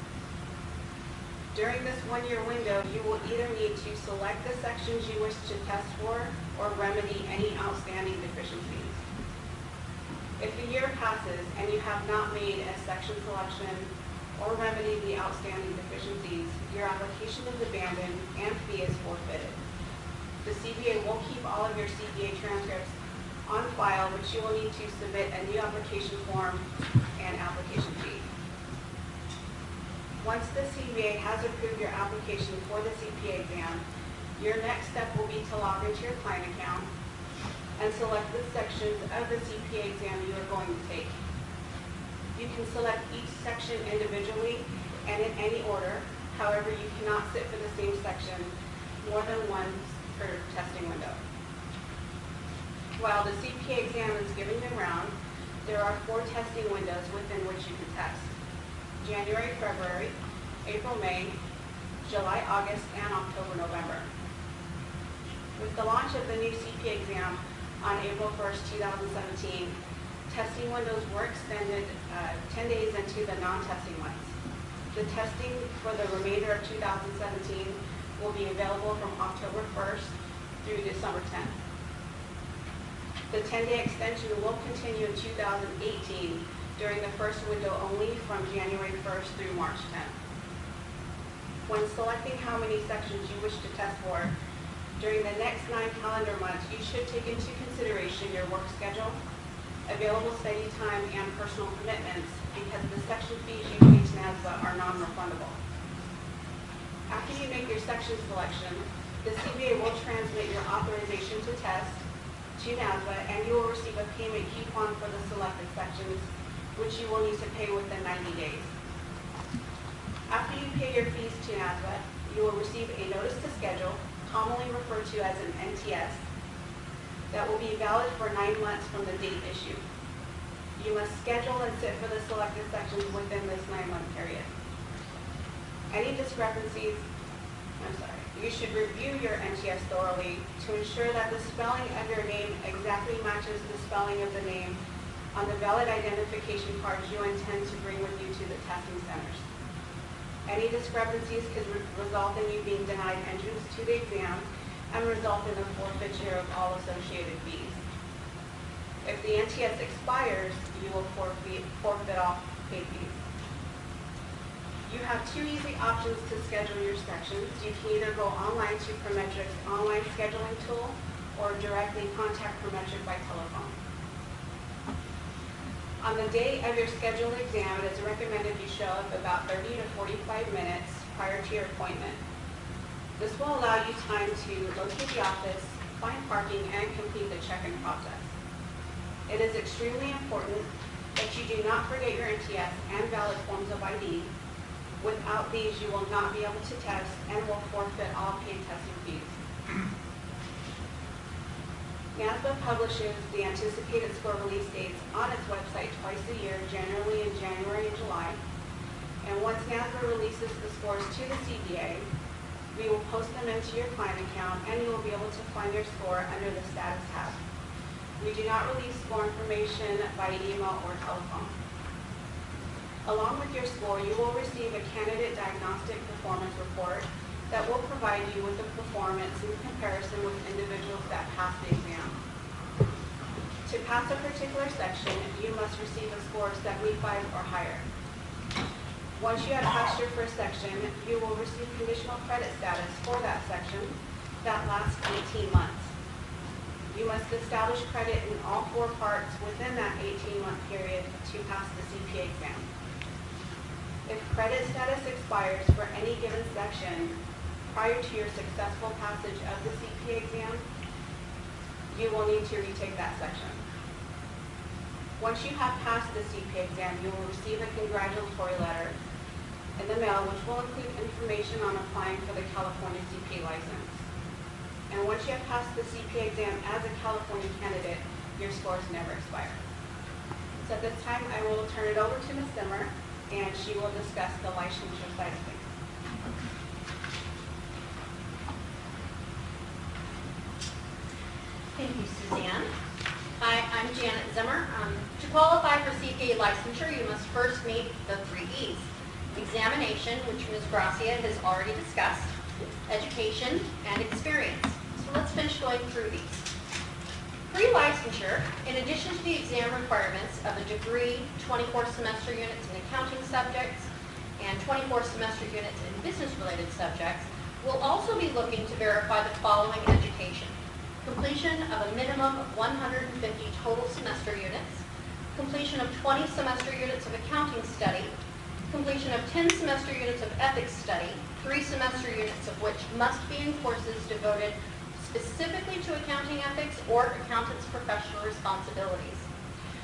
During this 1-year window, you will either need to select the sections you wish to test for or remedy any outstanding deficiencies. If the year passes and you have not made a section selection or remedied the outstanding deficiencies, your application is abandoned and fee is forfeited. The CBA will keep all of your CBA transcripts on file, which you will need to submit a new application form and application fee. Once the CBA has approved your application for the CPA exam, your next step will be to log into your client account and select the sections of the CPA exam you are going to take. You can select each section individually and in any order. However, you cannot sit for the same section more than once per testing window. While the CPA exam is giving the round, there are 4 testing windows within which you can test: January, February, April, May, July, August, and October, November. With the launch of the new CPA exam on April 1st, 2017, testing windows were extended 10 days into the non-testing ones. The testing for the remainder of 2017 will be available from October 1st through December 10th. The 10-day extension will continue in 2018 during the first window only from January 1st through March 10th. When selecting how many sections you wish to test for, during the next 9 calendar months, you should take into consideration your work schedule, available study time, and personal commitments, because the section fees you pay to NASBA are non-refundable. After you make your section selection, the CBA will transmit your authorization to test to NASBA, and you will receive a payment coupon for the selected sections, which you will need to pay within 90 days. After you pay your fees to NASBA, you will receive a notice to schedule, commonly referred to as an NTS, that will be valid for 9 months from the date issued. You must schedule and sit for the selected sections within this 9-month period. Any discrepancies, you should review your NTS thoroughly to ensure that the spelling of your name exactly matches the spelling of the name on the valid identification cards you intend to bring with you to the testing centers. Any discrepancies could result in you being denied entrance to the exam and result in a forfeiture of all associated fees. If the NTS expires, you will forfeit all paid fees. You have 2 easy options to schedule your sections. You can either go online to Prometric's online scheduling tool or directly contact Prometric by telephone. On the day of your scheduled exam, it is recommended you show up about 30 to 45 minutes prior to your appointment. This will allow you time to locate the office, find parking, and complete the check-in process. It is extremely important that you do not forget your NTS and valid forms of ID. Without these, you will not be able to test and will forfeit all paid testing fees. NASBA publishes the anticipated score release dates on its website twice a year, generally in January and July. And once NASBA releases the scores to the CBA, we will post them into your client account, and you will be able to find your score under the status tab. We do not release score information by email or telephone. Along with your score, you will receive a candidate diagnostic performance report that will provide you with the performance in comparison with individuals that pass the exam. To pass a particular section, you must receive a score of 75 or higher. Once you have passed your first section, you will receive conditional credit status for that section that lasts 18 months. You must establish credit in all 4 parts within that 18-month period to pass the CPA exam. If credit status expires for any given section prior to your successful passage of the CPA exam, you will need to retake that section. Once you have passed the CPA exam, you will receive a congratulatory letter in the mail, which will include information on applying for the California CPA license. And once you have passed the CPA exam as a California candidate, your scores never expire. So at this time, I will turn it over to Ms. Zimmer, and she will discuss the licensure side of things. Thank you, Suzanne. Hi, I'm Janet Zimmer. To qualify for CPA licensure, you must first meet the 3 E's. Examination, which Ms. Gracia has already discussed, education, and experience. So let's finish going through these. Pre-licensure, in addition to the exam requirements of a degree, 24 semester units in accounting subjects, and 24 semester units in business-related subjects, we'll also be looking to verify the following education. Completion of a minimum of 150 total semester units, completion of 20 semester units of accounting study, completion of 10 semester units of ethics study, 3 semester units of which must be in courses devoted specifically to accounting ethics or accountants' professional responsibilities.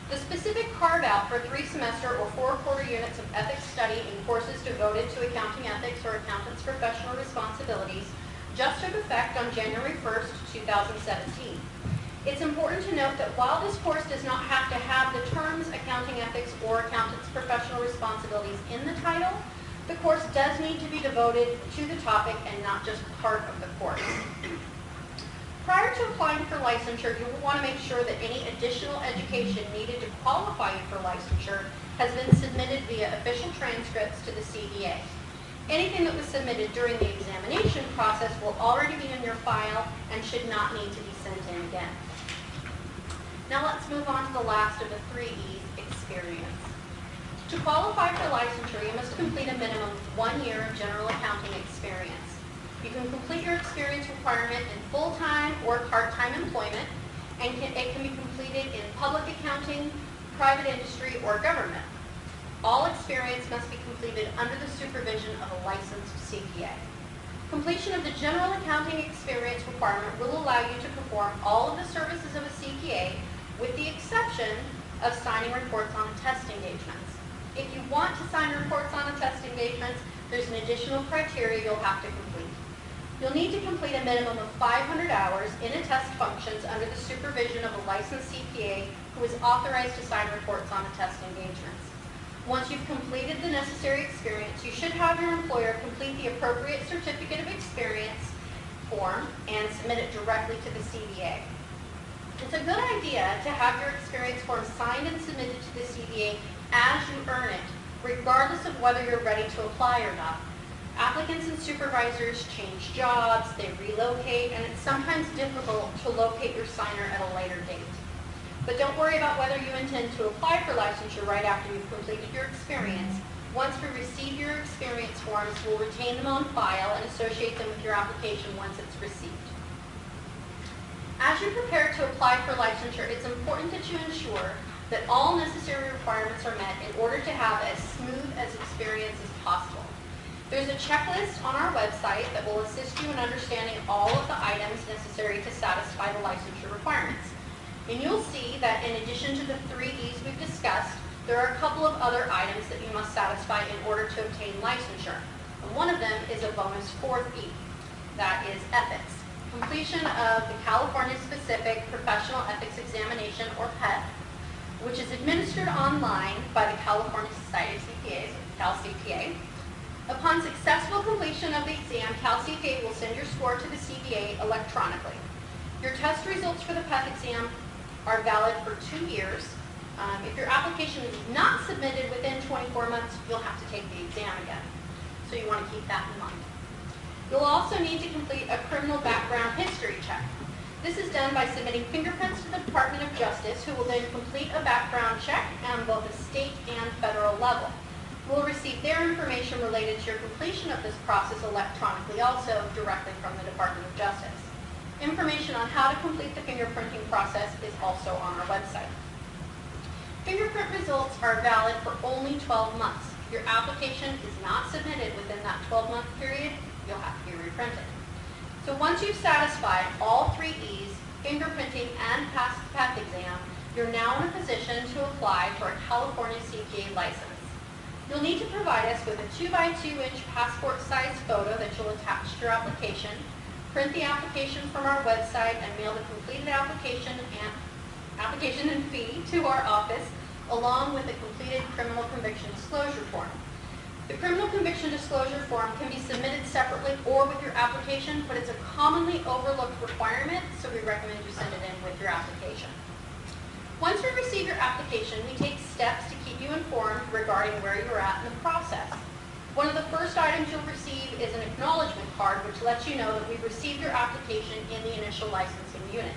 The specific carve-out for 3 semester or 4 quarter units of ethics study in courses devoted to accounting ethics or accountants' professional responsibilities just took effect on January 1st, 2017. It's important to note that while this course does not have to have the terms accounting ethics or accountants' professional responsibilities in the title, the course does need to be devoted to the topic and not just part of the course. Prior to applying for licensure, you will want to make sure that any additional education needed to qualify you for licensure has been submitted via official transcripts to the CBA. Anything that was submitted during the examination process will already be in your file and should not need to be sent in again. Now let's move on to the last of the 3 E's, experience. To qualify for licensure, you must complete a minimum of 1 year of general accounting experience. You can complete your experience requirement in full-time or part-time employment, and it can be completed in public accounting, private industry, or government. All experience must be completed under the supervision of a licensed CPA. Completion of the general accounting experience requirement will allow you to perform all of the services of a CPA with the exception of signing reports on test engagements. If you want to sign reports on test engagements, there's an additional criteria you'll have to complete. You'll need to complete a minimum of 500 hours in attest functions under the supervision of a licensed CPA who is authorized to sign reports on attest engagements. Once you've completed the necessary experience, you should have your employer complete the appropriate certificate of experience form and submit it directly to the CBA. It's a good idea to have your experience form signed and submitted to the CBA as you earn it, regardless of whether you're ready to apply or not. Applicants and supervisors change jobs, they relocate, and it's sometimes difficult to locate your signer at a later date. But don't worry about whether you intend to apply for licensure right after you've completed your experience. Once we receive your experience forms, we'll retain them on file and associate them with your application once it's received. As you prepare to apply for licensure, it's important that you ensure that all necessary requirements are met in order to have as smooth as experience as possible. There's a checklist on our website that will assist you in understanding all of the items necessary to satisfy the licensure requirements. And you'll see that in addition to the 3 E's we've discussed, there are a couple of other items that you must satisfy in order to obtain licensure. And one of them is a bonus 4th E. That is ethics. Completion of the California-specific Professional Ethics Examination, or PET, which is administered online by the California Society of CPAs, CalCPA. Upon successful completion of the exam, CalCPA will send your score to the CPA electronically. Your test results for the PET exam are valid for 2 years. If your application is not submitted within 24 months, you'll have to take the exam again. So you want to keep that in mind. You'll also need to complete a criminal background history check. This is done by submitting fingerprints to the Department of Justice, who will then complete a background check on both the state and federal level. We'll receive their information related to your completion of this process electronically, also directly from the Department of Justice. Information on how to complete the fingerprinting process is also on our website. Fingerprint results are valid for only 12 months. If your application is not submitted within that 12-month period, you'll have to be reprinted. So once you've satisfied all 3 E's, fingerprinting, and passed the PET exam, you're now in a position to apply for a California CPA license. You'll need to provide us with a 2x2 inch passport size photo that you'll attach to your application, print the application from our website, and mail the completed application and fee to our office, along with a completed criminal conviction disclosure form. The criminal conviction disclosure form can be submitted separately or with your application, but it's a commonly overlooked requirement, so we recommend you send it in with your application. Once we receive your application, we take steps to keep you informed regarding where you're at in the process. One of the first items you'll receive is an acknowledgement card, which lets you know that we've received your application in the initial licensing unit.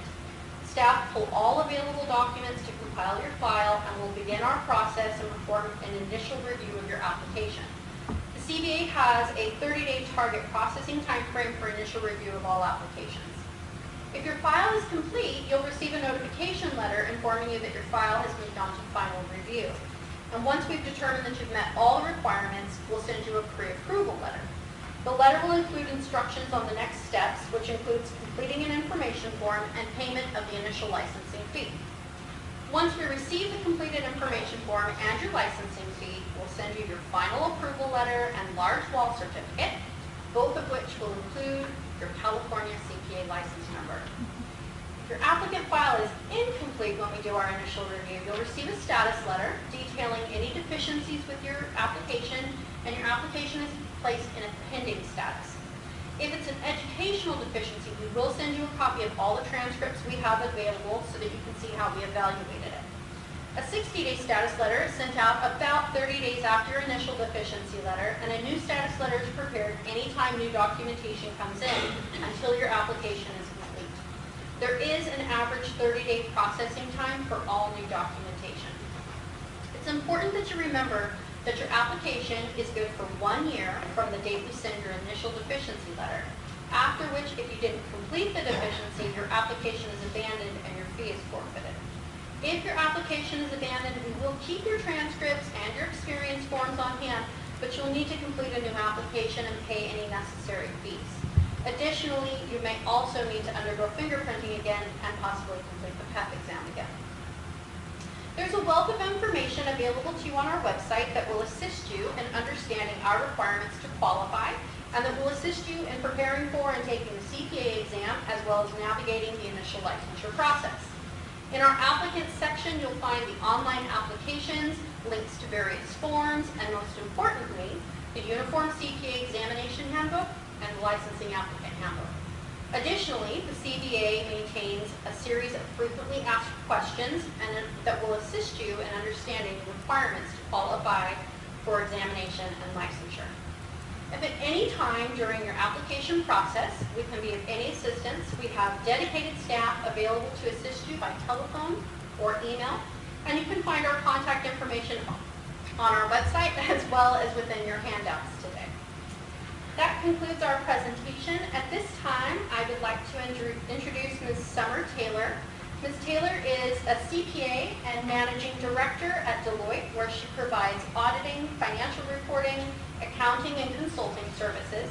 Staff pull all available documents to compile your file, and we'll begin our process and perform an initial review of your application. The CBA has a 30-day target processing time frame for initial review of all applications. If your file is complete, you'll receive a notification letter informing you that your file has moved on to final review. And once we've determined that you've met all the requirements, we'll send you a pre-approval letter. The letter will include instructions on the next steps, which includes completing an information form and payment of the initial licensing fee. Once we receive the completed information form and your licensing fee, we'll send you your final approval letter and large wall certificate, both of which will include your California CPA license number. If your applicant file is incomplete when we do our initial review, you'll receive a status letter detailing any deficiencies with your application, and your application is placed in a pending status. If it's an educational deficiency, we will send you a copy of all the transcripts we have available so that you can see how we evaluated it. A 60-day status letter is sent out about 30 days after your initial deficiency letter, and a new status letter is prepared anytime new documentation comes in until your application is complete. There is an average 30-day processing time for all new documentation. It's important that you remember that your application is good for 1 year from the date we send your initial deficiency letter, after which, if you didn't complete the deficiency, your application is abandoned and your fee is forfeited. If your application is abandoned, we will keep your transcripts and your experience forms on hand, but you'll need to complete a new application and pay any necessary fees. Additionally, you may also need to undergo fingerprinting again and possibly complete the PEP exam again. There's a wealth of information available to you on our website that will assist you in understanding our requirements to qualify, and that will assist you in preparing for and taking the CPA exam, as well as navigating the initial licensure process. In our applicants section, you'll find the online applications, links to various forms, and most importantly, the Uniform CPA Examination Handbook and the Licensing Applicant Handbook. Additionally, the CBA maintains a series of frequently asked questions that will assist you in understanding the requirements to qualify for examination and licensure. If at any time during your application process we can be of any assistance, we have dedicated staff available to assist you by telephone or email, and you can find our contact information on our website as well as within your handouts today. That concludes our presentation. At this time, I would like to introduce Ms. Summer Taylor. Ms. Taylor is a CPA and Managing Director at Deloitte, where she provides auditing, financial reporting, accounting, and consulting services.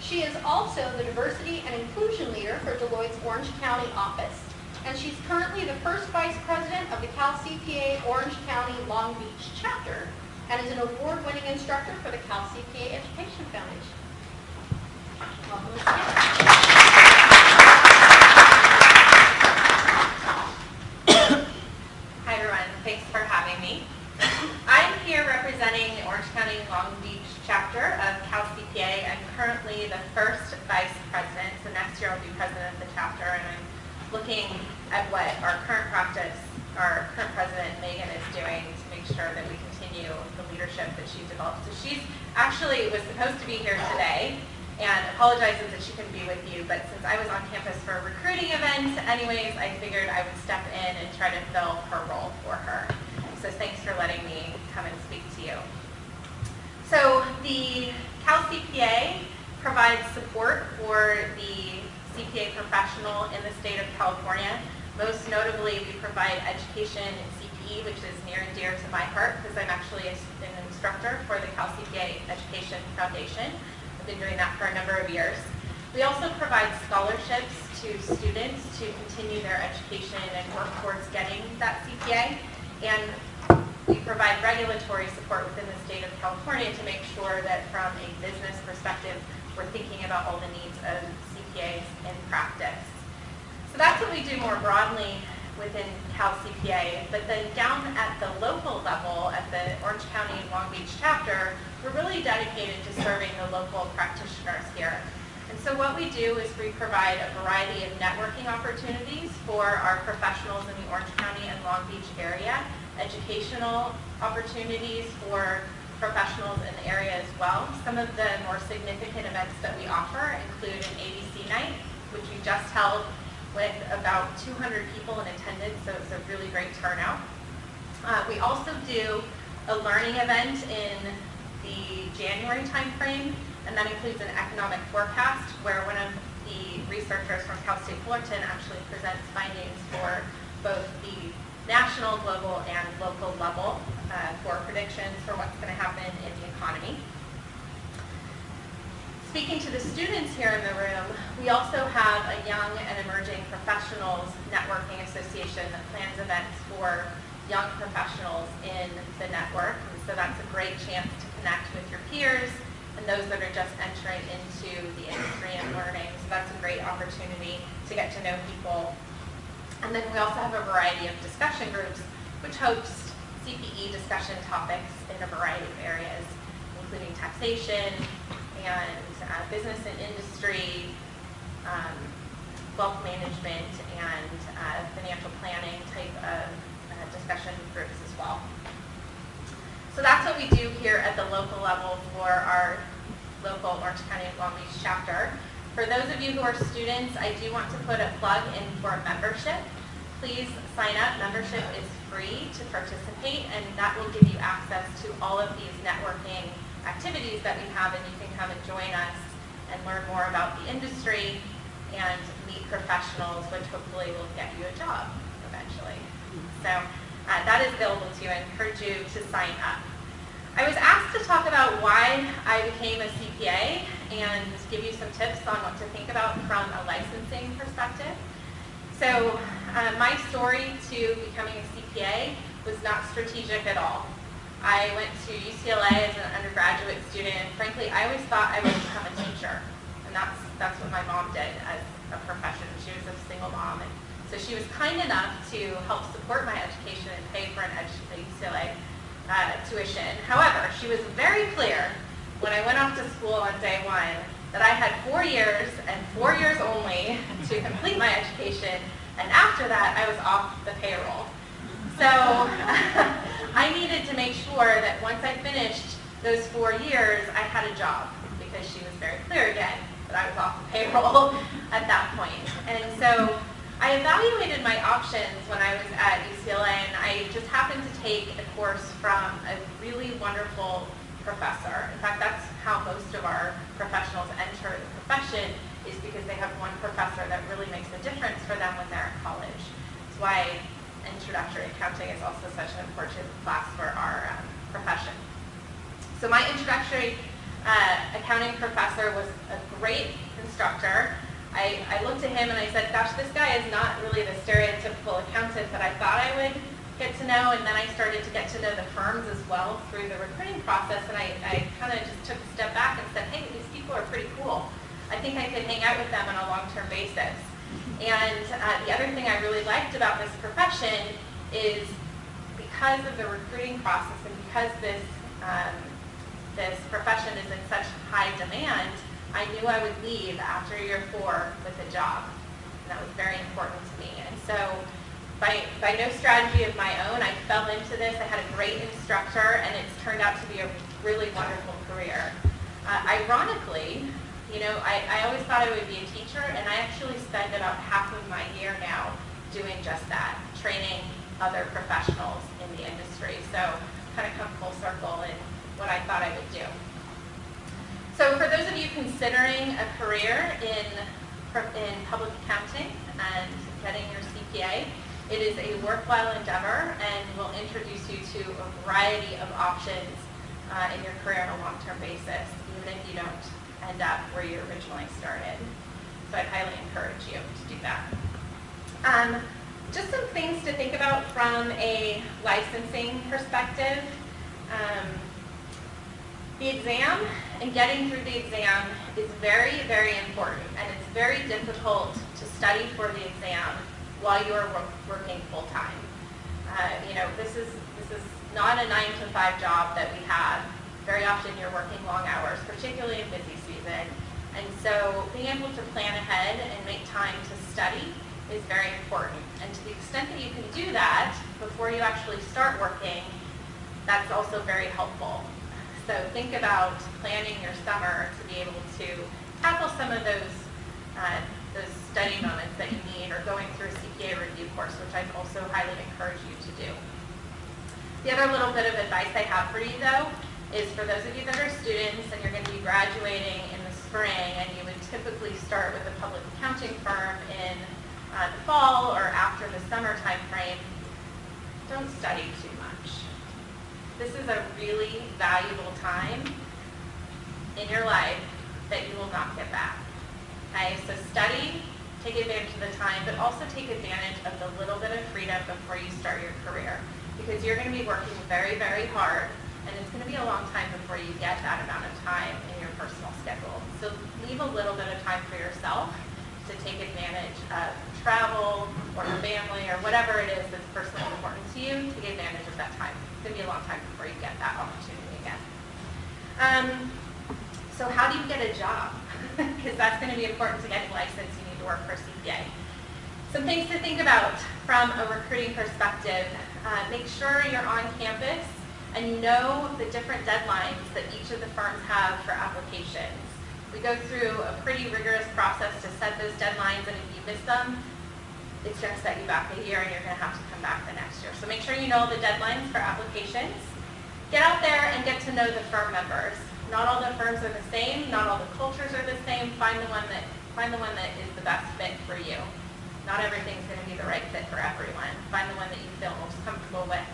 She is also the Diversity and Inclusion Leader for Deloitte's Orange County office, and she's currently the first Vice President of the Cal CPA Orange County Long Beach chapter, and is an award-winning instructor for the Cal CPA Education Foundation. Welcome, Ms. Taylor. Hi everyone, thanks for having me. I'm here representing the Orange County Long Beach chapter of Cal CPA. I'm currently the first vice president, so next year I'll be president of the chapter, and I'm looking at what our current practice, our current president Megan is doing to make sure that we continue the leadership that she's developed. So she's actually was supposed to be here today and apologizes that she couldn't be with you, but since I was on campus for a recruiting event anyways, I figured I would step in and try to fill her role for her. So thanks for letting me come and speak to you. So the Cal CPA provides support for the CPA professional in the state of California. Most notably, we provide education in CPE, which is near and dear to my heart because I'm actually an instructor for the Cal CPA Education Foundation. Been doing that for a number of years. We also provide scholarships to students to continue their education and work towards getting that CPA, and we provide regulatory support within the state of California to make sure that from a business perspective, we're thinking about all the needs of CPA CPAs in practice. So that's what we do more broadly within Cal CPA, but then down at the local level, at the Orange County and Long Beach chapter, we're really dedicated to serving the local practitioners here. And so what we do is we provide a variety of networking opportunities for our professionals in the Orange County and Long Beach area, educational opportunities for professionals in the area as well. Some of the more significant events that we offer include an ABC night, which we just held with about 200 people in attendance, so it's a really great turnout. We also do a learning event in the January timeframe, and that includes an economic forecast where one of the researchers from Cal State Fullerton actually presents findings for both the national, global, and local level for predictions for what's going to happen in the economy. Speaking to the students here in the room, we also have a Young and Emerging Professionals Networking Association that plans events for young professionals in the network. And so that's a great chance to connect with your peers and those that are just entering into the industry and learning. So that's a great opportunity to get to know people. And then we also have a variety of discussion groups which host CPE discussion topics in a variety of areas, including taxation and business and industry, wealth management, and financial planning type of discussion groups as well. So that's what we do here at the local level for our local Orange County and Long Beach chapter. For those of you who are students, I do want to put a plug in for membership. Please sign up. Membership is free to participate, and that will give you access to all of these networking activities that we have, and you can come and join us and learn more about the industry and meet professionals, which hopefully will get you a job eventually. So that is available to you. I encourage you to sign up. I was asked to talk about why I became a CPA and give you some tips on what to think about from a licensing perspective. So my story to becoming a CPA was not strategic at all. I went to UCLA as an undergraduate student, and frankly, I always thought I would become a teacher. And that's what my mom did as a profession. She was a single mom, and so she was kind enough to help support my education and pay for an UCLA tuition. However, she was very clear when I went off to school on day one that I had 4 years and 4 years only to complete my education, and after that, I was off the payroll. So I needed to make sure that once I finished those 4 years, I had a job, because she was very clear again that I was off the payroll at that point. And so I evaluated my options when I was at UCLA, and I just happened to take a course from a really wonderful professor. In fact, that's how most of our professionals enter the profession, is because they have one professor that really makes a difference for them when they're in college. That's why introductory accounting is also such an important class for our profession. So my introductory accounting professor was a great instructor. I looked at him and I said, gosh, this guy is not really the stereotypical accountant that I thought I would get to know. And then I started to get to know the firms as well through the recruiting process, and I kind of just took a step back and said, hey, these people are pretty cool. I think I could hang out with them on a long-term basis. And the other thing I really liked about this profession is because of the recruiting process, and because this profession is in such high demand, I knew I would leave after year 4 with a job. And that was very important to me. And so by no strategy of my own, I fell into this. I had a great instructor, and it's turned out to be a really wonderful career. Ironically, you know, I always thought I would be a teacher, and I actually spend about half of my year now doing just that, training other professionals in the industry. So kind of come full circle in what I thought I would do. So for those of you considering a career in public accounting and getting your CPA, it is a worthwhile endeavor, and will introduce you to a variety of options in your career on a long-term basis, even if you don't end up where you originally started. So I'd highly encourage you to do that. Just some things to think about from a licensing perspective. The exam and getting through the exam is very, very important, and it's very difficult to study for the exam while you are working full-time. This is not a 9 to 5 job that we have. Very often you're working long hours, particularly in busy season. And so being able to plan ahead and make time to study is very important. And to the extent that you can do that before you actually start working, that's also very helpful. So think about planning your summer to be able to tackle some of those study moments that you need, or going through a CPA review course, which I'd also highly encourage you to do. The other little bit of advice I have for you, though, is for those of you that are students and you're going to be graduating in the spring, and you would typically start with a public accounting firm in the fall or after the summer time frame, don't study too much. This is a really valuable time in your life that you will not get back. Okay, so study, take advantage of the time, but also take advantage of the little bit of freedom before you start your career, because you're going to be working very, very hard, and it's going to be a long time before you get that amount of time in your personal schedule. So leave a little bit of time for yourself to take advantage of travel or your family or whatever it is that's personally important to you. Take advantage of that time. It's going to be a long time before you get that opportunity again. So how do you get a job? Because that's going to be important to getting licensed. You need to work for a CPA. Some things to think about from a recruiting perspective. Make sure you're on campus and you know the different deadlines that each of the firms have for applications. We go through a pretty rigorous process to set those deadlines, and if you miss them, it's going to set you back a year and you're going to have to come back the next year. So make sure you know the deadlines for applications. Get out there and get to know the firm members. Not all the firms are the same. Not all the cultures are the same. Find the one that is the best fit for you. Not everything's going to be the right fit for everyone. Find the one that you feel most comfortable with,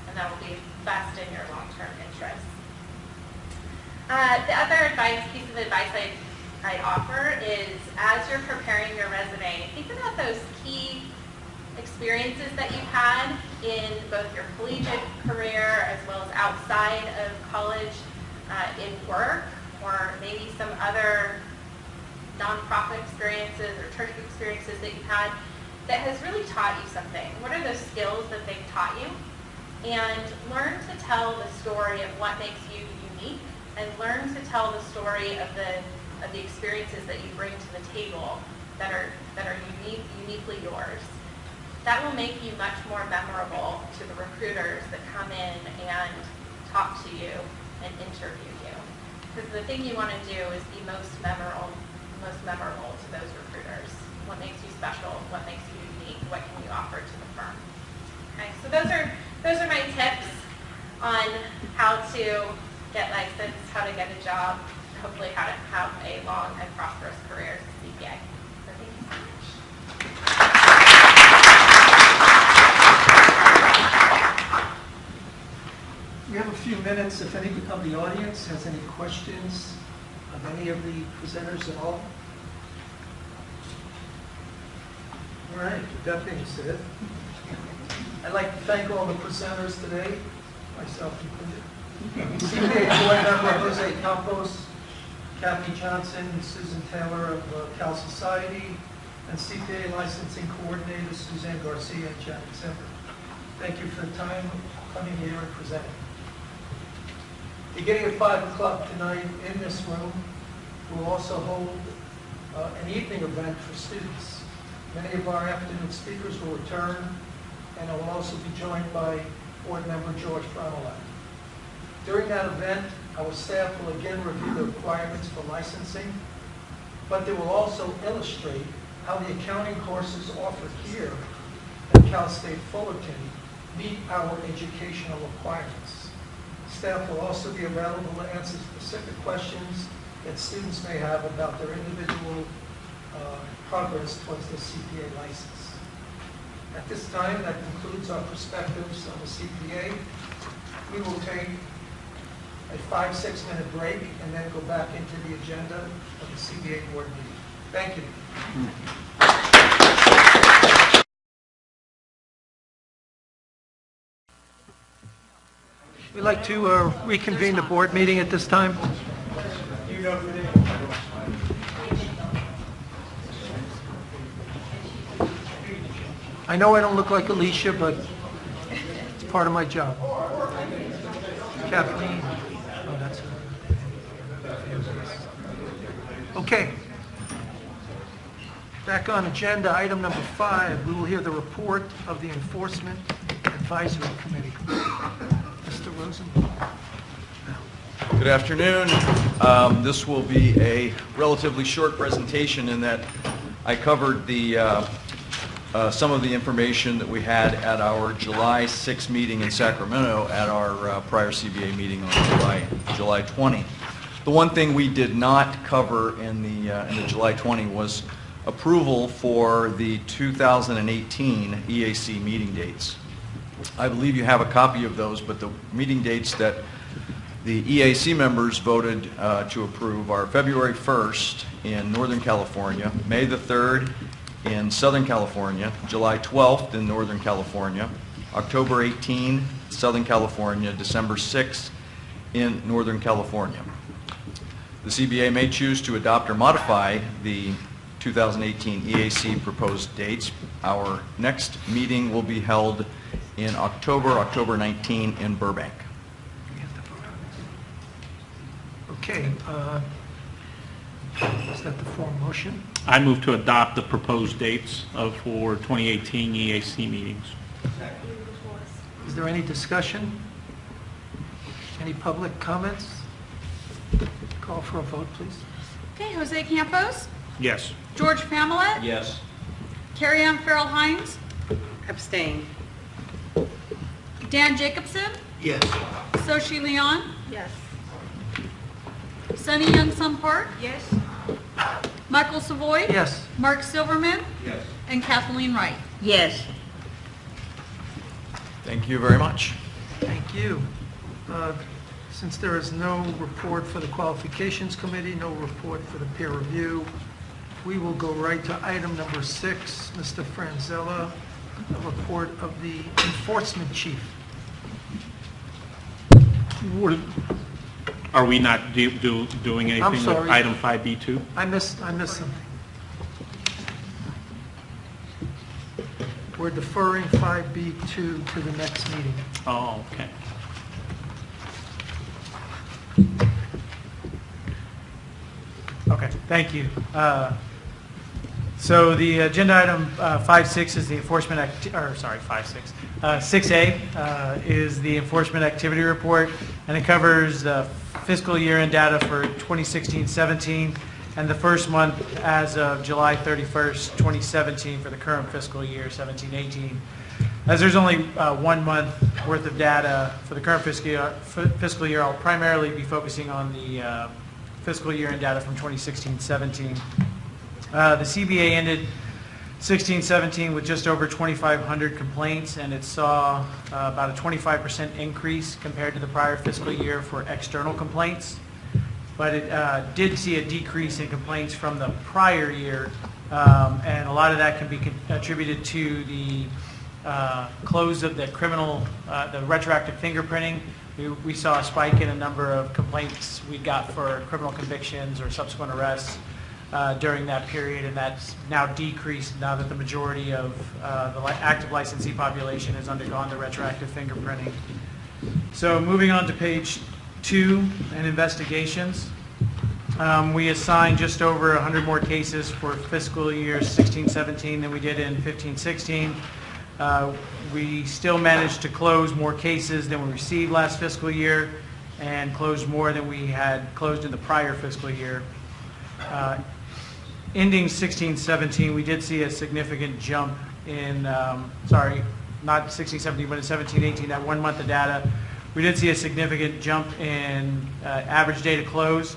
and that will be best in your long-term interests. The other piece of advice I'd offer is, as you're preparing your resume, think about those key experiences that you've had in both your collegiate career as well as outside of college, in work, or maybe some other nonprofit experiences or church experiences that you've had that has really taught you something. What are those skills that they've taught you? And learn to tell the story of what makes you unique, and learn to tell the story of the experiences that you bring to the table that are uniquely yours. That will make you much more memorable to the recruiters that come in and talk to you and interview you. Because the thing you want to do is be most memorable to those recruiters. What makes you special? What makes you unique? What can you offer to the firm? Okay, so those are my tips on how to get licensed, how to get a job, hopefully how to have a long and prosperous career as a CPA. So thank you so much. We have a few minutes. If any of the audience has any questions of any of the presenters at all. All right, with that being said, I'd like to thank all the presenters today, myself included. CPA Board Member Jose Campos, Kathy Johnson, Susan Taylor of Cal Society, and CPA Licensing Coordinator Suzanne Garcia and Janet Zimmer. Thank you for the time of coming here and presenting. Beginning at 5 o'clock tonight in this room, we'll also hold an evening event for students. Many of our afternoon speakers will return, and I will also be joined by Board Member George Frontenac. During that event, our staff will again review the requirements for licensing, but they will also illustrate how the accounting courses offered here at Cal State Fullerton meet our educational requirements. Staff will also be available to answer specific questions that students may have about their individual progress towards the CPA license. At this time, that concludes our perspectives on the CPA. We will take a 5-6 minute break and then go back into the agenda of the CPA board meeting. Thank you. We'd like to reconvene the board meeting at this time. I know I don't look like Alicia, but it's part of my job. Kathleen. Oh, that's her. Okay. Back on agenda, item number 5, we will hear the report of the Enforcement Advisory Committee. Mr. Rosenbaum. Good afternoon. This will be a relatively short presentation in that I covered some of the information that we had at our July 6 meeting in Sacramento at our prior CBA meeting on July 20. The one thing we did not cover in the July 20 was approval for the 2018 EAC meeting dates. I believe you have a copy of those, but the meeting dates that the EAC members voted to approve are February 1st in Northern California, May the 3rd in Southern California, July 12th in Northern California, October 18, Southern California, December 6th in Northern California. The CBA may choose to adopt or modify the 2018 EAC proposed dates. Our next meeting will be held in October 19 in Burbank. Okay. Is that the form motion? I move to adopt the proposed dates for 2018 EAC meetings. Is there any discussion? Any public comments? Call for a vote, please. Okay, Jose Campos, Yes. George Pamela, Yes. Carrie Ann Farrell Hines, Abstain. Dan Jacobson, Yes. Soshi Leon, Yes. Sunny Young Sun Park, Yes? Michael Savoy, Yes. Mark Silverman, Yes. and Kathleen Wright. Yes. Thank you very much. Thank you. Since there is no report for the Qualifications Committee, no report for the peer review, we will go right to item number 6, Mr. Franzella, a report of the Enforcement Chief. Are we not doing anything with sorry. item 5B2? I missed something. We're deferring 5B2 to the next meeting. Oh, okay. Okay, thank you. So the agenda item 5.6 is the enforcement, 6A is the enforcement activity report, and it covers the fiscal year-end data for 2016-17 and the first month as of July 31st, 2017 for the current fiscal year, 17-18. As there's only 1 month worth of data for the current fiscal year, I'll primarily be focusing on the fiscal year-end data from 2016-17. The CBA ended 16-17 with just over 2,500 complaints, and it saw about a 25% increase compared to the prior fiscal year for external complaints. But it did see a decrease in complaints from the prior year, and a lot of that can be attributed to the close of the the retroactive fingerprinting. We saw a spike in a number of complaints we got for criminal convictions or subsequent arrests during that period, and that's now decreased now that the majority of the active licensee population has undergone the retroactive fingerprinting. So moving on to page 2 and investigations. We assigned just over 100 more cases for fiscal year 16-17 than we did in 15-16. We still managed to close more cases than we received last fiscal year and closed more than we had closed in the prior fiscal year. Ending 16-17, we did see a significant jump in, not 16-17, but in 17-18, that 1 month of data. We did see a significant jump in average day to close.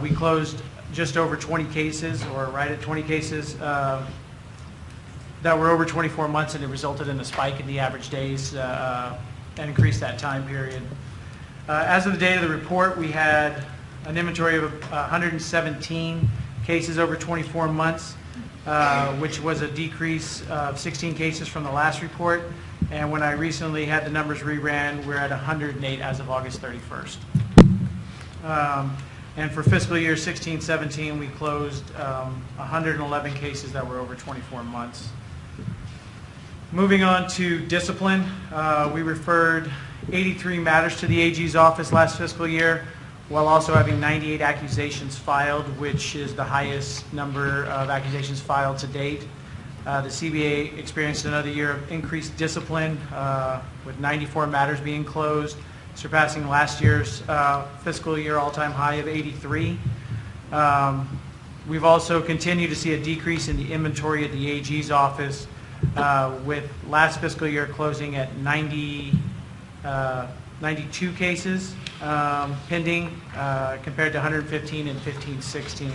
We closed just over 20 cases, or right at 20 cases, that were over 24 months, and it resulted in a spike in the average days and increased that time period. As of the date of the report, we had an inventory of 117 cases over 24 months, which was a decrease of 16 cases from the last report. And when I recently had the numbers reran, we're at 108 as of August 31st. And for fiscal year 16-17, we closed 111 cases that were over 24 months. Moving on to discipline, we referred 83 matters to the AG's office last fiscal year, while also having 98 accusations filed, which is the highest number of accusations filed to date. The CBA experienced another year of increased discipline, with 94 matters being closed, surpassing last year's fiscal year all-time high of 83. We've also continued to see a decrease in the inventory at the AG's office, with last fiscal year closing at 92 cases pending, compared to 115 in 15-16.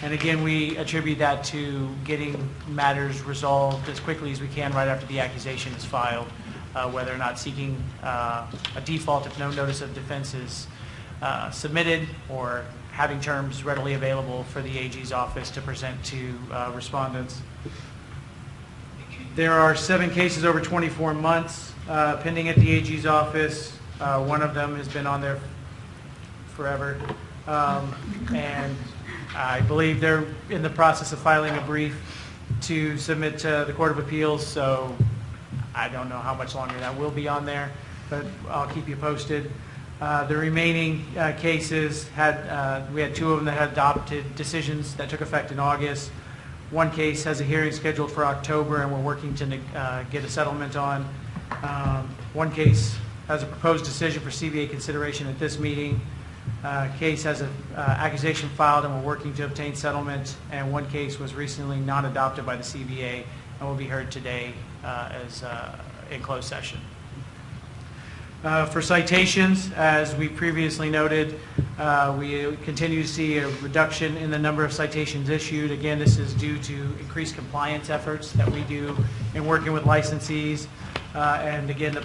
And again, we attribute that to getting matters resolved as quickly as we can right after the accusation is filed, whether or not seeking a default if no notice of defense is submitted, or having terms readily available for the AG's office to present to respondents. There are 7 cases over 24 months pending at the AG's office. One of them has been on there forever. And I believe they're in the process of filing a brief to submit to the Court of Appeals, so I don't know how much longer that will be on there, but I'll keep you posted. The remaining cases we had 2 of them that had adopted decisions that took effect in August. One case has a hearing scheduled for October, and we're working to get a settlement on. One case has a proposed decision for CBA consideration at this meeting. Case has an accusation filed, and we're working to obtain settlement. And one case was recently not adopted by the CBA and will be heard today in closed session. For citations, as we previously noted, we continue to see a reduction in the number of citations issued. Again, this is due to increased compliance efforts that we do in working with licensees. And again, the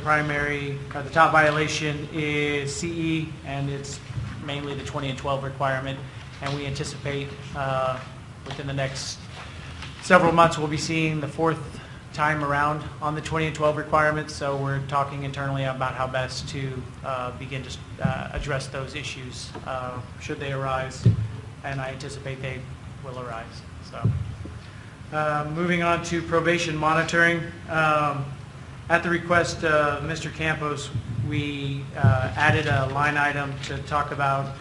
top violation is CE, and it's mainly the 20 and 12 requirement. And we anticipate within the next several months we'll be seeing the 4th time around on the 20 and 12 requirements, so we're talking internally about how best to begin to address those issues should they arise, and I anticipate they will arise. So, moving on to probation monitoring. At the request of Mr. Campos, we added a line item to talk about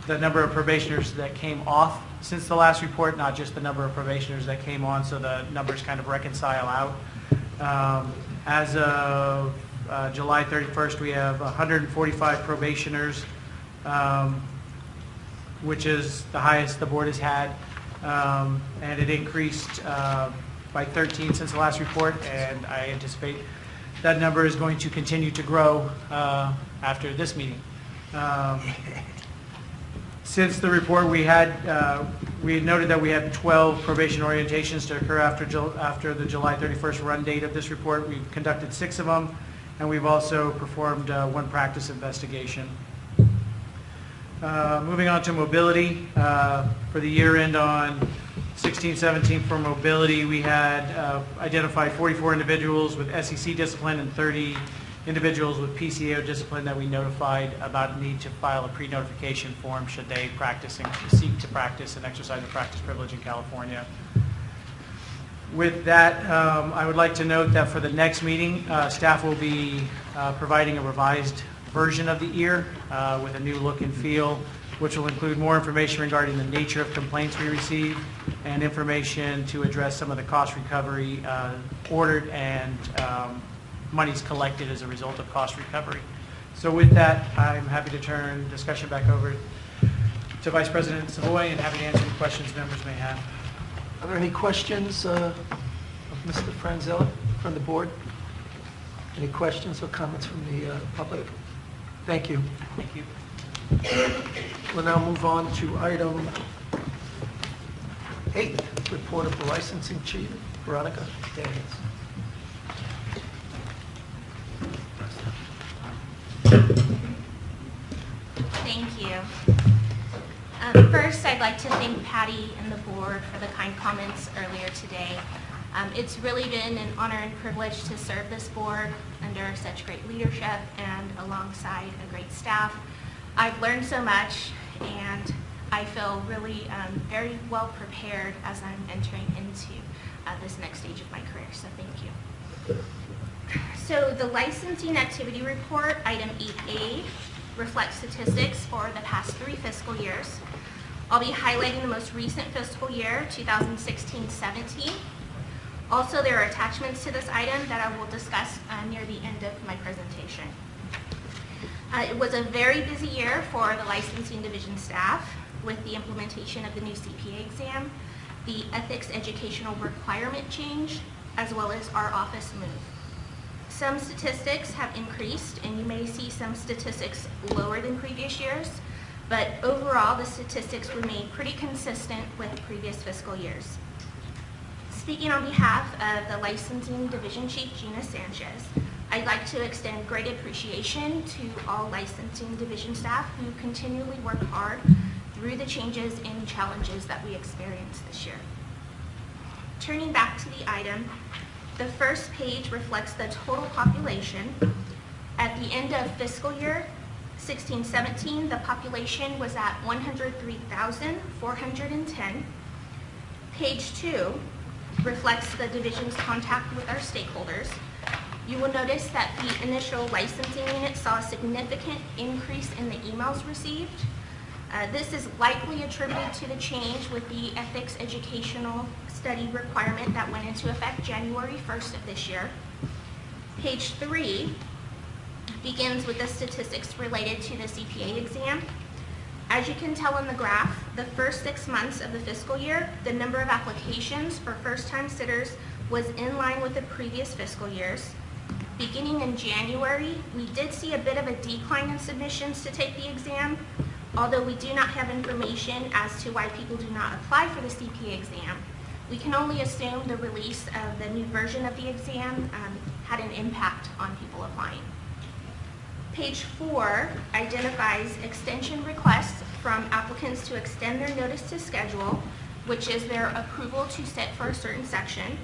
the number of probationers that came off since the last report, not just the number of probationers that came on, so the numbers kind of reconcile out. As of July 31st, we have 145 probationers, which is the highest the board has had, and it increased by 13 since the last report, and I anticipate that number is going to continue to grow after this meeting. Since the report, we had noted that we had 12 probation orientations to occur after the July 31st run date of this report. We've conducted 6 of them, and we've also performed 1 practice investigation. Moving on to mobility, for the year end on 16-17 for mobility, we had identified 44 individuals with SEC discipline and 30 individuals with PCAO discipline that we notified about a need to file a pre-notification form should they seek to practice and exercise a practice privilege in California. With that, I would like to note that for the next meeting, staff will be providing a revised version of the EAR with a new look and feel, which will include more information regarding the nature of complaints we receive and information to address some of the cost recovery ordered and monies collected as a result of cost recovery. So with that, I'm happy to turn discussion back over to Vice President Savoy and happy to answer any questions members may have. Are there any questions of Mr. Franzella from the board? Any questions or comments from the public? Thank you. Thank you. We'll now move on to item 8, report of the licensing chief. Veronica Daniels. Thank you. First, I'd like to thank Patty and the board for the kind comments earlier today. It's really been an honor and privilege to serve this board under such great leadership and alongside a great staff. I've learned so much, and I feel really very well prepared as I'm entering into this next stage of my career, so thank you. So the licensing activity report, item 8A, reflects statistics for the past 3 fiscal years. I'll be highlighting the most recent fiscal year, 2016-17. Also, there are attachments to this item that I will discuss near the end of my presentation. It was a very busy year for the licensing division staff with the implementation of the new CPA exam, the ethics educational requirement change, as well as our office move. Some statistics have increased, and you may see some statistics lower than previous years, but overall the statistics remain pretty consistent with previous fiscal years. Speaking on behalf of the Licensing Division Chief Gina Sanchez, I'd like to extend great appreciation to all licensing division staff who continually work hard through the changes and challenges that we experienced this year. Turning back to the item, the first page reflects the total population. At the end of fiscal year 16-17, the population was at 103,410. Page 2 reflects the division's contact with our stakeholders. You will notice that the initial licensing unit saw a significant increase in the emails received. This is likely attributed to the change with the ethics educational study requirement that went into effect January 1st of this year. Page 3 begins with the statistics related to the CPA exam. As you can tell in the graph, the first 6 months of the fiscal year, the number of applications for first-time sitters was in line with the previous fiscal years. Beginning in January, we did see a bit of a decline in submissions to take the exam, although we do not have information as to why people do not apply for the CPA exam. We can only assume the release of the new version of the exam had an impact on people applying. Page 4 identifies extension requests from applicants to extend their notice to schedule, which is their approval to sit for a certain section,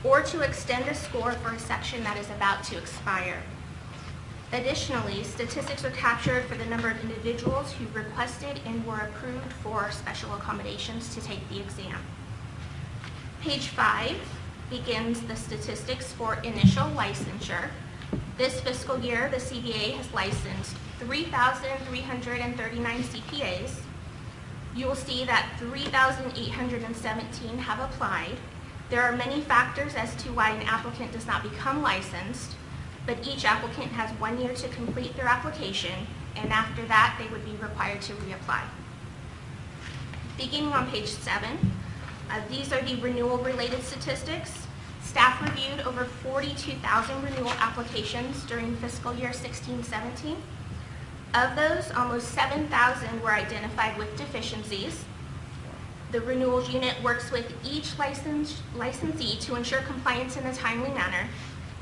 or to extend a score for a section that is about to expire. Additionally, statistics are captured for the number of individuals who requested and were approved for special accommodations to take the exam. Page 5 begins the statistics for initial licensure. This fiscal year, the CBA has licensed 3,339 CPAs. You will see that 3,817 have applied. There are many factors as to why an applicant does not become licensed, but each applicant has 1 year to complete their application, and after that, they would be required to reapply. Beginning on page 7, these are the renewal-related statistics. Staff reviewed over 42,000 renewal applications during fiscal year 16-17. Of those, almost 7,000 were identified with deficiencies. The renewals unit works with each licensee to ensure compliance in a timely manner.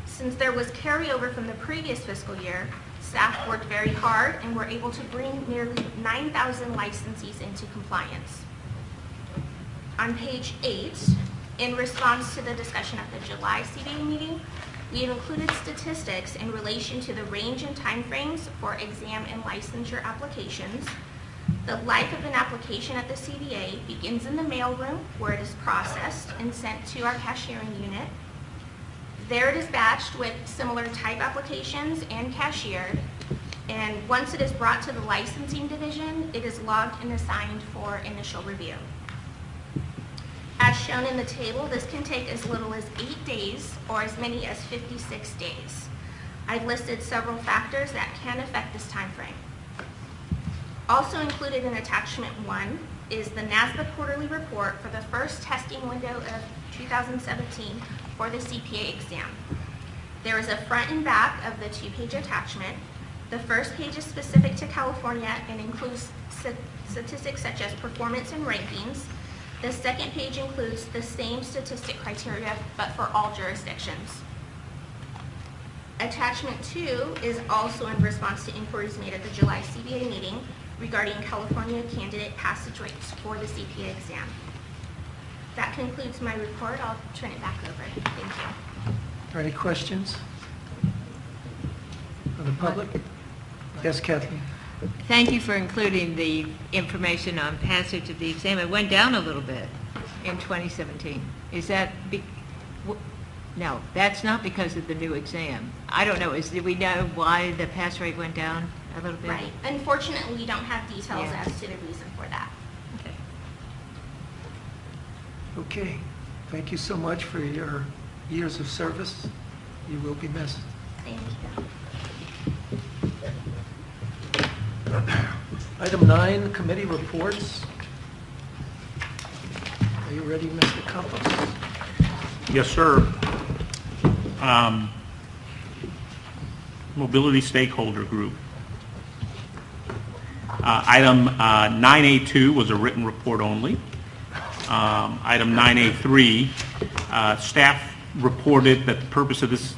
Since there was carryover from the previous fiscal year, staff worked very hard and were able to bring nearly 9,000 licensees into compliance. On page 8, in response to the discussion at the July CBA meeting, we have included statistics in relation to the range and timeframes for exam and licensure applications. The life of an application at the CBA begins in the mailroom, where it is processed and sent to our cashiering unit. There it is batched with similar type applications and cashiered, and once it is brought to the licensing division, it is logged and assigned for initial review. As shown in the table, this can take as little as 8 days or as many as 56 days. I've listed several factors that can affect this time frame. Also included in attachment 1 is the NASBA quarterly report for the first testing window of 2017 for the CPA exam. There is a front and back of the 2-page attachment. The first page is specific to California and includes statistics such as performance and rankings. The second page includes the same statistic criteria, but for all jurisdictions. Attachment 2 is also in response to inquiries made at the July CBA meeting regarding California candidate passage rates for the CPA exam. That concludes my report. I'll turn it back over. Thank you. Are any questions from the public? Yes, Kathleen. Thank you for including the information on passage of the exam. It went down a little bit in 2017. Is that No, that's not because of the new exam. I don't know, do we know why the pass rate went down a little bit? Right. Unfortunately, we don't have details Yeah. as to the reason for that. Okay, thank you so much for your years of service. You will be missed. Thank you. Item 9, committee reports. Are you ready, Mr. Campos? Yes, sir. Mobility Stakeholder Group. Item 9A2 was a written report only. Item 9A3, staff reported that the purpose of this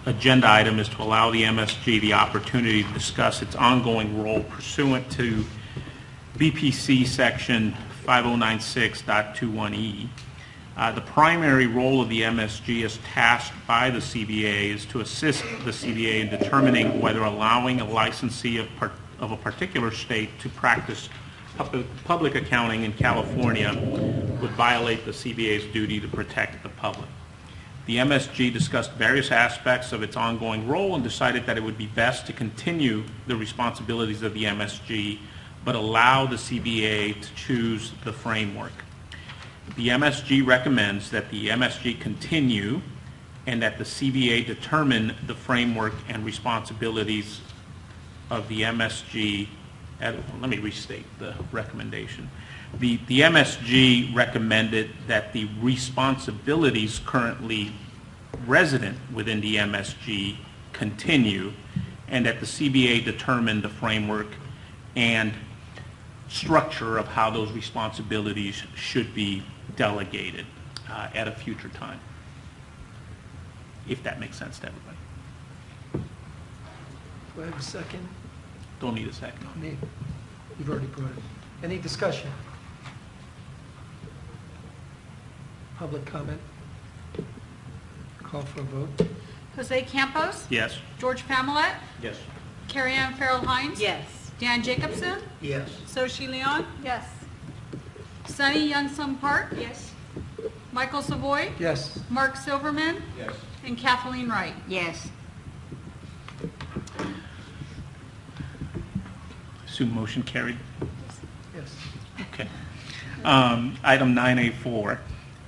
agenda item is to allow the MSG the opportunity to discuss its ongoing role pursuant to BPC Section 5096.21E. The primary role of the MSG as tasked by the CBA is to assist the CBA in determining whether allowing a licensee of a particular state to practice public accounting in California would violate the CBA's duty to protect the public. The MSG discussed various aspects of its ongoing role and decided that it would be best to continue the responsibilities of the MSG, but allow the CBA to choose the framework. The MSG recommends that the MSG continue and that the CBA determine the framework and responsibilities of the MSG. Let me restate the recommendation. The MSG recommended that the responsibilities currently resident within the MSG continue and that the CBA determine the framework and structure of how those responsibilities should be delegated at a future time, if that makes sense to everybody. Do I have a second? Don't need a second. No need. You've already brought it. Any discussion? Public comment? Call for a vote? Jose Campos? Yes. George Pamela? Yes. Carrie Ann Farrell Hines? Yes. Dan Jacobson? Yes. Soshi Leon? Yes. Sunny Young Park? Yes. Michael Savoy? Yes. Mark Silverman? Yes. And Kathleen Wright? Yes. Assume motion carried. Yes. Okay. Item 9A4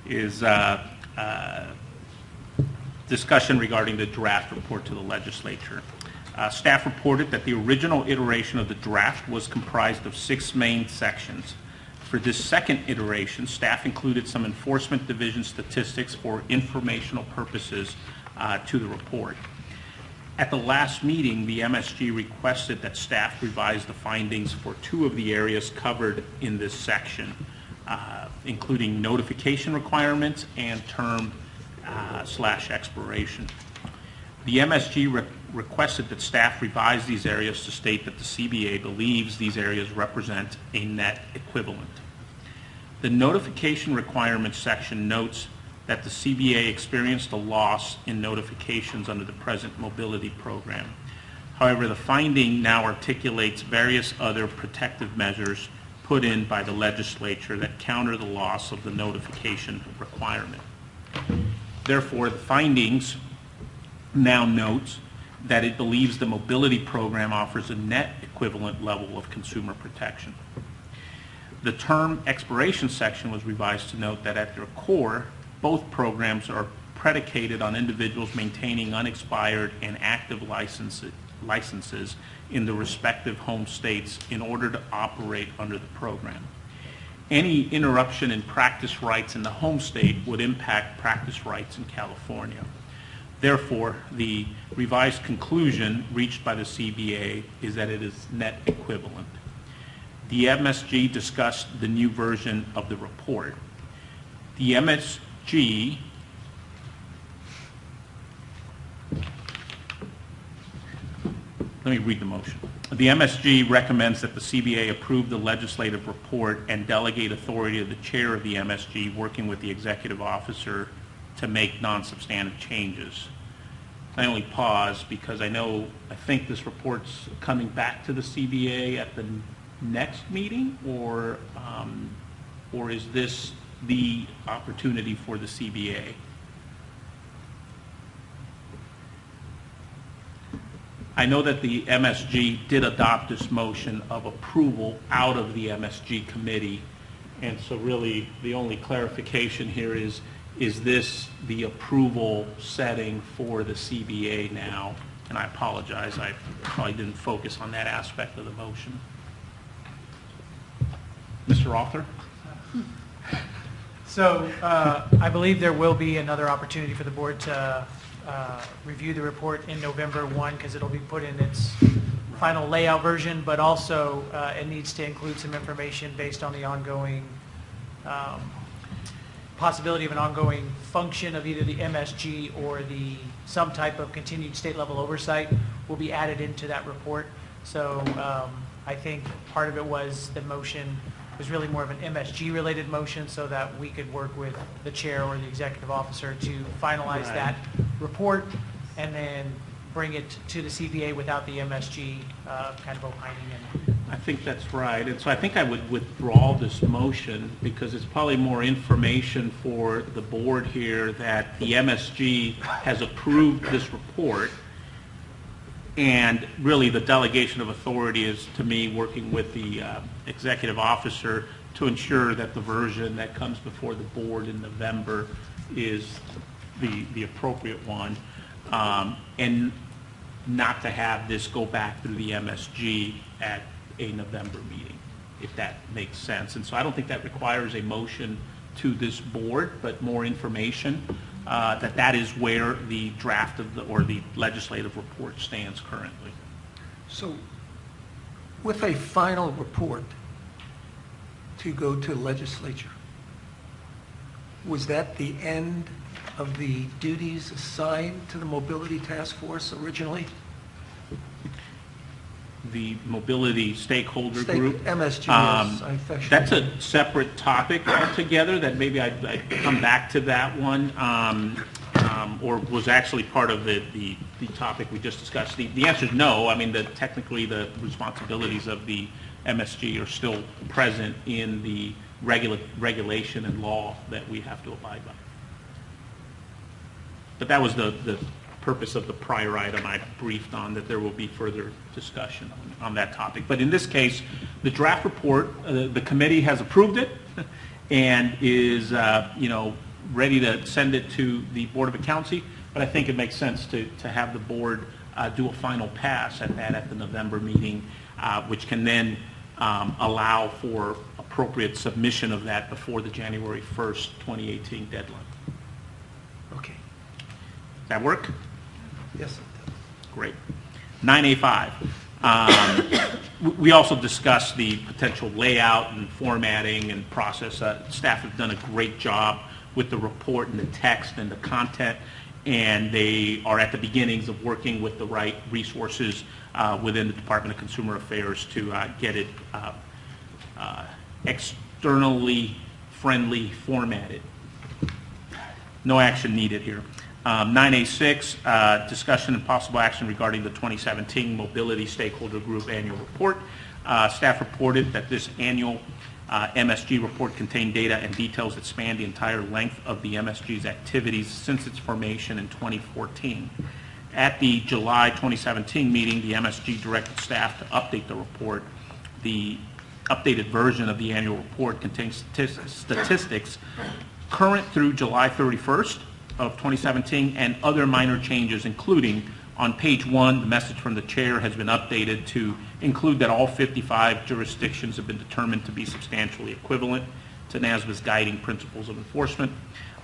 is discussion regarding the draft report to the legislature. Staff reported that the original iteration of the draft was comprised of 6 main sections. For this second iteration, staff included some enforcement division statistics for informational purposes to the report. At the last meeting, the MSG requested that staff revise the findings for 2 of the areas covered in this section, including notification requirements and term/expiration. The MSG requested that staff revise these areas to state that the CBA believes these areas represent a net equivalent. The notification requirements section notes that the CBA experienced a loss in notifications under the present mobility program. However, the finding now articulates various other protective measures put in by the legislature that counter the loss of the notification requirement. Therefore, the findings now notes that it believes the mobility program offers a net equivalent level of consumer protection. The term expiration section was revised to note that at their core, both programs are predicated on individuals maintaining unexpired and active licenses in the respective home states in order to operate under the program. Any interruption in practice rights in the home state would impact practice rights in California. Therefore, the revised conclusion reached by the CBA is that it is net equivalent. The MSG discussed the new version of the report. The MSG let me read the motion. The MSG recommends that the CBA approve the legislative report and delegate authority to the chair of the MSG working with the executive officer to make non-substantive changes. I only pause because I think this report's coming back to the CBA at the next meeting, or is this the opportunity for the CBA? I know that the MSG did adopt this motion of approval out of the MSG committee, and so really the only clarification here is this the approval setting for the CBA now? And I apologize, I probably didn't focus on that aspect of the motion. Mr. Author? So I believe there will be another opportunity for the board to review the report in November 1, because it'll be put in its final layout version, but also it needs to include some information based on the ongoing possibility of an ongoing function of either the MSG or some type of continued state level oversight will be added into that report. So I think part of it was the motion was really more of an MSG related motion, so that we could work with the chair or the executive officer to finalize that report and then bring it to the CBA without the MSG kind of opining in. I think that's right, and so I think I would withdraw this motion because it's probably more information for the board here that the MSG has approved this report, and really the delegation of authority is, to me, working with the executive officer to ensure that the version that comes before the board in November is the appropriate one, and not to have this go back through the MSG at a November meeting, if that makes sense. And so I don't think that requires a motion to this board, but more information that is where the draft of the legislative report stands currently. So with a final report to go to legislature, was that the end of the duties assigned to the Mobility Task Force originally? The mobility stakeholder group. MSG, yes, I affectionately. That's a separate topic altogether that maybe I'd come back to that one, or was actually part of the topic we just discussed. The answer is no. I mean, technically the responsibilities of the MSG are still present in the regulation and law that we have to abide by. But that was the purpose of the prior item I briefed on, that there will be further discussion on that topic. But in this case, the draft report, the committee has approved it and is ready to send it to the Board of Accountancy. But I think it makes sense to have the board do a final pass at the November meeting, which can then allow for appropriate submission of that before the January 1st, 2018 deadline. Okay. Does that work? Yes. Great. 9A5. We also discussed the potential layout and formatting and process. Staff have done a great job with the report and the text and the content, and they are at the beginnings of working with the right resources within the Department of Consumer Affairs to get it externally friendly formatted. No action needed here. 9A6, discussion and possible action regarding the 2017 Mobility Stakeholder Group Annual Report. Staff reported that this annual MSG report contained data and details that span the entire length of the MSG's activities since its formation in 2014. At the July 2017 meeting, the MSG directed staff to update the report. The updated version of the annual report contains statistics current through July 31st of 2017 and other minor changes, including on page 1, the message from the chair has been updated to include that all 55 jurisdictions have been determined to be substantially equivalent to NASBA's guiding principles of enforcement.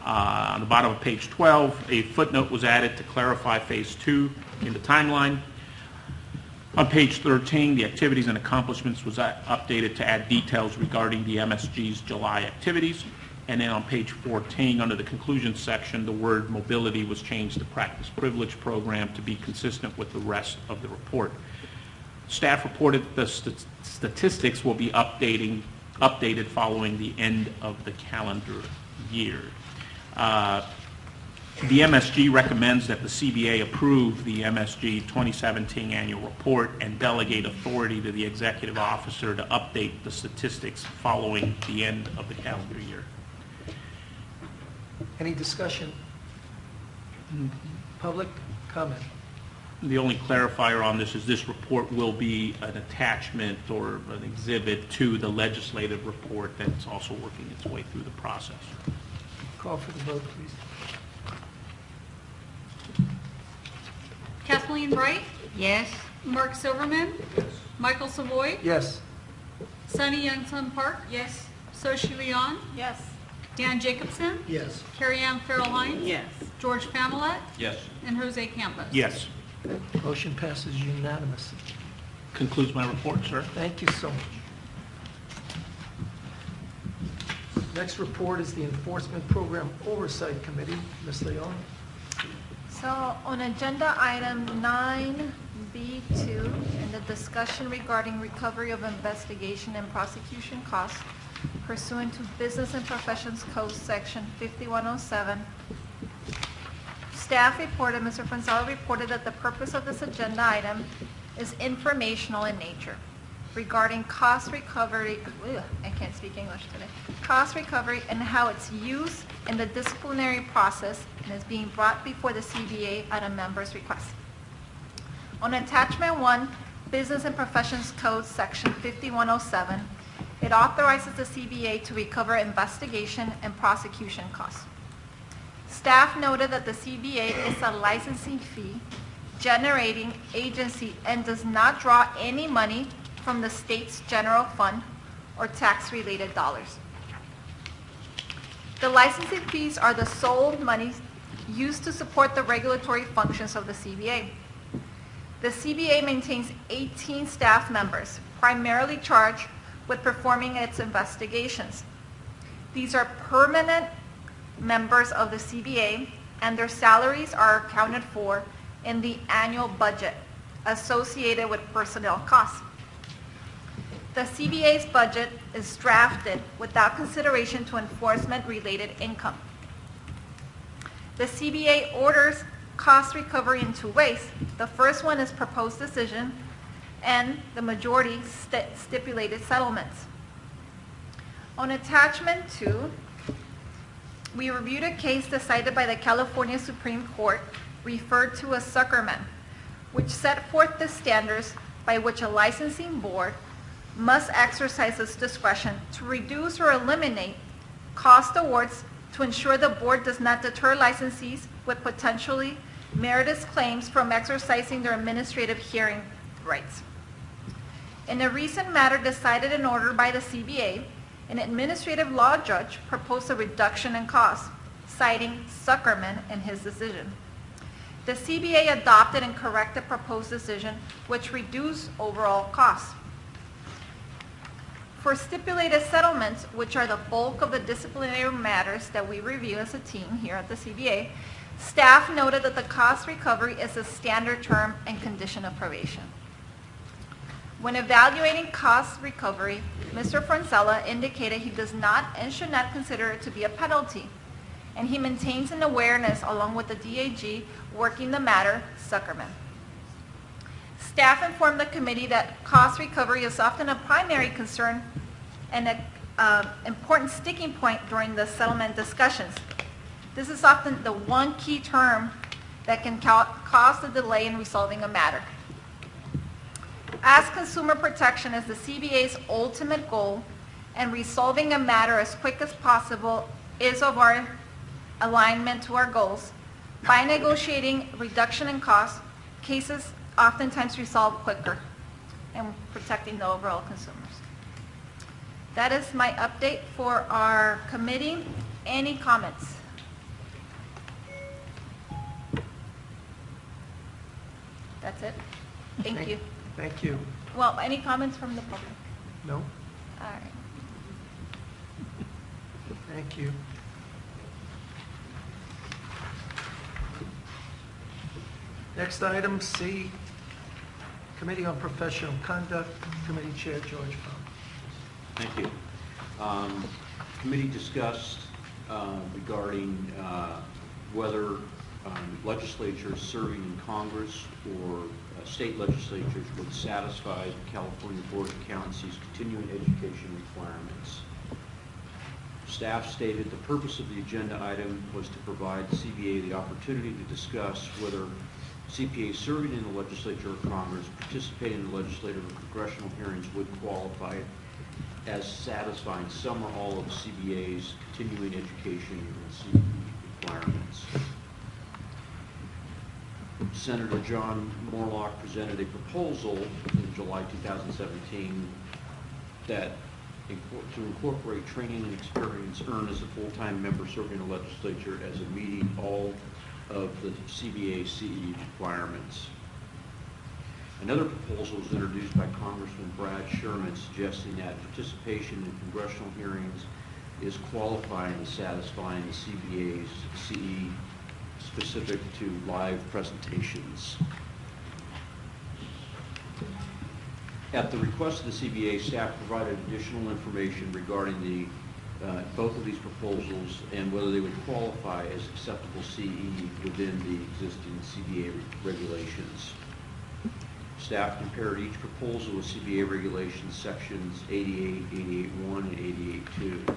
On the bottom of page 12, a footnote was added to clarify phase 2 in the timeline. On page 13, the activities and accomplishments was updated to add details regarding the MSG's July activities. And then on page 14, under the conclusion section, the word mobility was changed to practice privilege program to be consistent with the rest of the report. Staff reported that the statistics will be updated following the end of the calendar year. The MSG recommends that the CBA approve the MSG 2017 annual report and delegate authority to the executive officer to update the statistics following the end of the calendar year. Any discussion? Public comment? The only clarifier on this is this report will be an attachment or an exhibit to the legislative report that's also working its way through the process. Call for the vote, please. Kathleen Wright, Yes? Mark Silverman, Michael Savoy, Yes. Sunny Youngsun Park, Yes. Soshi Leon, Yes. Dan Jacobson, Yes. Carrie Ann Farrell Hines. Yes. George Pamela, Yes. and Jose Campos. Yes. Motion passes unanimously. Concludes my report, sir. Thank you so much. Next report is the Enforcement Program Oversight Committee. Ms. Leon? So on agenda item 9B2, in the discussion regarding recovery of investigation and prosecution costs pursuant to Business and Professions Code Section 5107, staff reported, Mr. Fonsella reported that the purpose of this agenda item is informational in nature regarding cost recovery, I can't speak English today, cost recovery and how its use in the disciplinary process and is being brought before the CBA at a member's request. On attachment 1, Business and Professions Code Section 5107, it authorizes the CBA to recover investigation and prosecution costs. Staff noted that the CBA is a licensing fee generating agency and does not draw any money from the state's general fund or tax-related dollars. The licensing fees are the sole money used to support the regulatory functions of the CBA. The CBA maintains 18 staff members, primarily charged with performing its investigations. These are permanent members of the CBA, and their salaries are accounted for in the annual budget associated with personnel costs. The CBA's budget is drafted without consideration to enforcement-related income. The CBA orders cost recovery in 2 ways. The first one is proposed decision, and the majority stipulated settlements. On attachment 2, we reviewed a case decided by the California Supreme Court referred to as Zuckerman, which set forth the standards by which a licensing board must exercise its discretion to reduce or eliminate cost awards to ensure the board does not deter licensees with potentially meritorious claims from exercising their administrative hearing rights. In a recent matter decided in order by the CBA, an administrative law judge proposed a reduction in costs, citing Zuckerman in his decision. The CBA adopted and corrected proposed decision, which reduced overall costs. For stipulated settlements, which are the bulk of the disciplinary matters that we review as a team here at the CBA, staff noted that the cost recovery is a standard term and condition of probation. When evaluating cost recovery, Mr. Fonsella indicated he does not and should not consider it to be a penalty, and he maintains an awareness along with the DAG working the matter, Zuckerman. Staff informed the committee that cost recovery is often a primary concern and an important sticking point during the settlement discussions. This is often the one key term that can cause the delay in resolving a matter. As consumer protection is the CBA's ultimate goal, and resolving a matter as quick as possible is of our alignment to our goals, by negotiating reduction in costs, cases oftentimes resolve quicker and protecting the overall consumers. That is my update for our committee. Any comments? That's it? Thank you. Thank you. Well, any comments from the public? No? All right. Thank you. Next item, C, Committee on Professional Conduct, Committee Chair George Baum. Thank you. Committee discussed regarding whether legislatures serving in Congress or state legislatures would satisfy the California Board of Accountancy's continuing education requirements. Staff stated the purpose of the agenda item was to provide the CBA the opportunity to discuss whether CPAs serving in the legislature or Congress participating in the legislative or congressional hearings would qualify as satisfying some or all of the CBA's continuing education and CE requirements. Senator John Morlock presented a proposal in July 2017 that to incorporate training and experience earned as a full-time member serving the legislature as a meeting all of the CBA CE requirements. Another proposal was introduced by Congressman Brad Sherman suggesting that participation in congressional hearings is qualifying and satisfying the CBA's CE specific to live presentations. At the request of the CBA, staff provided additional information regarding the both of these proposals and whether they would qualify as acceptable CE within the existing CBA regulations. Staff compared each proposal with CBA regulations sections 88, 88.1, and 88.2.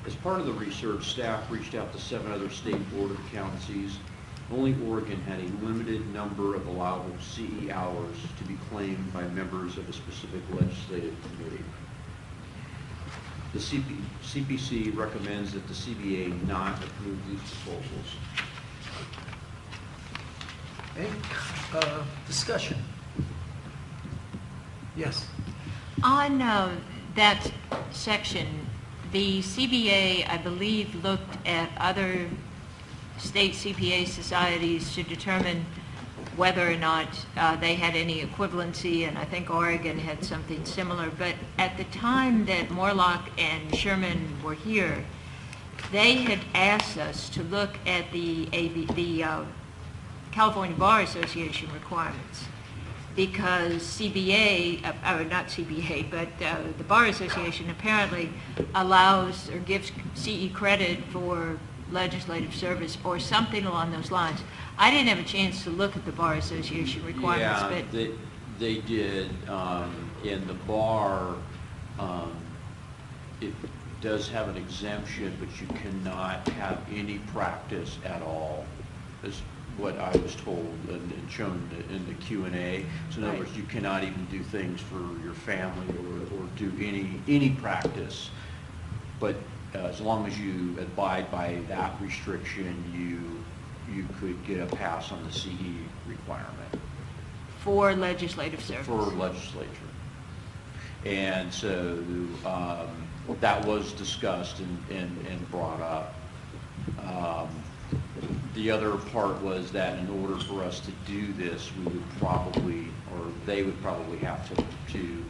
As part of the research, staff reached out to 7 other state board of accountancies. Only Oregon had a limited number of allowable CE hours to be claimed by members of a specific legislative committee. The CPC recommends that the CBA not approve these proposals. Okay, discussion. Yes. On that section, the CBA, I believe, looked at other state CPA societies to determine whether or not they had any equivalency, and I think Oregon had something similar. But at the time that Morlock and Sherman were here, they had asked us to look at the California Bar Association requirements, because CBA, or not CBA, but the Bar Association apparently allows or gives CE credit for legislative service or something along those lines. I didn't have a chance to look at the Bar Association requirements, Yeah, but they did. In the bar, it does have an exemption, but you cannot have any practice at all, is what I was told and shown in the Q&A. So in other words, you cannot even do things for your family or do any practice. But as long as you abide by that restriction, you could get a pass on the CE requirement. for legislative service. For legislature. And so that was discussed and brought up. The other part was that in order for us to do this, we would probably, or they would probably have to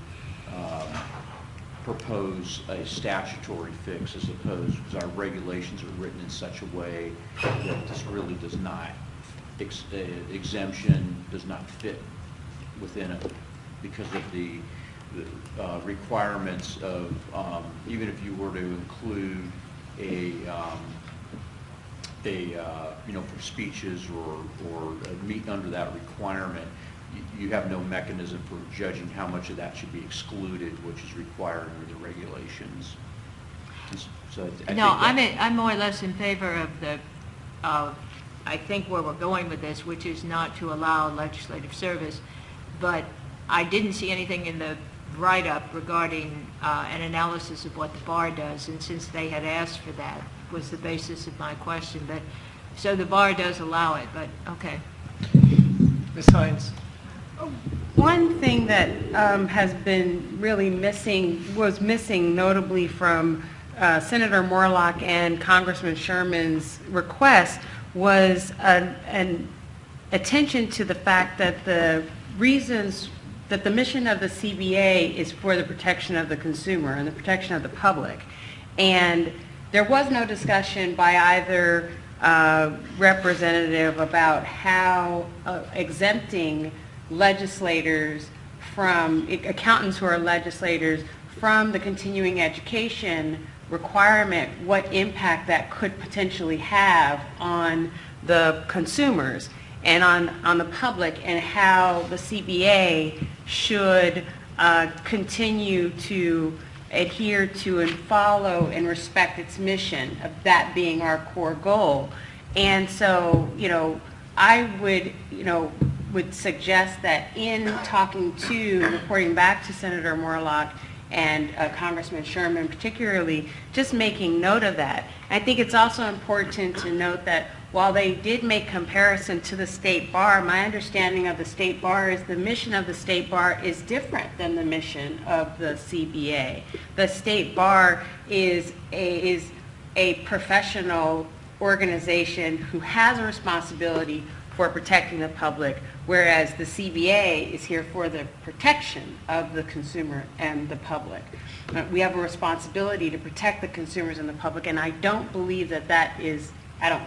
propose a statutory fix as opposed, because our regulations are written in such a way that this really does not, exemption does not fit within it because of the requirements of, even if you were to include for speeches or meet under that requirement, you have no mechanism for judging how much of that should be excluded, which is required under the regulations. So I'm more or less in favor of I think where we're going with this, which is not to allow legislative service, but I didn't see anything in the write-up regarding an analysis of what the bar does, and since they had asked for that was the basis of my question. But so the bar does allow it, but okay. Ms. Hines. One thing that has been really was missing notably from Senator Morlock and Congressman Sherman's request was an attention to the fact that the reasons that the mission of the CBA is for the protection of the consumer and the protection of the public. And there was no discussion by either representative about how exempting legislators from, accountants who are legislators, from the continuing education requirement, what impact that could potentially have on the consumers and on the public, and how the CBA should continue to adhere to and follow and respect its mission, of that being our core goal. And so, I would suggest that in talking to, reporting back to Senator Morlock and Congressman Sherman particularly, just making note of that. I think it's also important to note that while they did make comparison to the state bar, my understanding of the state bar is the mission of the state bar is different than the mission of the CBA. The state bar is a professional organization who has a responsibility for protecting the public, whereas the CBA is here for the protection of the consumer and the public. We have a responsibility to protect the consumers and the public, and I don't believe that is, I don't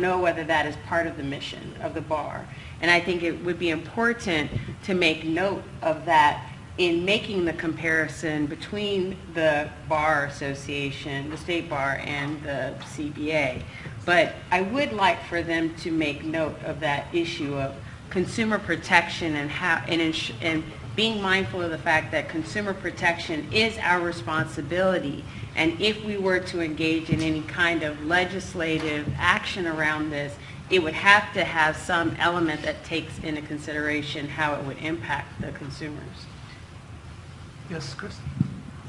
know whether that is part of the mission of the bar. And I think it would be important to make note of that in making the comparison between the Bar Association, the State Bar, and the CBA. But I would like for them to make note of that issue of consumer protection and being mindful of the fact that consumer protection is our responsibility. And if we were to engage in any kind of legislative action around this, it would have to have some element that takes into consideration how it would impact the consumers. Yes, Chris?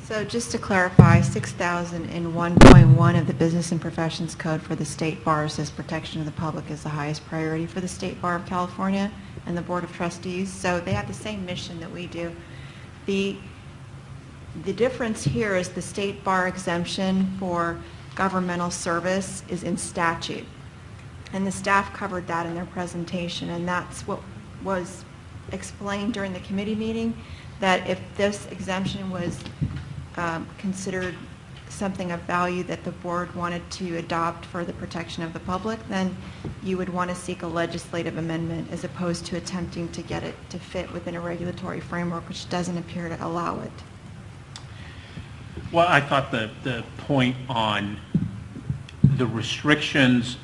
So just to clarify, 6001.1 of the Business and Professions Code for the State Bar says protection of the public is the highest priority for the State Bar of California and the Board of Trustees. So they have the same mission that we do. The difference here is the State Bar exemption for governmental service is in statute. And the staff covered that in their presentation, and that's what was explained during the committee meeting, that if this exemption was considered something of value that the board wanted to adopt for the protection of the public, then you would want to seek a legislative amendment as opposed to attempting to get it to fit within a regulatory framework, which doesn't appear to allow it. Well, I thought the point on the restrictions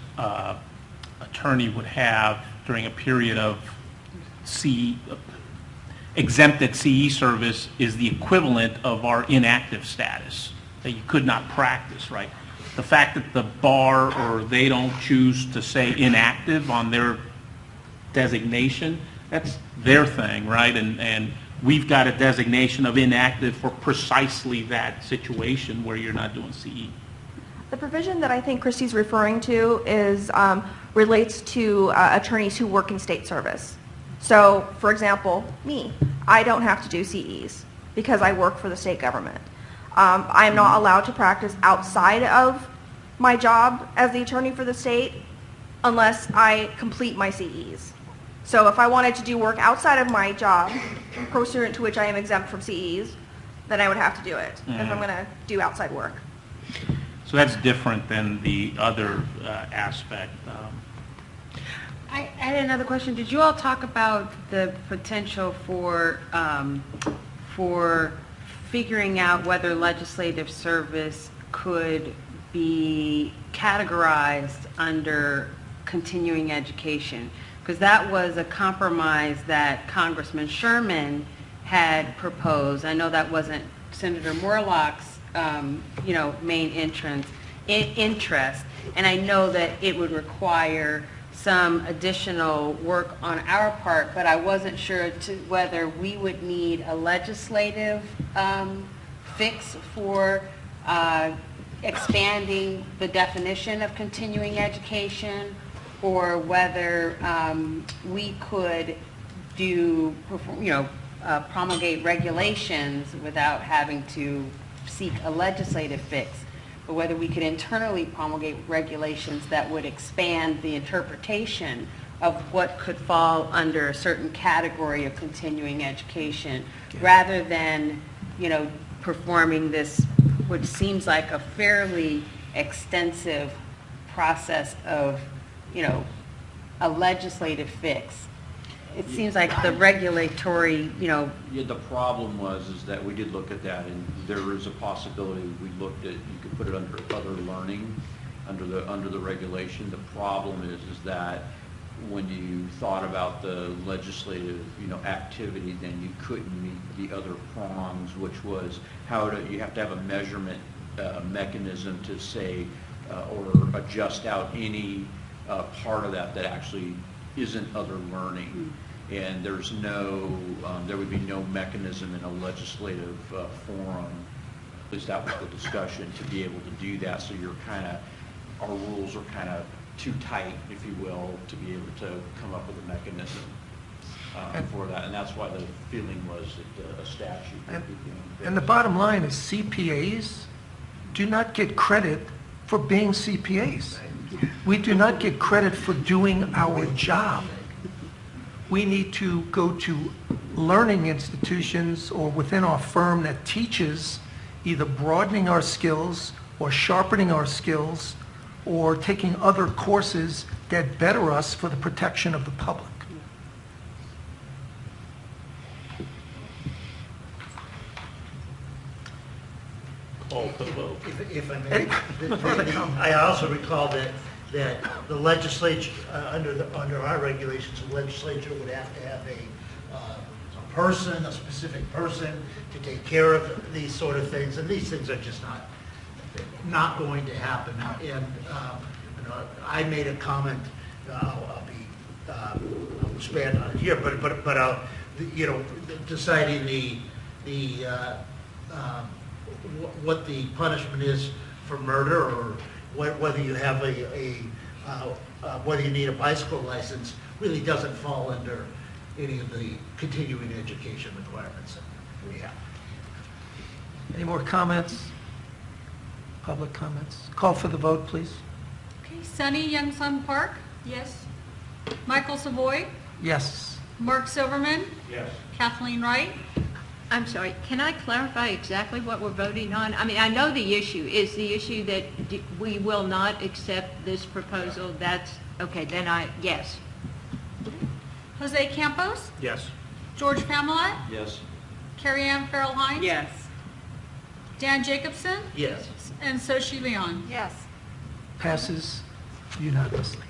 attorney would have during a period of exempted CE service is the equivalent of our inactive status, that you could not practice, right? The fact that the bar or they don't choose to say inactive on their designation, that's their thing, right? And we've got a designation of inactive for precisely that situation where you're not doing CE. The provision that I think Christy's referring to is relates to attorneys who work in state service. So, for example, me, I don't have to do CEs because I work for the state government. I am not allowed to practice outside of my job as the attorney for the state unless I complete my CEs. So if I wanted to do work outside of my job, pursuant to which I am exempt from CEs, then I would have to do it if I'm going to do outside work. So that's different than the other aspect. I had another question. Did you all talk about the potential for figuring out whether legislative service could be categorized under continuing education? Because that was a compromise that Congressman Sherman had proposed. I know that wasn't Senator Morlock's, main interest, and I know that it would require some additional work on our part, but I wasn't sure whether we would need a legislative fix for expanding the definition of continuing education, or whether we could promulgate regulations without having to seek a legislative fix, but whether we could internally promulgate regulations that would expand the interpretation of what could fall under a certain category of continuing education, rather than, performing this, which seems like a fairly extensive process of, a legislative fix. It seems like the regulatory, Yeah, the problem is that we did look at that, and there is a possibility we looked at, you could put it under other learning, under the regulation. The problem is that when you thought about the legislative, activity, then you couldn't meet the other prongs, which was you have to have a measurement mechanism to say or adjust out any part of that actually isn't other learning. And there would be no mechanism in a legislative forum, at least that was the discussion, to be able to do that. So our rules are kind of too tight, if you will, to be able to come up with a mechanism for that. And that's why the feeling was that a statute would be better. And the bottom line is CPAs do not get credit for being CPAs. We do not get credit for doing our job. We need to go to learning institutions or within our firm that teaches either broadening our skills or sharpening our skills or taking other courses that better us for the protection of the public. Call for the vote. If I may, I also recall that the legislature, under our regulations, the legislature would have to have a specific person to take care of these sort of things, and these things are just not going to happen. And I made a comment. I'll expand on it here, but deciding what the punishment is for murder, or whether you have whether you need a bicycle license, really doesn't fall under any of the continuing education requirements that we have. Any more comments? Public comments? Call for the vote, please. Okay, Sunny Youngsun Park? Yes. Michael Savoy? Yes. Mark Silverman? Yes. Kathleen Wright? I'm sorry, can I clarify exactly what we're voting on? I mean, I know the issue is the issue that we will not accept this proposal. That's, okay, then yes. Jose Campos? Yes. George Pamela? Yes. Carrie Ann Farrell Hines? Yes. Dan Jacobson? Yes. And Soshi Leon? Yes. Passes unanimously.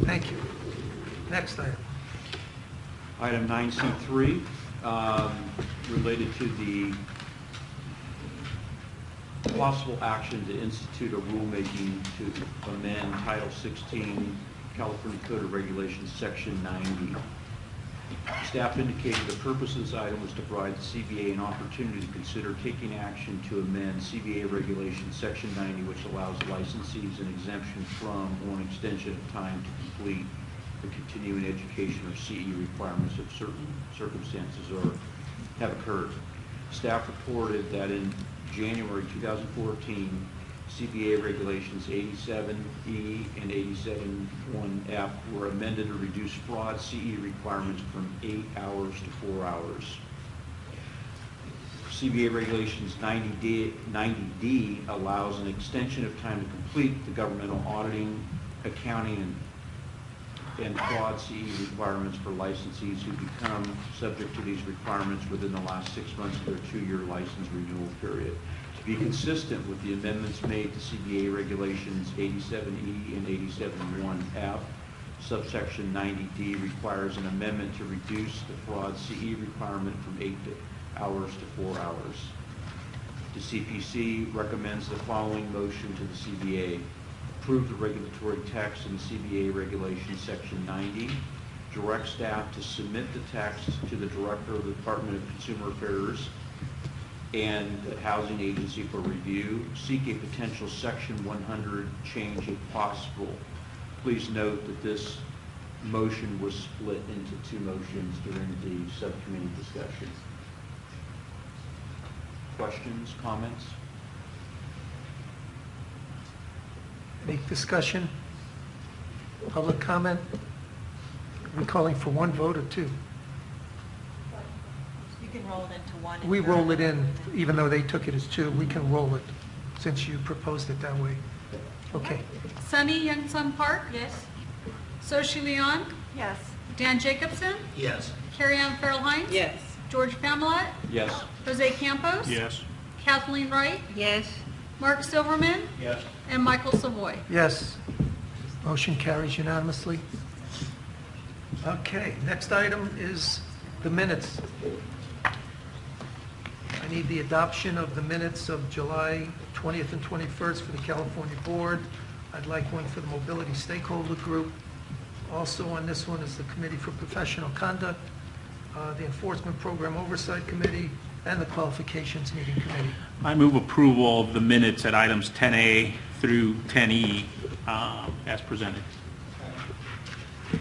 Thank you. Next item. Item 9C3, related to the possible action to institute a rulemaking to amend Title 16 California Code of Regulations, Section 90. Staff indicated the purpose of this item was to provide the CBA an opportunity to consider taking action to amend CBA Regulations, Section 90, which allows licensees an exemption from or an extension of time to complete the continuing education or CE requirements if certain circumstances have occurred. Staff reported that in January 2014, CBA Regulations 87E and 87-1F were amended to reduce fraud CE requirements from 8 hours to 4 hours. CBA Regulations 90D allows an extension of time to complete the governmental auditing, accounting, and fraud CE requirements for licensees who become subject to these requirements within the last 6 months of their 2-year license renewal period. To be consistent with the amendments made to CBA Regulations 87E and 87-1F, subsection 90D requires an amendment to reduce the fraud CE requirement from 8 hours to 4 hours. The CPC recommends the following motion to the CBA. Approve the regulatory text in the CBA Regulations Section 90. Direct staff to submit the text to the Director of the Department of Consumer Affairs and the Housing Agency for review. Seek a potential Section 100 change if possible. Please note that this motion was split into 2 motions during the subcommittee discussion. Questions, comments? Any discussion? Public comment? Are we calling for one vote or 2? You can roll it into one. We roll it in, even though they took it as 2. We can roll it since you proposed it that way. Okay. Sunny Youngsun Park? Yes. Soshi Leon? Yes. Dan Jacobson? Yes. Carrie Ann Farrell Hines? Yes. George Pamela? Yes. Jose Campos? Yes. Kathleen Wright? Yes. Mark Silverman? Yes. And Michael Savoy. Yes. Motion carries unanimously. Okay, next item is the minutes. I need the adoption of the minutes of July 20th and 21st for the California Board. I'd like one for the Mobility Stakeholder Group. Also on this one is the Committee for Professional Conduct, the Enforcement Program Oversight Committee, and the Qualifications Meeting Committee. I move approval of the minutes at items 10A through 10E as presented.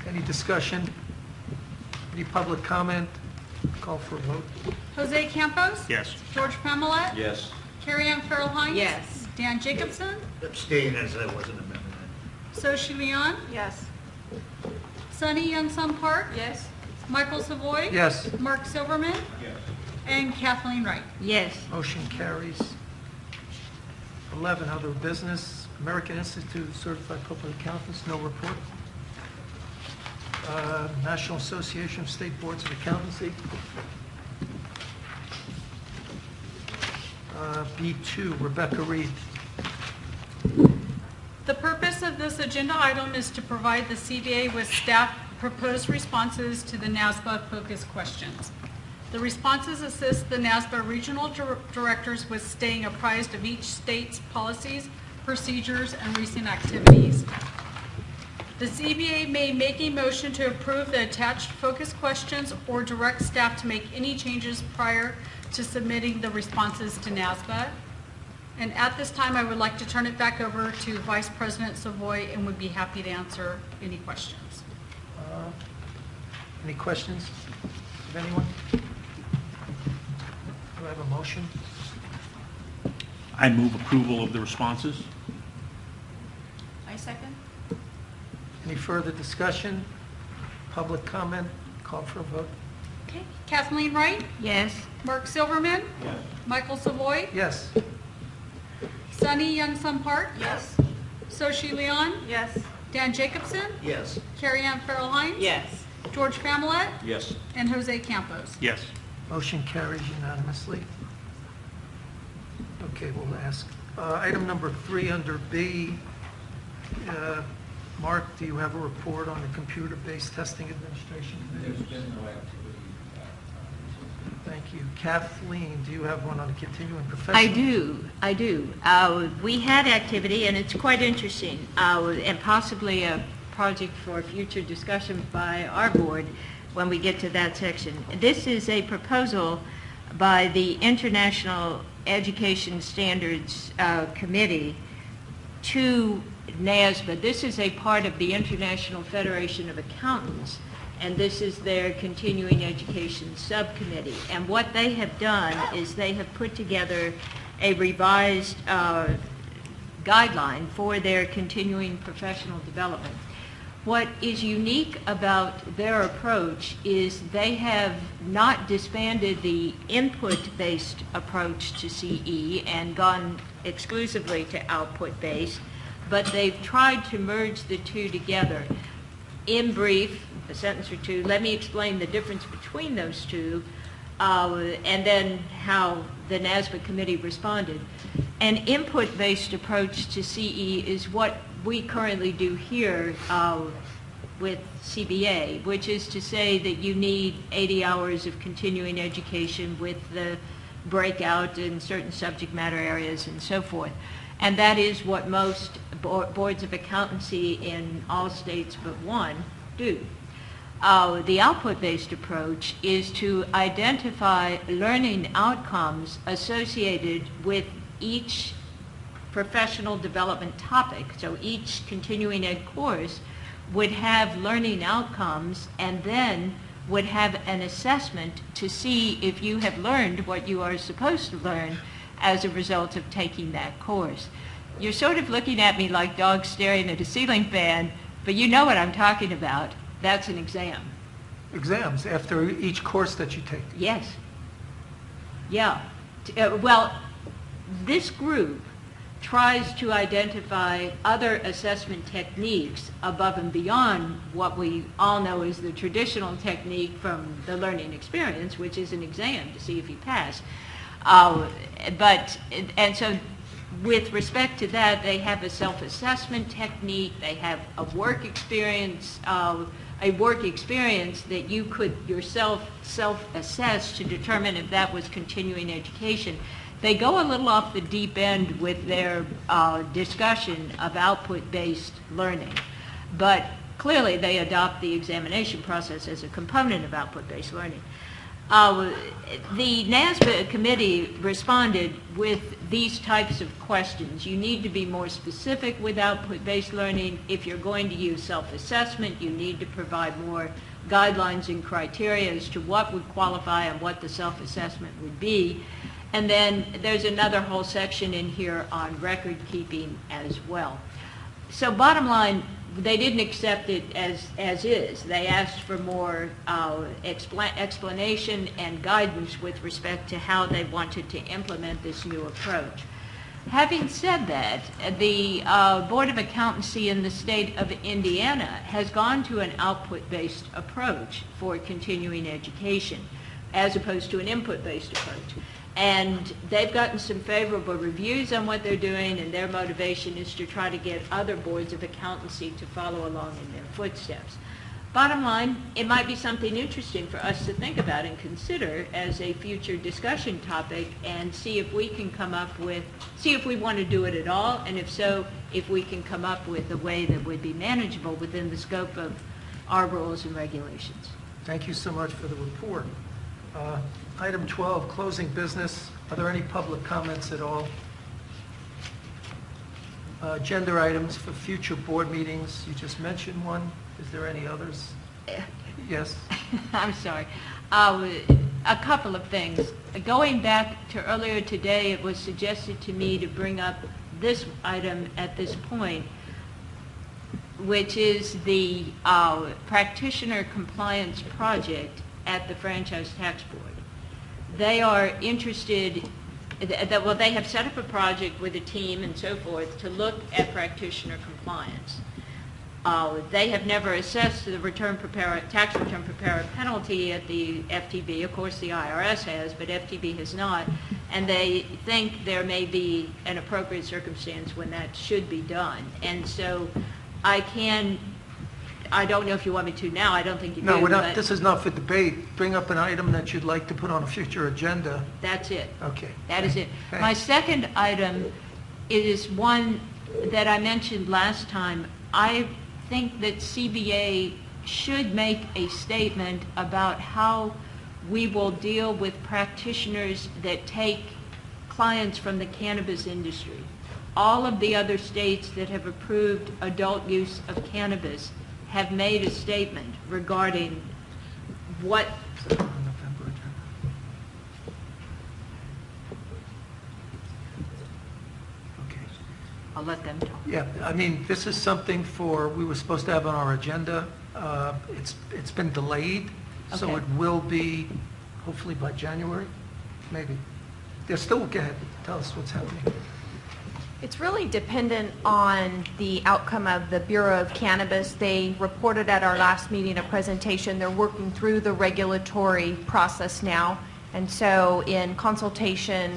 Any discussion? Any public comment? Call for a vote. Jose Campos? Yes. George Pamela? Yes. Carrie Ann Farrell Hines? Yes. Dan Jacobson? Abstain as I wasn't amended. Soshi Leon? Yes. Sunny Youngsum Park? Yes? Michael Savoy? Yes. Mark Silverman? Yes. And Kathleen Wright. Yes. Motion carries. 11, other business. American Institute of Certified Public Accountants, no report. National Association of State Boards of Accountancy. B2, Rebecca Reed. The purpose of this agenda item is to provide the CBA with staff proposed responses to the NASBA focus questions. The responses assist the NASBA regional directors with staying apprised of each state's policies, procedures, and recent activities. The CBA may make a motion to approve the attached focus questions or direct staff to make any changes prior to submitting the responses to NASBA. And at this time, I would like to turn it back over to Vice President Savoy and would be happy to answer any questions. Any questions of anyone? Do I have a motion? I move approval of the responses. I second. Any further discussion? Public comment? Call for a vote. Okay. Kathleen Wright? Yes. Mark Silverman? Yes. Michael Savoy? Yes. Sunny Youngsum Park? Yes? Soshi Leon? Yes. Dan Jacobson? Yes. Carrie Ann Farrell Hines? Yes. George Pamela? Yes. And Jose Campos. Yes. Motion carries unanimously. Okay, we'll ask. Item number 3 under B. Mark, do you have a report on the Computer-Based Testing Administration? There's been no activity. Thank you. Kathleen, do you have one on the continuing professional? I do. We had activity, and it's quite interesting, and possibly a project for future discussion by our board when we get to that section. This is a proposal by the International Education Standards Committee to NASBA. This is a part of the International Federation of Accountants, and this is their continuing education subcommittee. And what they have done is they have put together a revised guideline for their continuing professional development. What is unique about their approach is they have not disbanded the input-based approach to CE and gone exclusively to output-based, but they've tried to merge the two together. In brief, a sentence or two, let me explain the difference between those two, and then how the NASBA committee responded. An input-based approach to CE is what we currently do here with CBA, which is to say that you need 80 hours of continuing education with the breakout in certain subject matter areas and so forth. And that is what most boards of accountancy in all states but one do. The output-based approach is to identify learning outcomes associated with each professional development topic. So each continuing ed course would have learning outcomes and then would have an assessment to see if you have learned what you are supposed to learn as a result of taking that course. You're sort of looking at me like dogs staring at a ceiling fan, but you know what I'm talking about. That's an exam. Exams after each course that you take. Yes. Yeah. Well, this group tries to identify other assessment techniques above and beyond what we all know is the traditional technique from the learning experience, which is an exam to see if you pass. And so with respect to that, they have a self-assessment technique, they have a work experience that you could yourself self-assess to determine if that was continuing education. They go a little off the deep end with their discussion of output-based learning, but clearly they adopt the examination process as a component of output-based learning. The NASBA committee responded with these types of questions. You need to be more specific with output-based learning. If you're going to use self-assessment, you need to provide more guidelines and criteria as to what would qualify and what the self-assessment would be. And then there's another whole section in here on record keeping as well. So bottom line, they didn't accept it as is. They asked for more explanation and guidance with respect to how they wanted to implement this new approach. Having said that, the Board of Accountancy in the state of Indiana has gone to an output-based approach for continuing education as opposed to an input-based approach. And they've gotten some favorable reviews on what they're doing, and their motivation is to try to get other boards of accountancy to follow along in their footsteps. Bottom line, it might be something interesting for us to think about and consider as a future discussion topic, and see if we can come up with, see if we want to do it at all, and if so, if we can come up with a way that would be manageable within the scope of our rules and regulations. Thank you so much for the report. Item 12, closing business. Are there any public comments at all? Agenda items for future board meetings. You just mentioned one. Is there any others? Yes. I'm sorry. A couple of things. Going back to earlier today, it was suggested to me to bring up this item at this point, which is the practitioner compliance project at the Franchise Tax Board. They are interested, well, they have set up a project with a team and so forth to look at practitioner compliance. They have never assessed the tax return preparer penalty at the FTB. Of course, the IRS has, but FTB has not. And they think there may be an appropriate circumstance when that should be done. And so I don't know if you want me to now. I don't think you do. No, we're not. This is not for debate. Bring up an item that you'd like to put on a future agenda. That's it. Okay. That is it. Thanks. My second item is one that I mentioned last time. I think that CBA should make a statement about how we will deal with practitioners that take clients from the cannabis industry. All of the other states that have approved adult use of cannabis have made a statement regarding what... I'll let them talk. Yeah, I mean, this is something we were supposed to have on our agenda. It's been delayed, so Okay. it will be hopefully by January, maybe. Go ahead, tell us what's happening. It's really dependent on the outcome of the Bureau of Cannabis. They reported at our last meeting a presentation. They're working through the regulatory process now. And so in consultation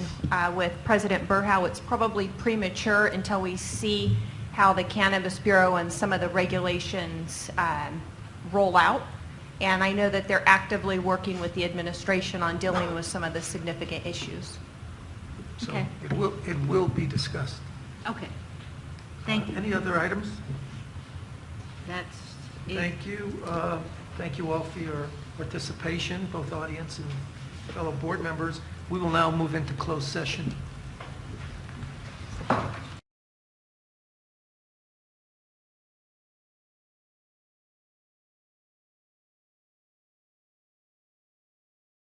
with President Burhow, it's probably premature until we see how the Cannabis Bureau and some of the regulations roll out. And I know that they're actively working with the administration on dealing with some of the significant issues. So Okay. it will be discussed. Okay. Thank you. Any other items? That's it. Thank you. Thank you all for your participation, both audience and fellow board members. We will now move into closed session.